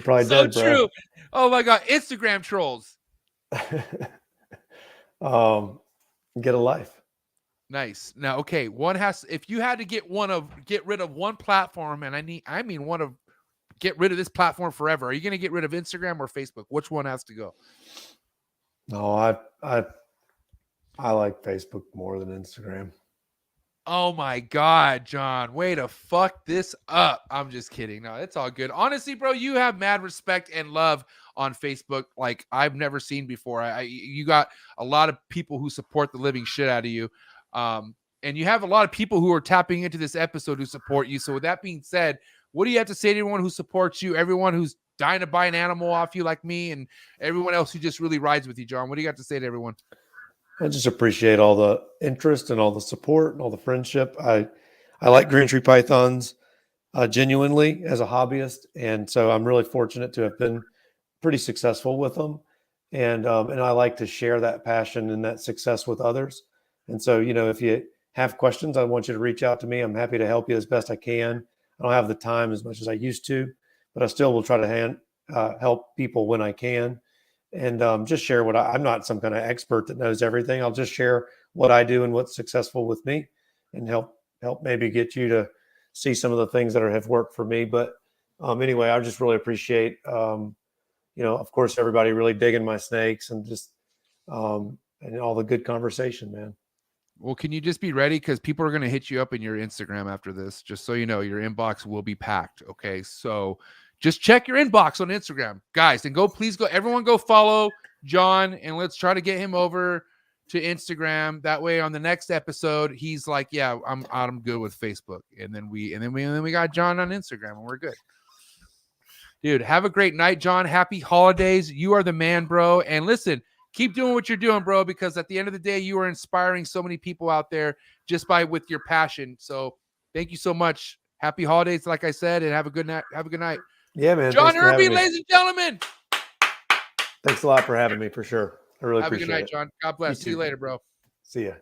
probably So dead, bro. true. Oh my God. Instagram trolls. Get a life. Nice. Now, okay. If you had to get rid of one platform, and get rid of this platform forever, are you going to get rid of Instagram or Facebook? Which one has to go? No, I like Facebook more than Instagram. Oh my God, John. Way to fuck this up. I'm just kidding. No, it's all good. Honestly, bro, you have mad respect and love on Facebook like I've never seen before. You got a lot of people who support the living shit out of you. And you have a lot of people who are tapping into this episode who support you. So with that being said, what do you have to say to everyone who supports you, everyone who's dying to buy an animal off you like me, and everyone else who just really rides with you, John? What do you got to say to everyone? I just appreciate all the interest and all the support and all the friendship. I like green tree pythons genuinely as a hobbyist, and so I'm really fortunate to have been pretty successful with them. And I like to share that passion and that success with others. And so, if you have questions, I want you to reach out to me. I'm happy to help you as best I can. I don't have the time as much as I used to, but I still will try to help people when I can. And just share what I'm not some kind of expert that knows everything. I'll just share what I do and what's successful with me, and help maybe get you to see some of the things that have worked for me. But anyway, I just really appreciate of course, everybody really digging my snakes and just and all the good conversation, man. Well, can you just be ready? Because people are going to hit you up in your Instagram after this. Just so you know, your inbox will be packed. Okay. So just check your inbox on Instagram, guys, and everyone go follow John, and let's try to get him over to Instagram. That way on the next episode, he's like, yeah, I'm good with Facebook. And then we got John on Instagram and we're good. Dude, have a great night, John. Happy holidays. You are the man, bro. And listen, keep doing what you're doing, bro, because at the end of the day, you are inspiring so many people out there just with your passion. So thank you so much. Happy holidays, like I said, and have a good night. Have a good night. Yeah, man. John Irby, ladies and gentlemen. Thanks a lot for having me, for sure. I really appreciate it. Have a good night, John. God bless. See you later, bro. See ya.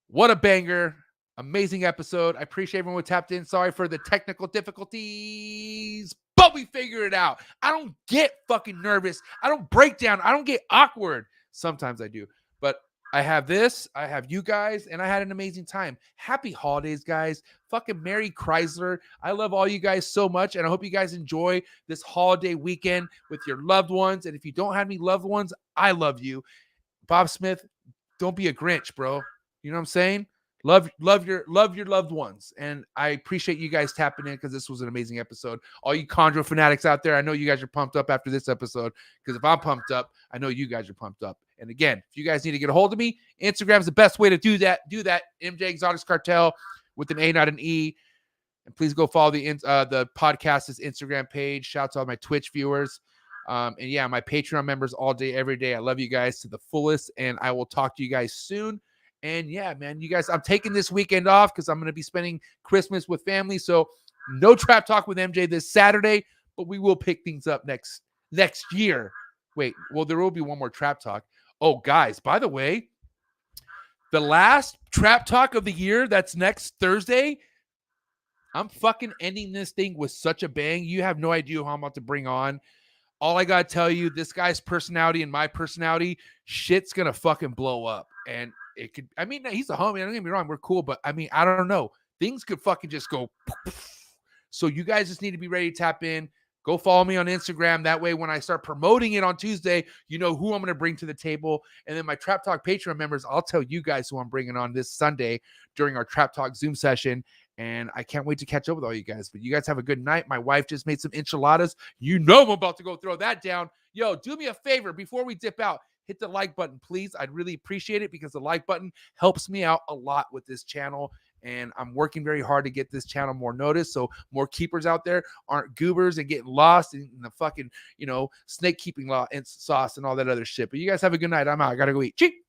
What a banger. Amazing episode. I appreciate everyone who tapped in. Sorry for the technical difficulties, but we figured it out. I don't get fucking nervous. I don't break down. I don't get awkward. Sometimes I do, but I have this. I have you guys, and I had an amazing time. Happy holidays, guys. Fucking Merry Chrysler. I love all you guys so much, and I hope you guys enjoy this holiday weekend with your loved ones. And if you don't have any loved ones, I love you. Bob Smith, don't be a Grinch, bro. You know what I'm saying? Love your loved ones. And I appreciate you guys tapping in because this was an amazing episode. All you Chondro fanatics out there, I know you guys are pumped up after this episode because if I'm pumped up, I know you guys are pumped up. And again, if you guys need to get a hold of me, Instagram's the best way to do that. Do that. mjexoticscartal with an A, not an E. And please go follow the podcast's Instagram page. Shouts to all my Twitch viewers. And yeah, my Patreon members all day, every day. I love you guys to the fullest. And I will talk to you guys soon. And yeah, man, you guys, I'm taking this weekend off because I'm going to be spending Christmas with family. So no Trap Talk with MJ this Saturday, but we will pick things up next year. Wait, well, there will be one more Trap Talk. Oh, guys, by the way, the last Trap Talk of the year, that's next Thursday. I'm fucking ending this thing with such a bang. You have no idea who I'm about to bring on. All I got to tell you, this guy's personality and my personality, shit's going to fucking blow up. And it could, I mean, he's a homie. Don't get me wrong. We're cool. But I mean, I don't know. Things could fucking just go. So you guys just need to be ready to tap in. Go follow me on Instagram. That way, when I start promoting it on Tuesday, you know who I'm going to bring to the table. And then my Trap Talk Patreon members, I'll tell you guys who I'm bringing on this Sunday during our Trap Talk Zoom session. And I can't wait to catch up with all you guys. But you guys have a good night. My wife just made some enchiladas. You know I'm about to go throw that down. Yo, do me a favor before we dip out. Hit the like button, please. I'd really appreciate it because the like button helps me out a lot with this channel. And I'm working very hard to get this channel more noticed so more keepers out there aren't goobers and getting lost in the fucking, snake keeping law and sauce and all that other shit. But you guys have a good night. I'm out. I got to go eat. Cheap.